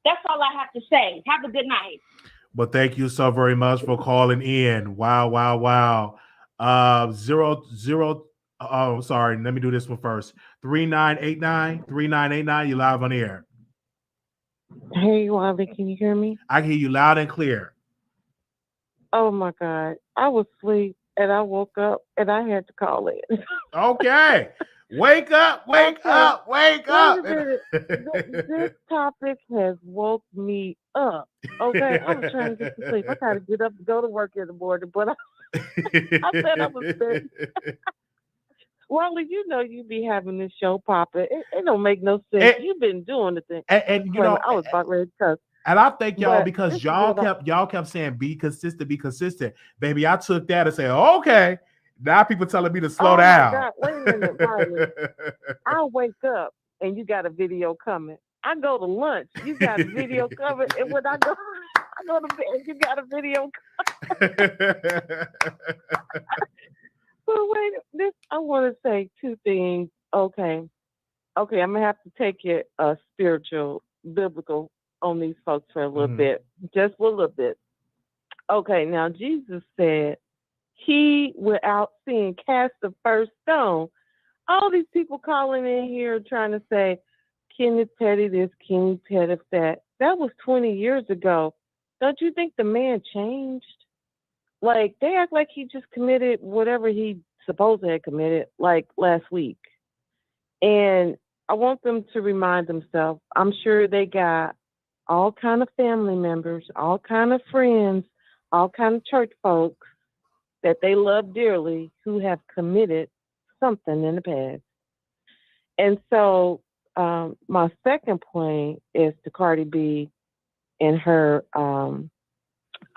That's all I have to say. Have a good night. But thank you so very much for calling in. Wow. Sorry. Let me do this one first. 3989. You're live on the air. Hey, Wiley, can you hear me? I can hear you loud and clear. Oh my God. I was asleep and I woke up and I had to call in. Okay. Wake up, wake Okay. up, wake Wait up. a minute. This topic has woke me up. Okay, I'm trying to get to sleep. I gotta get up and go to work in the morning, but I said I was sick. Wally, you know you be having this show popping. It don't make no sense. You've been doing the thing. And you know, I was about ready to cuss. and I thank y'all But because this is y'all what kept saying be consistent. Baby, I took that and said, okay. Now people telling me to slow down. My God, wait a minute, Wiley. I wake up and you got a video coming. I go to lunch, you got a video coming, and when I go to bed, you got a video coming. But wait, I want to say two things. Okay, I'm gonna have to take it spiritual, biblical on these folks for a little bit, just for a little bit. Okay, now Jesus said, he without sin cast the first stone. All these people calling in here trying to say, Kenneth Petty this, King Petty that. That was 20 years ago. Don't you think the man changed? Like, they act like he just committed whatever he supposedly had committed, like last week. And I want them to remind themselves, I'm sure they got all kind of family members, all kind of friends, all kind of church folks that they love dearly who have committed something in the past. And so my second point is to Cardi B and her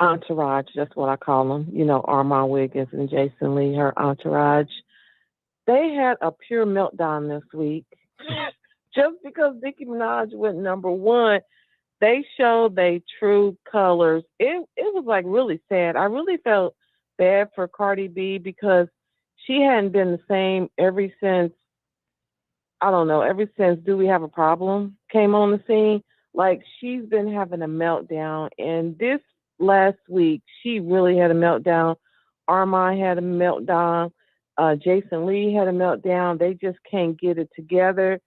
entourage. That's what I call them. You know, Armon, Wiggins, and Jason Lee, her entourage. They had a pure meltdown this week. Just because Nicki Minaj went number one, they showed their true colors. It was like really sad. I really felt bad for Cardi B because she hadn't been the same ever since Do We Have a Problem came on the scene. Like, she's been having a meltdown, and this last week she really had a meltdown. Armon had a meltdown. Jason Lee had a meltdown. They just can't get it together.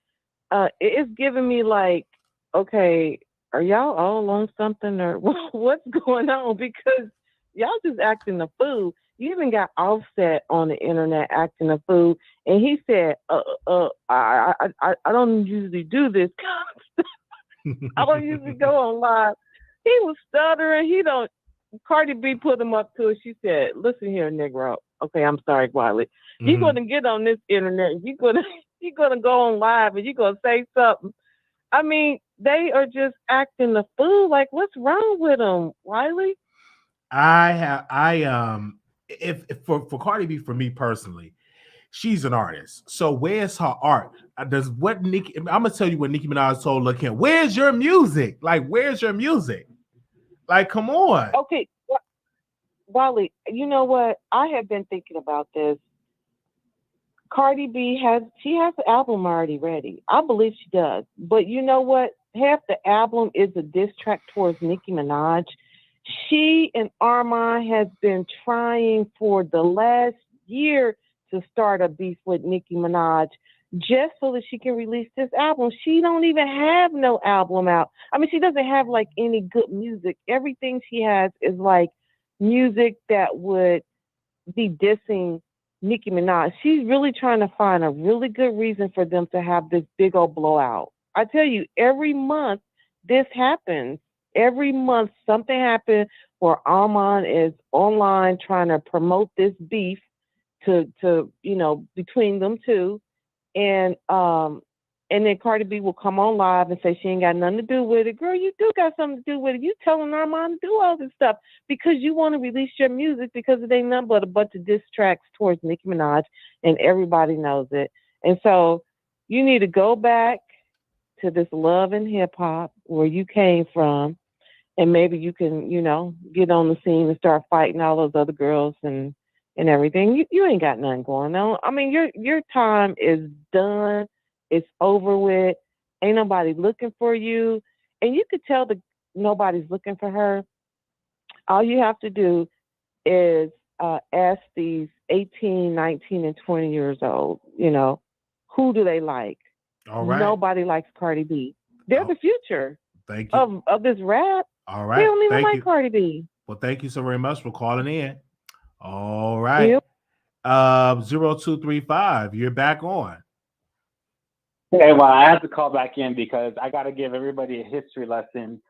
It's giving me like, okay, are y'all all on something or what's going on? Because y'all just acting a fool. You even got Offset on the internet acting a fool, and he said, I don't usually do this kind of stuff. I don't usually go on live. He was stuttering. Cardi B put him up to it. She said, listen here, Negro. Okay, I'm sorry, Wiley. You're going to get on this internet. You're gonna go on live and you're going to say something. I mean, they are just acting a fool. Like, what's wrong with them, Wiley? If for Cardi B, for me personally, she's an artist. So where's her art? I'm gonna tell you what Nicki Minaj told Lil' Kim. Where's your music? Like, where's your music? Like, come on. Okay, Wiley, you know what? I have been thinking about this. Cardi B has the album already ready. I believe she does. But you know what? Half the album is a diss track towards Nicki Minaj. She and Armon has been trying for the last year to start a beef with Nicki Minaj just so that she can release this album. She don't even have no album out. I mean, she doesn't have like any good music. Everything she has is like music that would be dissing Nicki Minaj. She's really trying to find a really good reason for them to have this big old blowout. I tell you, every month this happens. Every month something happens where Armon is online trying to promote this beef to between them two. And then Cardi B will come on live and say she ain't got nothing to do with it. Girl, you do got something to do with it. You telling Armon to do all this stuff because you want to release your music because it ain't nothing but a bunch of diss tracks towards Nicki Minaj, and everybody knows it. And so you need to go back to this love and hip hop where you came from, and maybe you can, get on the scene and start fighting all those other girls and everything. You ain't got nothing going on. I mean, your time is done. It's over with. Ain't nobody looking for you. And you could tell that nobody's looking for her. All you have to do is ask these 18, 19, and 20 years old, who do they like? All right. Nobody likes Cardi B. They're the future Thank you. of this rap. All right. They don't even Thank like you. Cardi B. Well, thank you so very much for calling in. All right. Yep. 0235, you're back on. Okay, well, I have to call back in because I got to give everybody a history lesson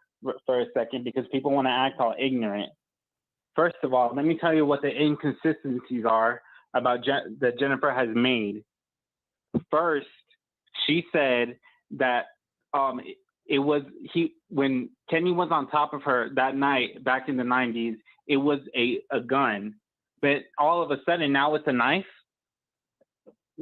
for a second because people want to act all ignorant. First of all, let me tell you what the inconsistencies are about that Jennifer has made. First, she said that it was when Kenny was on top of her that night back in the 90s, it was a gun, but all of a sudden now it's a knife.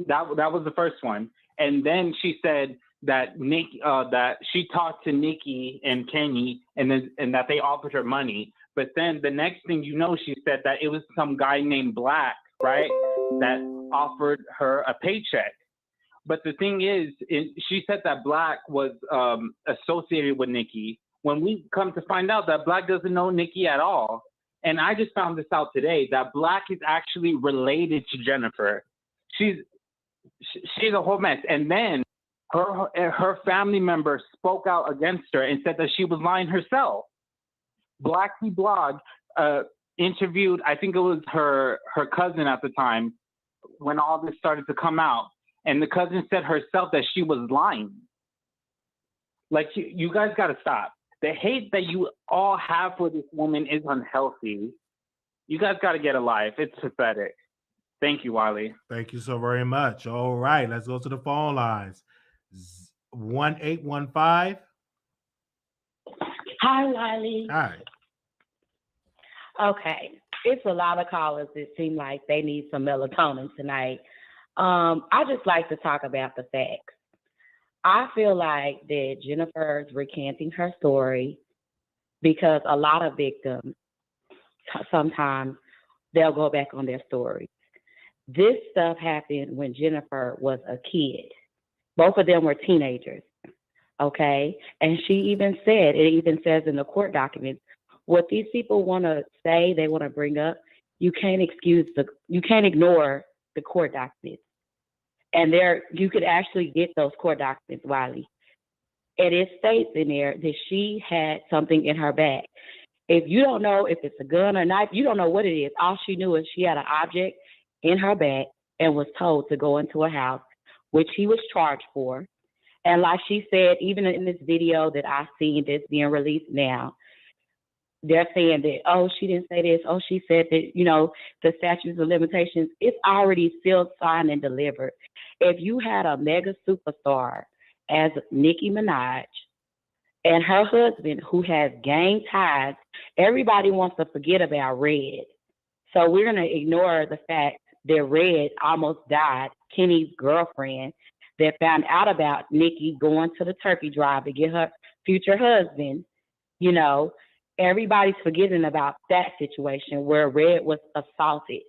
That was the first one. And then she said that that she talked to Nicki and Kenny and that they offered her money. But then the next thing you know, she said that it was some guy named Black, right, that offered her a paycheck. But the thing is, she said that Black was associated with Nicki. When we come to find out that Black doesn't know Nicki at all. And I just found this out today, that Black is actually related to Jennifer. She's a whole mess. And then her family member spoke out against her and said that she was lying herself. Blackie Blog interviewed, I think it was her cousin at the time when all this started to come out. And the cousin said herself that she was lying. Like, you guys got to stop. The hate that you all have for this woman is unhealthy. You guys got to get a life. It's pathetic. Thank you, Wiley. Thank you so very much. All right, let's go to the phone lines. 1815. Hi, Wiley. Hi. Okay, it's a lot of callers that seem like they need some melatonin tonight. I just like to talk about the facts. I feel like that Jennifer is recanting her story because a lot of victims, sometimes they'll go back on their story. This stuff happened when Jennifer was a kid. Both of them were teenagers, okay? And she even said, it even says in the court documents, what these people want to say, they want to bring up, you can't ignore the court documents. And you could actually get those court documents, Wiley. And it states in there that she had something in her bag. If you don't know if it's a gun or knife, you don't know what it is. All she knew is she had an object in her bag and was told to go into a house, which he was charged for. And like she said, even in this video that I've seen that's being released now, they're saying that, oh, she didn't say this. Oh, she said that, the statutes of limitations, it's already sealed, signed, and delivered. If you had a mega superstar as Nicki Minaj and her husband who has gang ties, everybody wants to forget about Red. So we're going to ignore the fact that Red almost died, Kenny's girlfriend, that found out about Nicki going to the turkey drive to get her future husband. Everybody's forgetting about that situation where Red was assaulted.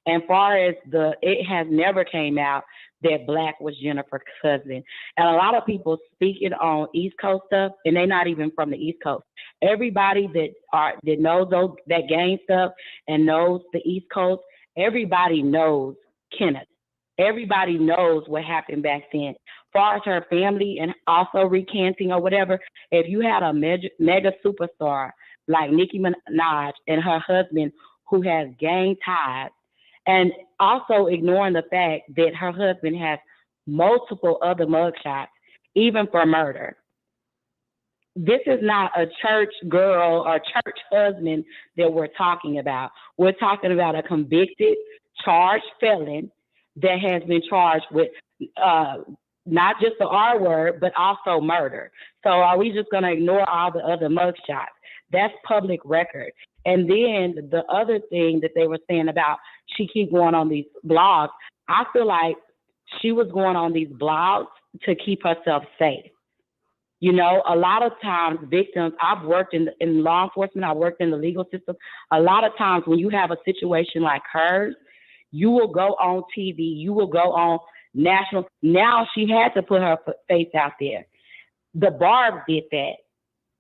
And far as it has never came out that Black was Jennifer's husband. And a lot of people speaking on East Coast stuff, and they're not even from the East Coast. Everybody that knows that gang stuff and knows the East Coast, everybody knows Kenneth. Everybody knows what happened back then. Far as her family and also recanting or whatever, if you had a mega superstar like Nicki Minaj and her husband who has gang ties, and also ignoring the fact that her husband has multiple other mugshots, even for murder. This is not a church girl or church husband that we're talking about. We're talking about a convicted, charged felon that has been charged with not just the R word, but also murder. So are we just going to ignore all the other mugshots? That's public record. And then the other thing that they were saying about she keep going on these blogs, I feel like she was going on these blogs to keep herself safe. A lot of times victims, I've worked in law enforcement, I worked in the legal system. A lot of times when you have a situation like hers, you will go on TV, you will go on national. Now she had to put her face out there. The Barbs did that.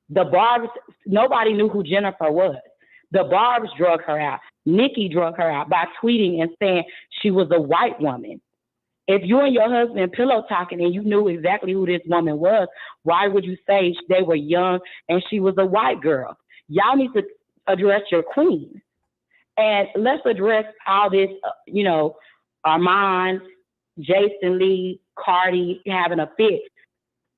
The Barbs, nobody knew who Jennifer was. The Barbs drug her out. Nicki drug her out by tweeting and saying she was a white woman. If you and your husband pillow talking and you knew exactly who this woman was, why would you say they were young and she was a white girl? Y'all need to address your queen. And let's address all this, Armon Jason Lee, Cardi having a fit.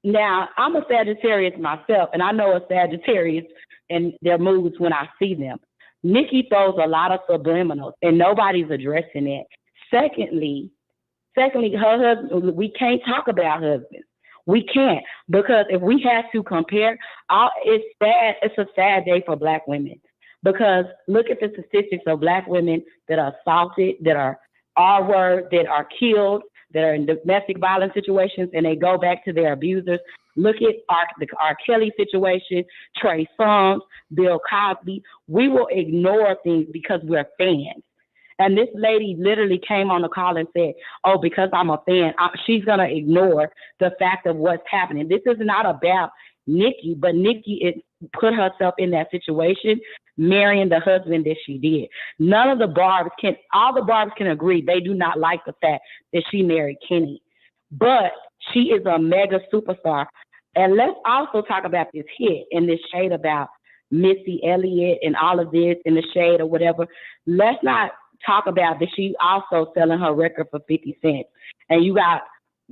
Now, I'm a Sagittarius myself, and I know a Sagittarius and their moods when I see them. Nicki throws a lot of subliminals, and nobody's addressing it. Secondly, her husband, we can't talk about husbands. We can't, because if we had to compare, it's sad. It's a sad day for Black women, because look at the statistics of Black women that are assaulted, that are R-word, that are killed, that are in domestic violence situations, and they go back to their abusers. Look at the R. Kelly situation, Trey Songz, Bill Cosby. We will ignore things because we're fans. And this lady literally came on the call and said, oh, because I'm a fan, she's going to ignore the fact of what's happening. This is not about Nicki, but Nicki put herself in that situation, marrying the husband that she did. All the Barbs can agree they do not like the fact that she married Kenny. But she is a mega superstar. And let's also talk about this hit and this shade about Missy Elliott and all of this in the shade or whatever. Let's not talk about that she also selling her record for 50 cents. And you got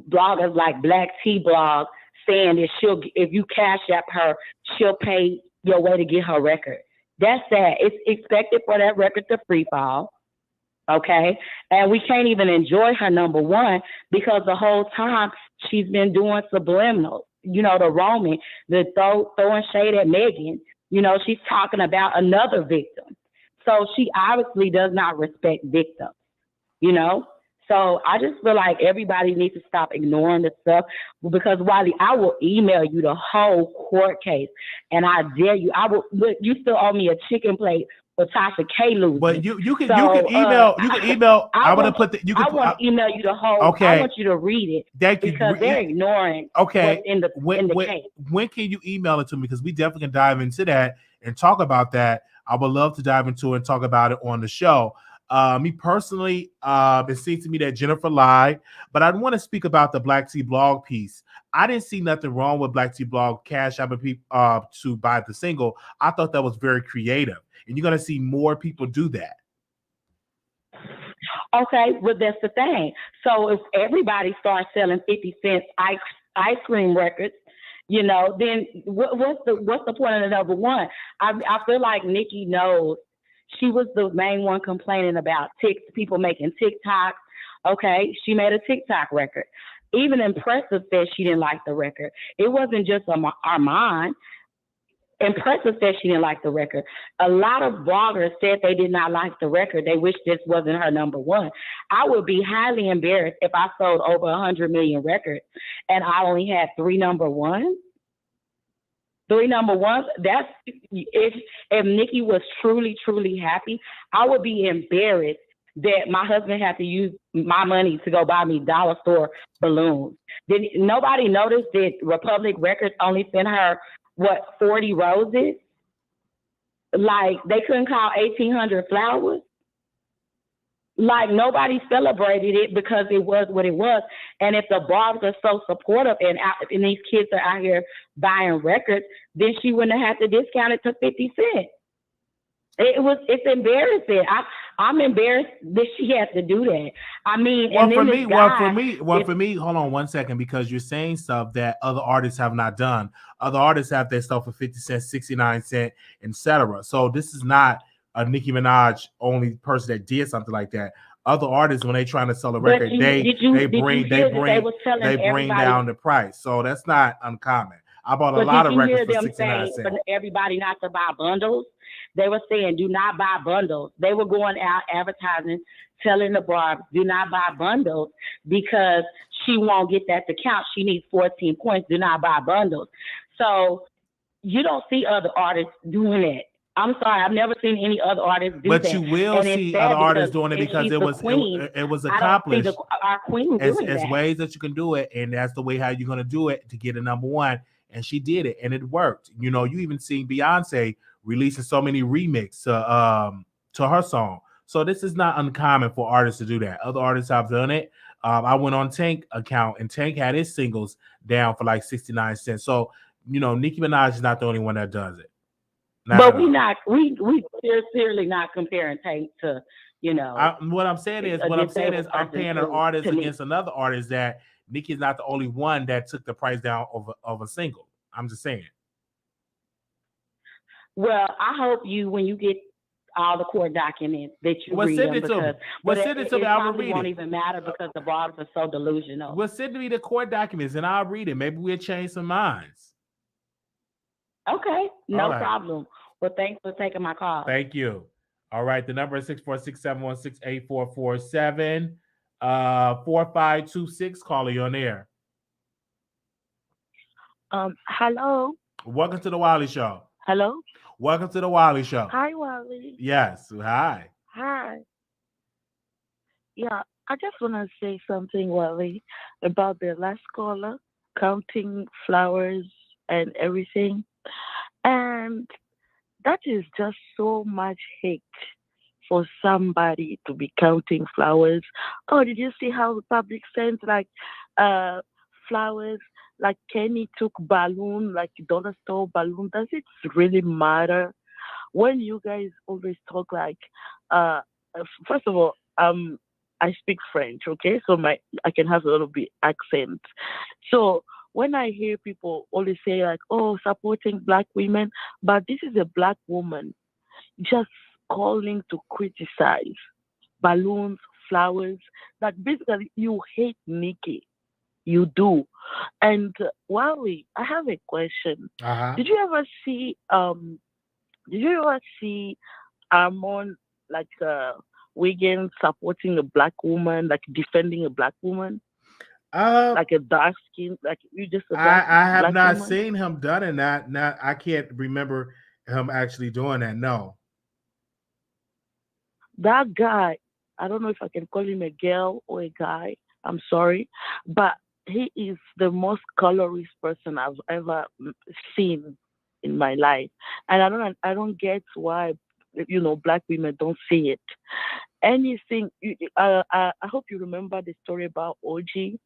bloggers like Black T Blog saying that if you cash app her, she'll pay your way to get her record. That's sad. It's expected for that record to free fall. Okay. And we can't even enjoy her number one because the whole time she's been doing subliminals, the roaming, the throwing shade at Megan, she's talking about another victim. So she obviously does not respect victims, So I just feel like everybody needs to stop ignoring the stuff, because Wiley, I will email you the whole court case, and I dare you. Look, you still owe me a chicken plate for Tasha K losing. But you can email. I want to email you the whole. Okay. I want you to read it. Thank you. Because they're ignoring. Okay. What's in the case. When can you email it to me? Because we definitely can dive into that and talk about that. I would love to dive into it and talk about it on the show. Me personally, it seems to me that Jennifer lied, but I want to speak about the Black T Blog piece. I didn't see nothing wrong with Black T Blog cash out to buy the single. I thought that was very creative, and you're going to see more people do that. Okay, well, that's the thing. So if everybody starts selling 50 cent ice cream records, then what's the point of the number one? I feel like Nicki knows. She was the main one complaining about people making TikToks. Okay, she made a TikTok record. Even Impressive said she didn't like the record. It wasn't just Armon. Impressive said she didn't like the record. A lot of bloggers said they did not like the record. They wish this wasn't her number one. I would be highly embarrassed if I sold over 100 million records and I only had 3 number ones. 3 number ones. That's if Nicki was truly, truly happy, I would be embarrassed that my husband had to use my money to go buy me dollar store balloons. Did nobody notice that Republic Records only sent her 40 roses? Like they couldn't call 1,800 flowers. Like nobody celebrated it because it was what it was. And if the Barbs are so supportive and these kids are out here buying records, then she wouldn't have had to discount it to 50 cents. It's embarrassing. I'm embarrassed that she has to do that. I mean, for me, hold on 1 second, because you're saying stuff that other artists have not done. Other artists have their stuff for 50 cents, 69 cents, etc. So this is not a Nicki Minaj only person that did something like that. Other artists, when they trying to sell a record, they bring down the price. So that's not uncommon. I bought a lot of records for 69 cents. For everybody not to buy bundles. They were saying, do not buy bundles. They were going out advertising, telling the Barbs, do not buy bundles because she won't get that to count. She needs 14 points. Do not buy bundles. So you don't see other artists doing it. I'm sorry, I've never seen any other artists do that. But you will see other artists doing it because it was accomplished. Our queen doing It's ways that you can do it, and that's the way how you're going to do it to get a number one. And she did it, and it worked. You even seen Beyonce releasing so many remixes to her song. So this is not uncommon for artists to do that. Other artists have done it. I went on Tank account, and Tank had his singles down for like 69 cents. So Nicki Minaj is not the only one that does it. But we're seriously not comparing Tank to you know. What I'm saying is, I'm paying an artist against another artist that Nicki's not the only one that took the price down of a single. I'm just saying. Well, I hope when you get all the court documents that you read them, because send it to me. I will read it. It won't even matter because the bars are so delusional. Well, send me the court documents and I'll read it. Maybe we'll change some minds. Okay, no right. problem. Well, thanks for taking my call. Thank you. All right, the number is 646-716-8447. 4526. Caller, you on air. Hello. Welcome to the Wiley Show. Hello. Welcome to the Wiley Show. Hi, Wiley. Yes. Hi. Hi. Yeah, I just want to say something, Wiley, about the last caller, counting flowers and everything. And that is just so much hate for somebody to be counting flowers. Oh, did you see how the public sent like flowers? Like Kenny took balloon, like dollar store balloon. Does it really matter? When you guys always talk like, first of all, I speak French, okay? So I can have a little bit accent. So when I hear people always say like, oh, supporting Black women, but this is a Black woman just calling to criticize balloons, flowers, that basically you hate Nicki. You do. And Wiley, I have a question. Did you ever see Armon like Wiggins supporting a Black woman, like defending a Black woman? Like a dark skin, like you just I have Black not woman? seen him done in that. Not I can't remember him actually doing that. No. That guy, I don't know if I can call him a girl or a guy. I'm sorry, but he is the most colorist person I've ever seen in my life, and I don't get why Black women don't see it. Anything. I hope you remember the story about OG.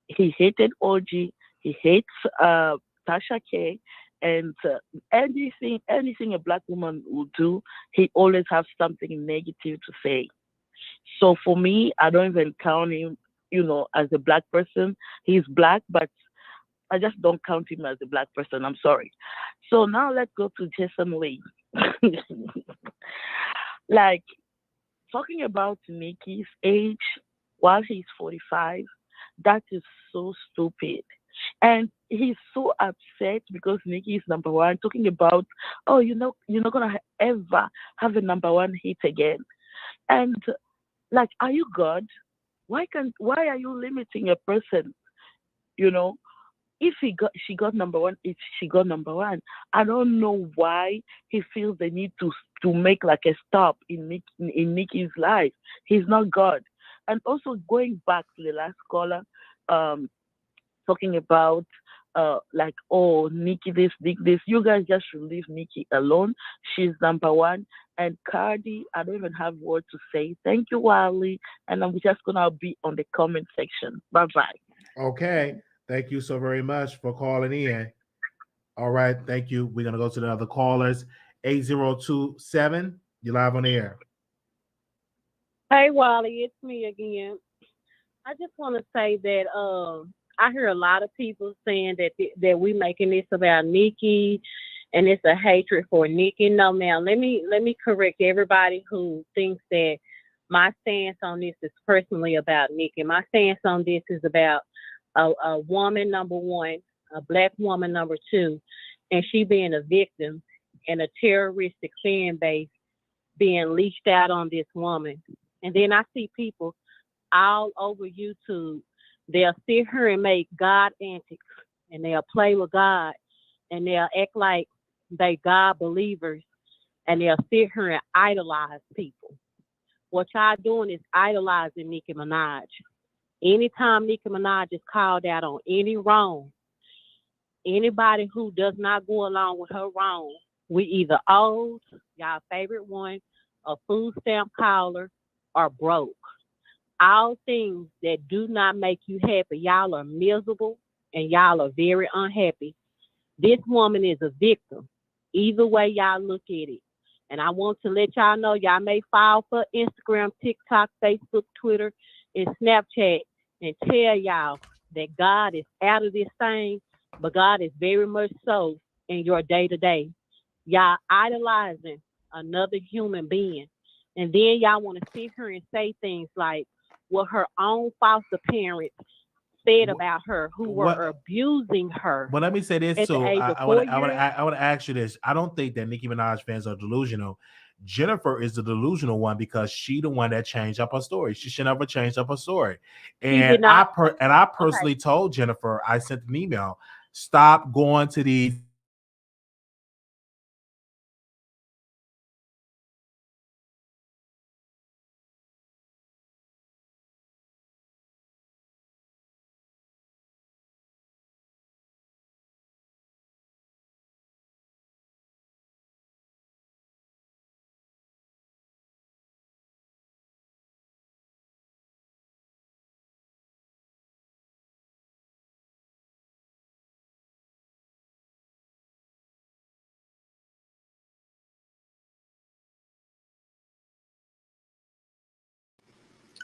He hated OG. He hates Tasha K. And anything a Black woman will do, he always has something negative to say. So for me, I don't even count him, as a Black person. He's Black, but I just don't count him as a Black person. I'm sorry. So now let's go to Jason Lee. Like, talking about Nicki's age while he's 45, that is so stupid. And he's so upset because Nicki is number one, talking about, oh, you're not gonna ever have a number one hit again. And like, are you God? Why are you limiting a person? If she got number one, if she got number one. I don't know why he feels the need to make like a stop in Nicki's life. He's not God. And also going back to the last caller, talking about like, oh, Nicki this, Nicki this. You guys just should leave Nicki alone. She's number one. And Cardi, I don't even have words to say. Thank you, Wiley. And I'm just gonna be on the comment section. Bye bye. Okay. Thank you so very much for calling in. All right. Thank you. We're gonna go to the other callers. 8027. You're live on the air. Hey, Wally, it's me again. I just want to say that I hear a lot of people saying that we making this about Nicki, and it's a hatred for Nicki. No, ma'am. Let me correct everybody who thinks that my stance on this is personally about Nicki. My stance on this is about a woman, number one, a Black woman, number two, and she being a victim and a terroristic fan base being leashed out on this woman. And then I see people all over YouTube, they'll sit here and make God antics, and they'll play with God, and they'll act like they God believers, and they'll sit here and idolize people. What y'all doing is idolizing Nicki Minaj. Anytime Nicki Minaj is called out on any wrong, anybody who does not go along with her wrong, we either old, y'all favorite one, a food stamp caller, or broke. All things that do not make you happy. Y'all are miserable and y'all are very unhappy. This woman is a victim. Either way y'all look at it. And I want to let y'all know y'all may file for Instagram, TikTok, Facebook, Twitter, and Snapchat and tell y'all that God is out of this thing, but God is very much so in your day-to-day. Y'all idolizing another human being. And then y'all want to sit here and say things like what her own foster parents said about her, who were abusing her. But let me say this at too. the age of I 4 want years. to ask you this. I don't think that Nicki Minaj fans are delusional. Jennifer is the delusional one because she the one that changed up her story. She should never change up her story. She And did not. I personally told Jennifer, I sent an email, stop going to these.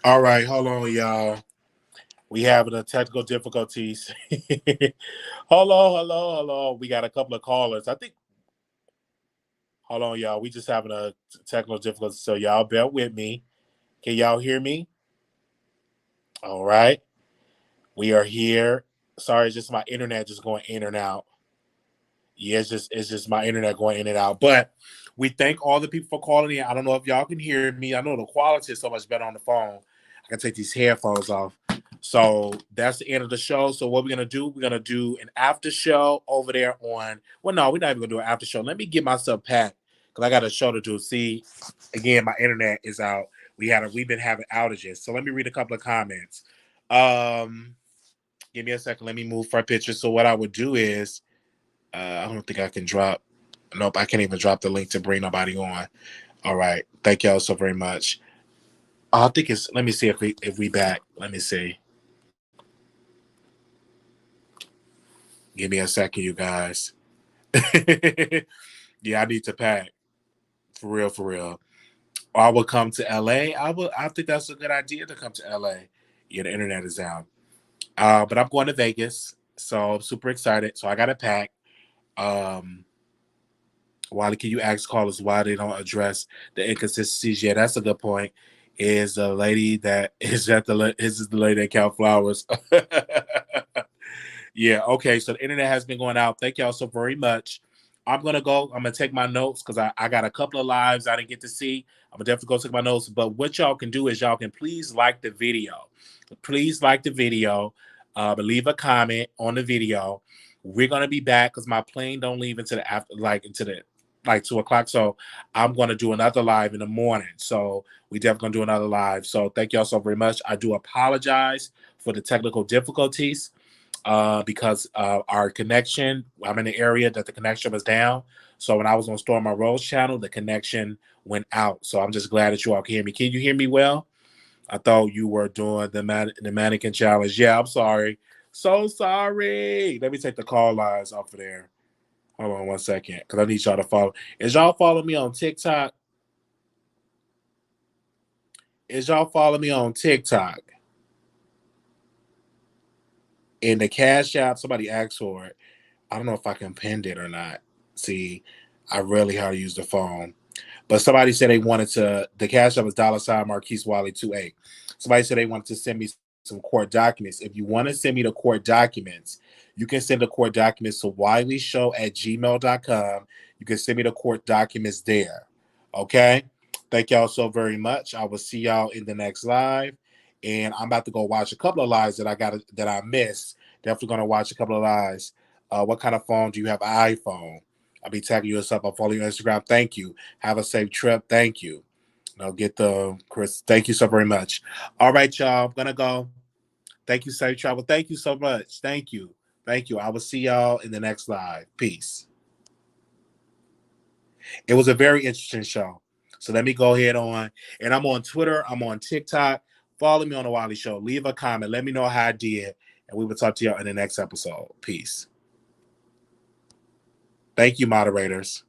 All right, hold on, y'all. We having a technical difficulties. Hold on. We got a couple of callers. I think. Hold on, y'all. We just having a technical difficulty, so y'all bear with me. Can y'all hear me? All right. We are here. Sorry, it's just my internet just going in and out. Yeah, it's just my internet going in and out. But we thank all the people for calling in. I don't know if y'all can hear me. I know the quality is so much better on the phone. I can take these headphones off. So that's the end of the show. So what we're gonna do? We're gonna do an after show over there on. Well, no, we're not even gonna do an after show. Let me get myself packed because I got a show to do. See, again, my internet is out. We've been having outages. So let me read a couple of comments. Give me a second. Let me move for a picture. So what I would do is. I don't think I can drop. Nope, I can't even drop the link to bring nobody on. All right, thank y'all so very much. I think it's. Let me see if we back. Let me see. Give me a second, you guys. Yeah, I need to pack for real, for real. Or I will come to LA. I think that's a good idea to come to LA. Yeah, the internet is down. But I'm going to Vegas, so I'm super excited. So I got to pack. Wiley, can you ask callers why they don't address the inconsistencies? Yeah, that's a good point. Is the lady that is the lady that count flowers? Yeah, okay. So the internet has been going out. Thank y'all so very much. I'm gonna go. I'm gonna take my notes because I got a couple of lives I didn't get to see. I'm gonna definitely go take my notes. But what y'all can do is y'all can please like the video. Please like the video. But leave a comment on the video. We're gonna be back because my plane don't leave into the after into the 2:00. So I'm gonna do another live in the morning. So we definitely gonna do another live. So thank y'all so very much. I do apologize for the technical difficulties because our connection. I'm in the area that the connection was down. So when I was on Storm My Rose channel, the connection went out. So I'm just glad that you all can hear me. Can you hear me well? I thought you were doing the mannequin challenge. Yeah, I'm sorry. So sorry. Let me take the call lines off of there. Hold on 1 second, because I need y'all to follow. Is y'all follow me on TikTok? In the Cash App, somebody asked for it. I don't know if I can pin it or not. See, I rarely how to use the phone. But somebody said they wanted to, the Cash App is $ Marquise Wiley 28. Somebody said they wanted to send me some court documents. If you want to send me the court documents, you can send the court documents to wileyshow@gmail.com. You can send me the court documents there. Okay? Thank y'all so very much. I will see y'all in the next live. And I'm about to go watch a couple of lives that I missed. Definitely gonna watch a couple of lives. What kind of phone do you have? iPhone. I'll be tagging you up. I'll follow you on Instagram. Thank you. Have a safe trip. Thank you. I'll get the Chris. Thank you so very much. All right, y'all. I'm gonna go. Thank you, safe travel. Thank you so much. Thank you. Thank you. I will see y'all in the next live. Peace. It was a very interesting show. So let me go ahead on. And I'm on Twitter. I'm on TikTok. Follow me on the Wiley Show. Leave a comment. Let me know how I did. And we will talk to y'all in the next episode. Peace. Thank you, moderators.